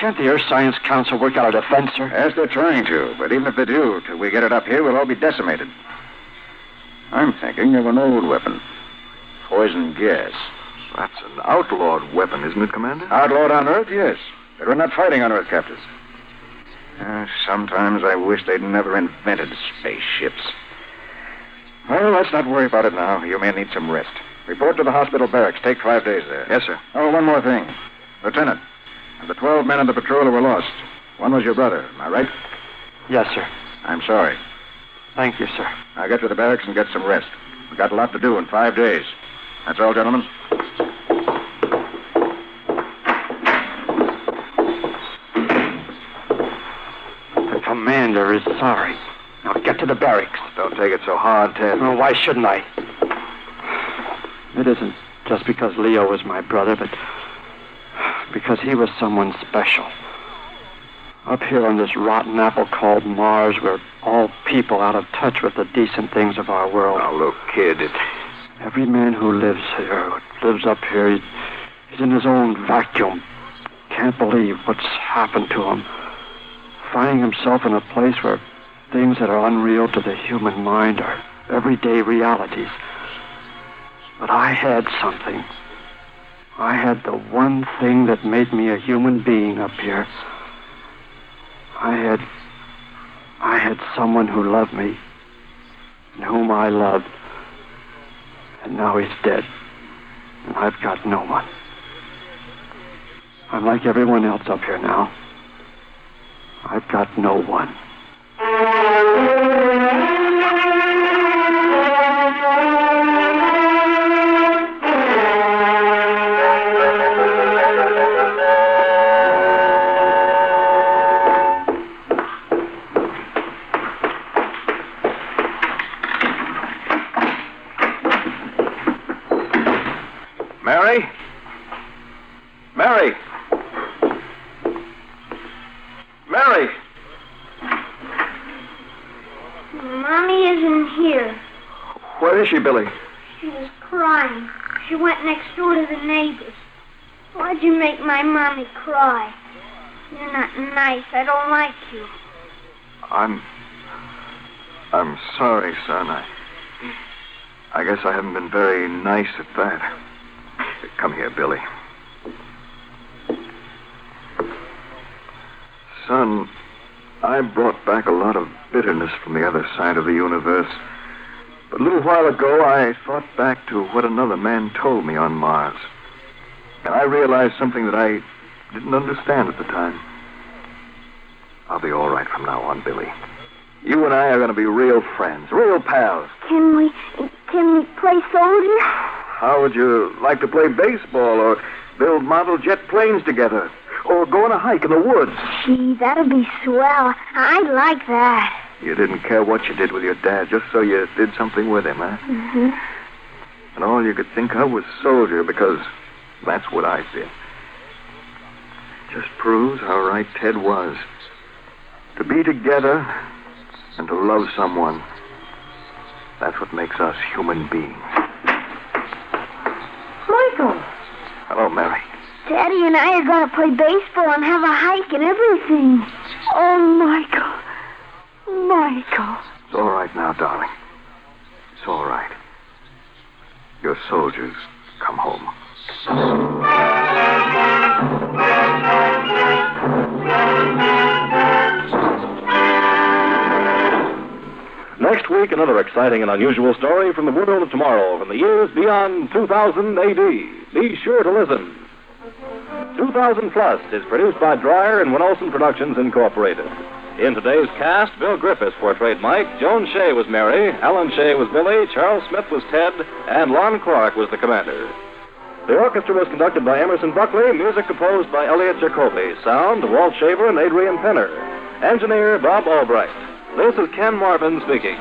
Can't the Earth Science Council work out a defense, sir? Yes, they're trying to. But even if they do, till we get it up here, we'll all be decimated. I'm thinking of an old weapon. Poison gas. That's an outlawed weapon, isn't it, Commander? Outlawed on Earth, yes. But we're not fighting on Earth, captors. Sometimes I wish they'd never invented spaceships. Well, let's not worry about it now. You may need some rest. Report to the hospital barracks. Take 5 days there. Yes, sir. Oh, one more thing. Lieutenant, of the 12 men on the patrol who were lost, one was your brother. Am I right? Yes, sir. I'm sorry. Thank you, sir. Now get to the barracks and get some rest. We've got a lot to do in 5 days. That's all, gentlemen. The commander is sorry. Now get to the barracks. Don't take it so hard, Ted. Well, why shouldn't I? It isn't just because Leo was my brother, but because he was someone special. Up here on this rotten apple called Mars, we're all people out of touch with the decent things of our world. Now, look, kid, every man who lives here, lives up here, he's in his own vacuum. Can't believe what's happened to him. Finding himself in a place where things that are unreal to the human mind are everyday realities. But I had something. I had the one thing that made me a human being up here. I had someone who loved me, and whom I loved. And now he's dead, and I've got no one. I'm like everyone else up here now. I've got no one. Mary? Mary? Mary? Mommy isn't here. Where is she, Billy? She was crying. She went next door to the neighbors. Why'd you make my mommy cry? You're not nice. I don't like you. I'm sorry, son. I guess I haven't been very nice at that. Come here, Billy. Son, I brought back a lot of bitterness from the other side of the universe. But a little while ago, I thought back to what another man told me on Mars. And I realized something that I didn't understand at the time. I'll be all right from now on, Billy. You and I are going to be real friends, real pals. Can we play soldier? How would you like to play baseball or build model jet planes together? Or go on a hike in the woods? Gee, that'd be swell. I'd like that. You didn't care what you did with your dad, just so you did something with him, huh? Mm-hmm. And all you could think of was soldier, because that's what I did. Just proves how right Ted was. To be together and to love someone. That's what makes us human beings. Michael, Hello, Mary. Daddy and I are going to play baseball and have a hike and everything. Oh, Michael. Michael. It's all right now, darling. It's all right. Your soldiers come home. Next week, another exciting and unusual story from the world of tomorrow, from the years beyond 2000 AD. Be sure to listen. 2000 Plus is produced by Dreyer and Winolson Productions Incorporated. In today's cast, Bill Griffiths portrayed Mike, Joan Shea was Mary, Alan Shea was Billy, Charles Smith was Ted, and Lon Clark was the commander. The orchestra was conducted by Emerson Buckley, music composed by Elliot Jacoby, sound Walt Shaver and Adrian Penner, engineer Bob Albrecht. This is Ken Marvin speaking.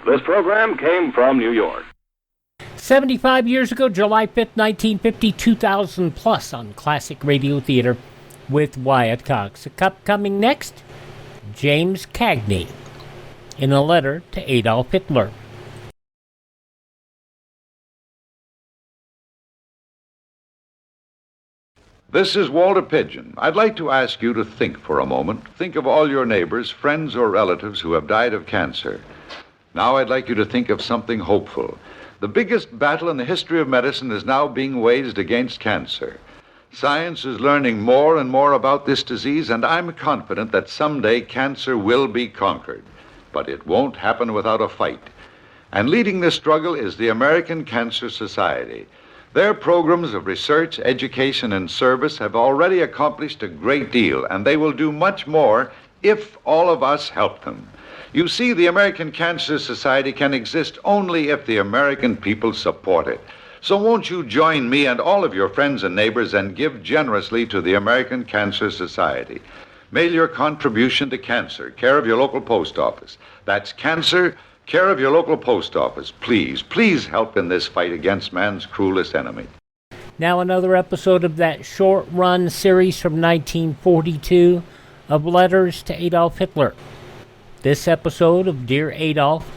This program came from New York. 75 years ago, July 5th, 1950, 2000 Plus on Classic Radio Theater with Wyatt Cox. Coming next, James Cagney in a letter to Adolf Hitler. This is Walter Pigeon. I'd like to ask you to think for a moment. Think of all your neighbors, friends, or relatives who have died of cancer. Now I'd like you to think of something hopeful. The biggest battle in the history of medicine is now being waged against cancer. Science is learning more and more about this disease, and I'm confident that someday cancer will be conquered. But it won't happen without a fight. And leading this struggle is the American Cancer Society. Their programs of research, education, and service have already accomplished a great deal, and they will do much more if all of us help them. You see, the American Cancer Society can exist only if the American people support it. So won't you join me and all of your friends and neighbors and give generously to the American Cancer Society? Mail your contribution to Cancer, care of your local post office. That's Cancer, care of your local post office. Please, please help in this fight against man's cruelest enemy. Now another episode of that short-run series from 1942 of Letters to Adolf Hitler. This episode of Dear Adolf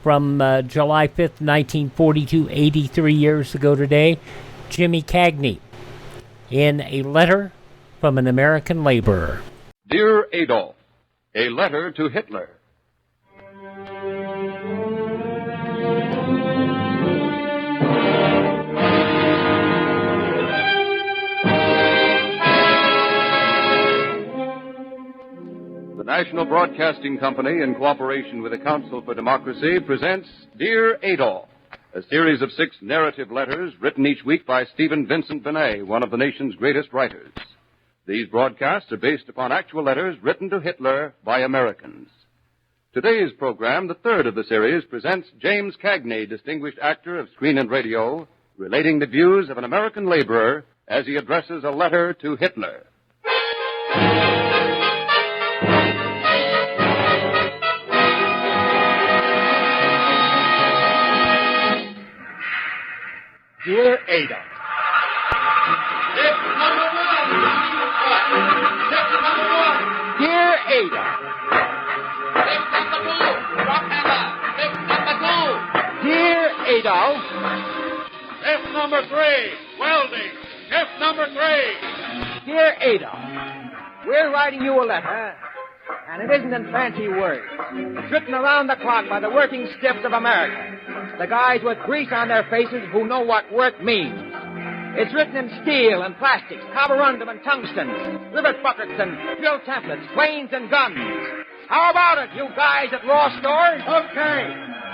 from July 5th, 1942, 83 years ago today, Jimmy Cagney, in a letter from an American laborer. Dear Adolf, a letter to Hitler. The National Broadcasting Company, in cooperation with the Council for Democracy, presents Dear Adolf, a series of 6 narrative letters written each week by Stephen Vincent Benet, one of the nation's greatest writers. These broadcasts are based upon actual letters written to Hitler by Americans. Today's program, the third of the series, presents James Cagney, distinguished actor of screen and radio, relating the views of an American laborer as he addresses a letter to Hitler. Dear Ada. Dear Ada. Dear Adolf. Shift number 3, welding. Shift number 3. Dear Adolf, we're writing you a letter, and it isn't in fancy words. It's written around the clock by the working stiffs of America. The guys with grease on their faces who know what work means. It's written in steel and plastics, carborundum and tungsten, rivet buckets and drill templates, planes and guns. How about it, you guys at raw stores? Okay.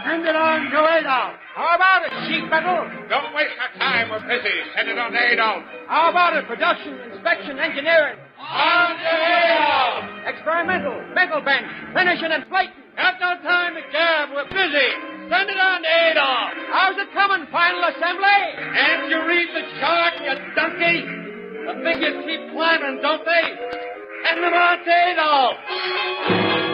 Send it on to Adolf. How about it, sheet metal? Don't waste our time. We're busy. Send it on to Adolf. How about it, production, inspection, engineering? On to Adolf. Experimental, mental bench, finishing and plating. Got no time to gab. We're busy. Send it on to Adolf. How's it coming, final assembly? Can't you read the chart, you donkey? The figures keep climbing, don't they? Send them on to Adolf.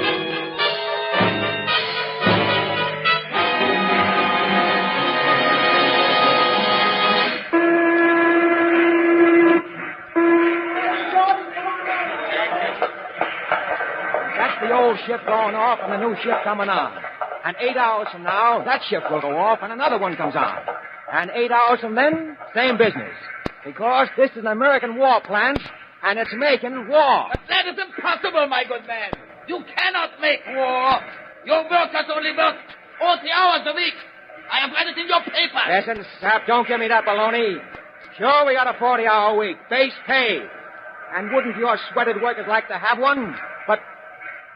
old ship going off and the new ship coming on. And 8 hours from now, that ship will go off and another one comes on. And 8 hours from then, same business. Because this is an American war plant, and it's making war. But that is impossible, my good man. You cannot make war. Your workers only work 40 hours a week. I have read it in your paper. Listen, Sap, don't give me that baloney. Sure, we got a 40-hour week, base pay. And wouldn't your sweated workers like to have one? But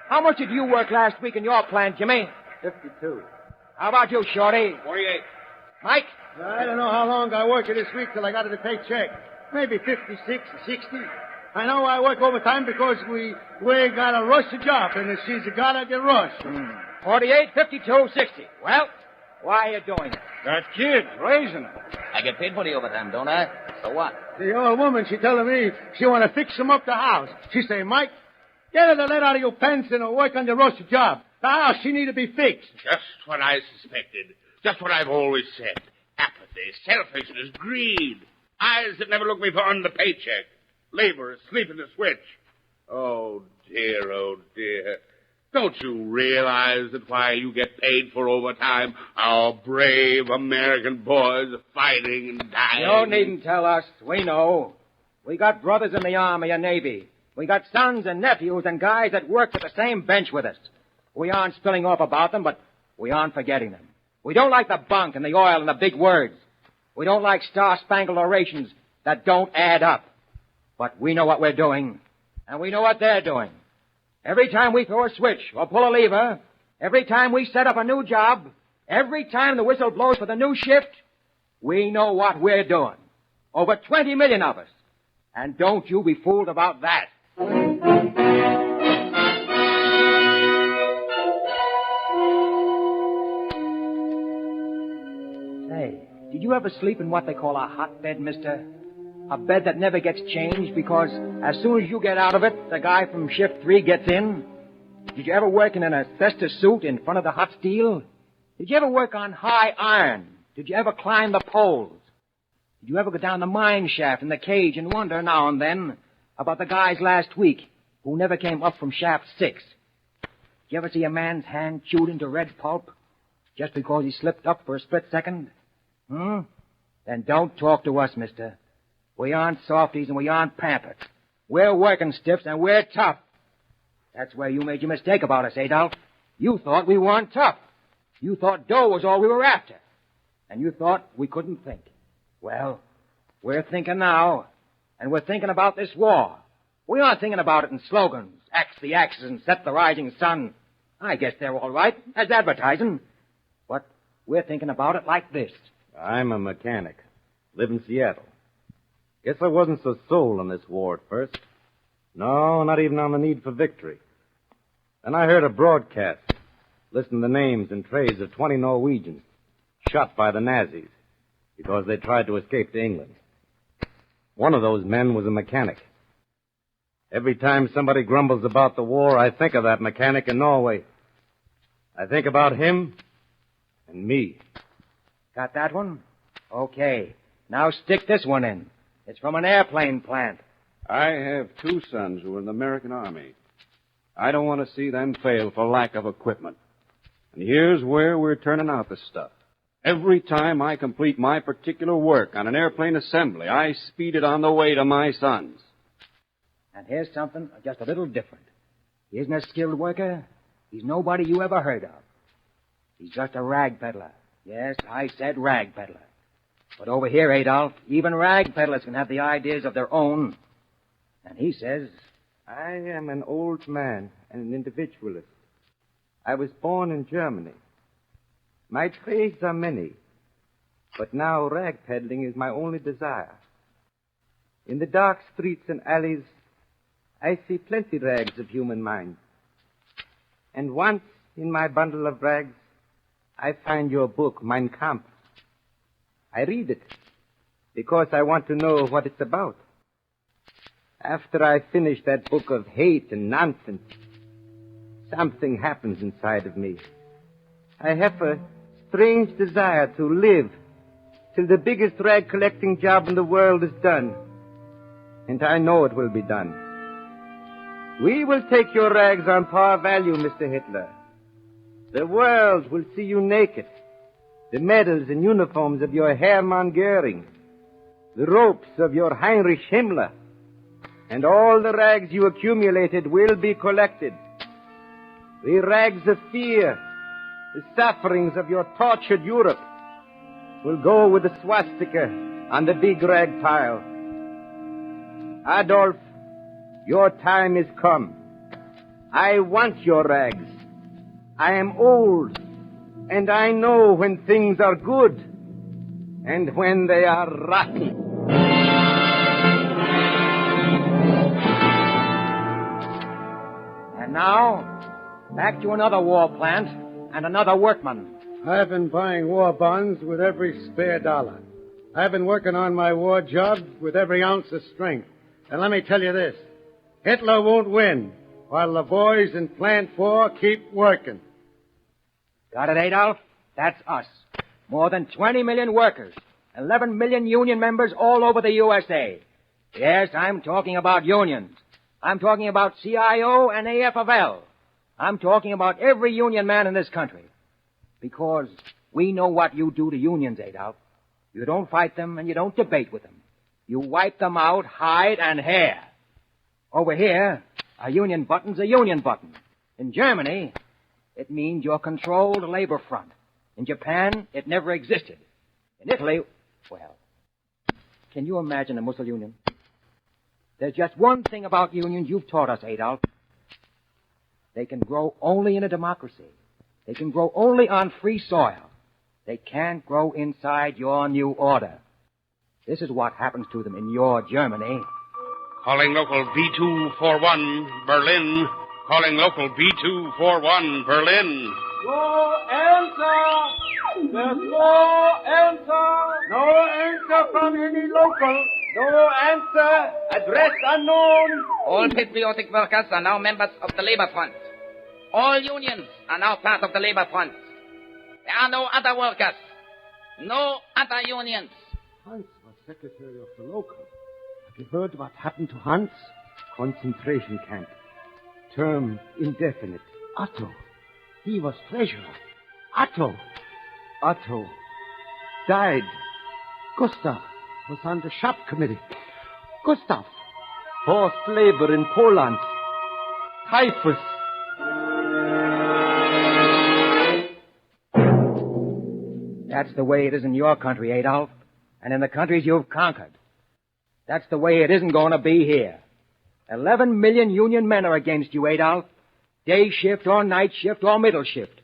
how much did you work last week in your plant, Jimmy? 52. How about you, Shorty? 48. Mike? I don't know how long I work this week till I got to pay check. Maybe 56 or 60. I know I work overtime because we got to rush the job, and if she's got to get rushed. 48, 52, 60. Well, why are you doing it? Got kids, raising them. I get paid for the overtime, don't I? So what? The old woman, she telling me she want to fix them up the house. She say, Mike, get her to let out of your pants and work on the roasted job. The house, she need to be fixed. Just what I suspected. Just what I've always said. Apathy, selfishness, greed. Eyes that never look beyond the paycheck. Labor asleep in the switch. Oh, dear. Don't you realize that while you get paid for overtime, our brave American boys are fighting and dying? You needn't tell us. We know. We got brothers in the Army and Navy. We got sons and nephews and guys that work at the same bench with us. We aren't spilling off about them, but we aren't forgetting them. We don't like the bunk and the oil and the big words. We don't like star-spangled orations that don't add up. But we know what we're doing, and we know what they're doing. Every time we throw a switch or pull a lever, every time we set up a new job, every time the whistle blows for the new shift, we know what we're doing. Over 20 million of us. And don't you be fooled about that. Say, did you ever sleep in what they call a hotbed, mister? A bed that never gets changed because as soon as you get out of it, the guy from shift 3 gets in? Did you ever work in an asbestos suit in front of the hot steel? Did you ever work on high iron? Did you ever climb the poles? Did you ever go down the mine shaft in the cage and wonder now and then about the guys last week who never came up from shaft 6? Did you ever see a man's hand chewed into red pulp just because he slipped up for a split second? Then don't talk to us, mister. We aren't softies and we aren't pampered. We're working stiffs and we're tough. That's where you made your mistake about us, Adolf. You thought we weren't tough. You thought dough was all we were after. And you thought we couldn't think. Well, we're thinking now, and we're thinking about this war. We aren't thinking about it in slogans, axe the axes and set the rising sun. I guess they're all right, as advertising. But we're thinking about it like this. I'm a mechanic. Live in Seattle. Guess I wasn't so sold on this war at first. No, not even on the need for victory. Then I heard a broadcast. Listened to the names and trades of 20 Norwegians shot by the Nazis because they tried to escape to England. One of those men was a mechanic. Every time somebody grumbles about the war, I think of that mechanic in Norway. I think about him and me. Got that one? Okay. Now stick this one in. It's from an airplane plant. I have 2 sons who are in the American Army. I don't want to see them fail for lack of equipment. And here's where we're turning out the stuff. Every time I complete my particular work on an airplane assembly, I speed it on the way to my sons. And here's something just a little different. He isn't a skilled worker. He's nobody you ever heard of. He's just a rag peddler. Yes, I said rag peddler. But over here, Adolf, even rag peddlers can have the ideas of their own. And he says, I am an old man and an individualist. I was born in Germany. My trades are many, but now rag peddling is my only desire. In the dark streets and alleys, I see plenty rags of human minds. And once, in my bundle of rags, I find your book, Mein Kampf. I read it because I want to know what it's about. After I finish that book of hate and nonsense, something happens inside of me. I have a strange desire to live till the biggest rag collecting job in the world is done. And I know it will be done. We will take your rags on par value, Mr. Hitler. The world will see you naked. The medals and uniforms of your Hermann Goering. The ropes of your Heinrich Himmler. And all the rags you accumulated will be collected. The rags of fear, the sufferings of your tortured Europe, will go with the swastika on the big rag pile. Adolf, your time is come. I want your rags. I am old, and I know when things are good and when they are rotten. And now, back to another war plant and another workman. I've been buying war bonds with every spare dollar. I've been working on my war job with every ounce of strength. And let me tell you this, Hitler won't win while the boys in Plant 4 keep working. Got it, Adolf? That's us. More than 20 million workers. 11 million union members all over the USA. Yes, I'm talking about unions. I'm talking about CIO and AFL. I'm talking about every union man in this country. Because we know what you do to unions, Adolf. You don't fight them and you don't debate with them. You wipe them out, hide and hair. Over here, a union button's a union button. In Germany, it means your controlled labor front. In Japan, it never existed. In Italy, well, can you imagine a Mussolini union? There's just one thing about unions you've taught us, Adolf. They can grow only in a democracy. They can grow only on free soil. They can't grow inside your new order. This is what happens to them in your Germany. Calling local B241, Berlin. Calling local B241, Berlin. No answer! There's no answer! No answer from any local! No answer! Address unknown! All patriotic workers are now members of the Labor Front. All unions are now part of the Labor Front. There are no other workers. No other unions. Hans was secretary of the local. Have you heard what happened to Hans? Concentration camp. Term indefinite. Otto. He was treasurer. Otto. Otto. Died. Gustav was on the shop committee. Gustav. Forced labor in Poland. Typhus. That's the way it is in your country, Adolf, and in the countries you've conquered. That's the way it isn't going to be here. 11 million union men are against you, Adolf. Day shift or night shift or middle shift.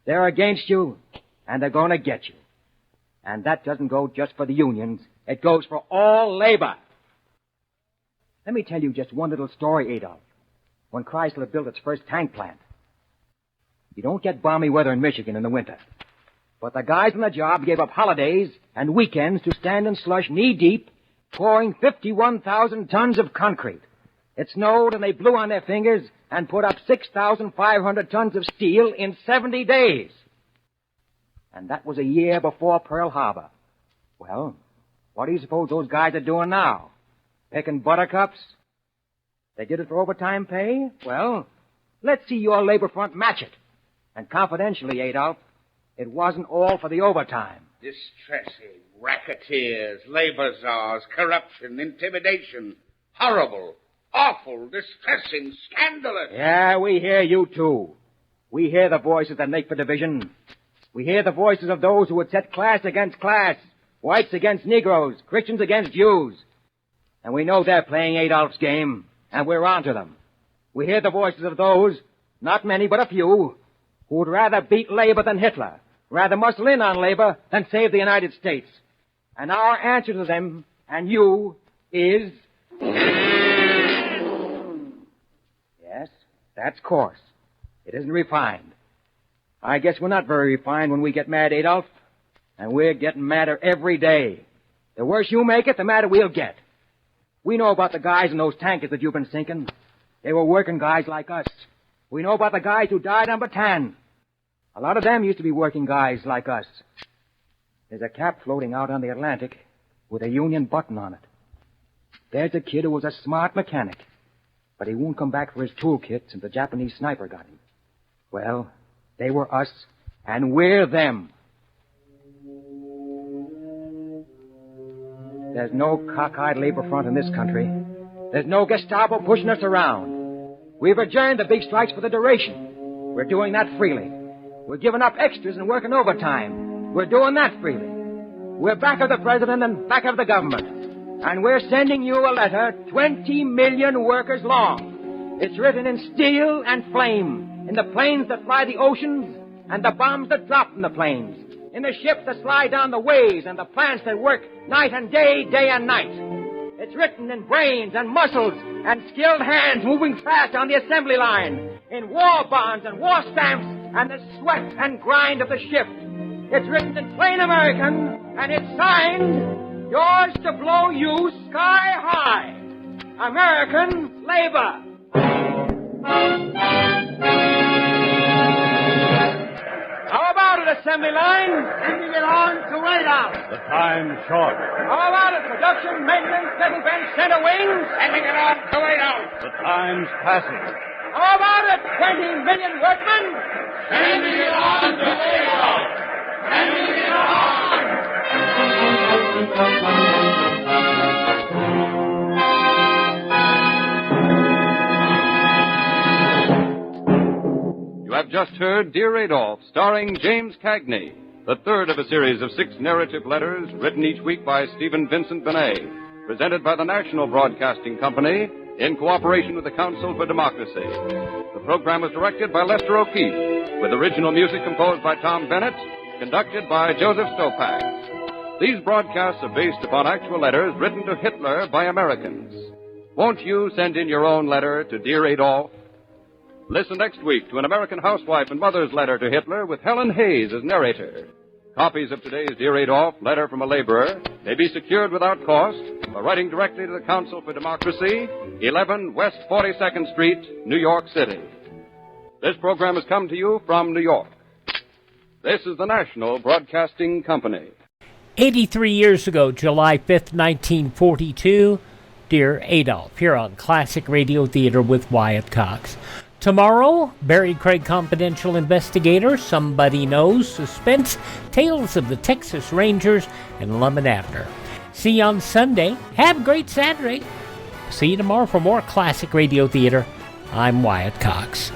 They're against you, and they're going to get you. And that doesn't go just for the unions. It goes for all labor. Let me tell you just one little story, Adolf. When Chrysler built its first tank plant. You don't get balmy weather in Michigan in the winter. But the guys on the job gave up holidays and weekends to stand in slush knee-deep, pouring 51,000 tons of concrete. It snowed and they blew on their fingers and put up 6,500 tons of steel in 70 days. And that was a year before Pearl Harbor. Well, what do you suppose those guys are doing now? Picking buttercups? They did it for overtime pay? Well, let's see your labor front match it. And confidentially, Adolf, it wasn't all for the overtime. Distressing. Racketeers, labor czars, corruption, intimidation. Horrible, awful, distressing, scandalous. Yeah, we hear you too. We hear the voices that make for division. We hear the voices of those who would set class against class, whites against Negroes, Christians against Jews. And we know they're playing Adolf's game, and we're on to them. We hear the voices of those, not many but a few, who would rather beat labor than Hitler, rather muscle in on labor than save the United States. And our answer to them, and you, is... Yes, that's coarse. It isn't refined. I guess we're not very refined when we get mad, Adolf. And we're getting madder every day. The worse you make it, the madder we'll get. We know about the guys in those tankers that you've been sinking. They were working guys like us. We know about the guys who died on Bataan. A lot of them used to be working guys like us. There's a cap floating out on the Atlantic with a Union button on it. There's a kid who was a smart mechanic. But he won't come back for his toolkit since the Japanese sniper got him. Well, they were us, and we're them. There's no cockeyed labor front in this country. There's no Gestapo pushing us around. We've adjourned the big strikes for the duration. We're doing that freely. We're giving up extras and working overtime. We're doing that freely. We're back of the president and back of the government. And we're sending you a letter 20 million workers long. It's written in steel and flame, in the planes that fly the oceans and the bombs that drop from the planes, in the ships that slide down the ways and the plants that work night and day, day and night. It's written in brains and muscles and skilled hands moving fast on the assembly line, in war bonds and war stamps and the sweat and grind of the shift. It's written in plain American, and it's signed, yours to blow you sky high. American labor. How about it, assembly line? Sending it on to radar. The time's short. How about it, production, maintenance, middle bench, center wings? Sending it on to radar. The time's passing. How about it, 20 million workmen? Sending it on to radar. Sending it on. You have just heard Dear Adolphe, starring James Cagney, the third of a series of 6 narrative letters written each week by Stephen Vincent Benet, presented by the National Broadcasting Company in cooperation with the Council for Democracy. The program was directed by Lester O'Keefe, with original music composed by Tom Bennett, conducted by Joseph Stopak. These broadcasts are based upon actual letters written to Hitler by Americans. Won't you send in your own letter to Dear Adolphe? Listen next week to an American housewife and mother's letter to Hitler with Helen Hayes as narrator. Copies of today's Dear Adolphe, Letter from a Laborer, may be secured without cost by writing directly to the Council for Democracy, 11 West 42nd Street, New York City. This program has come to you from New York. This is the National Broadcasting Company. 83 years ago, July 5th, 1942, Dear Adolphe, here on Classic Radio Theater with Wyatt Cox. Tomorrow, Barry Craig Confidential Investigator, Somebody Knows, Suspense, Tales of the Texas Rangers, and Lum and Abner. See you on Sunday. Have a great Saturday. See you tomorrow for more Classic Radio Theater. I'm Wyatt Cox.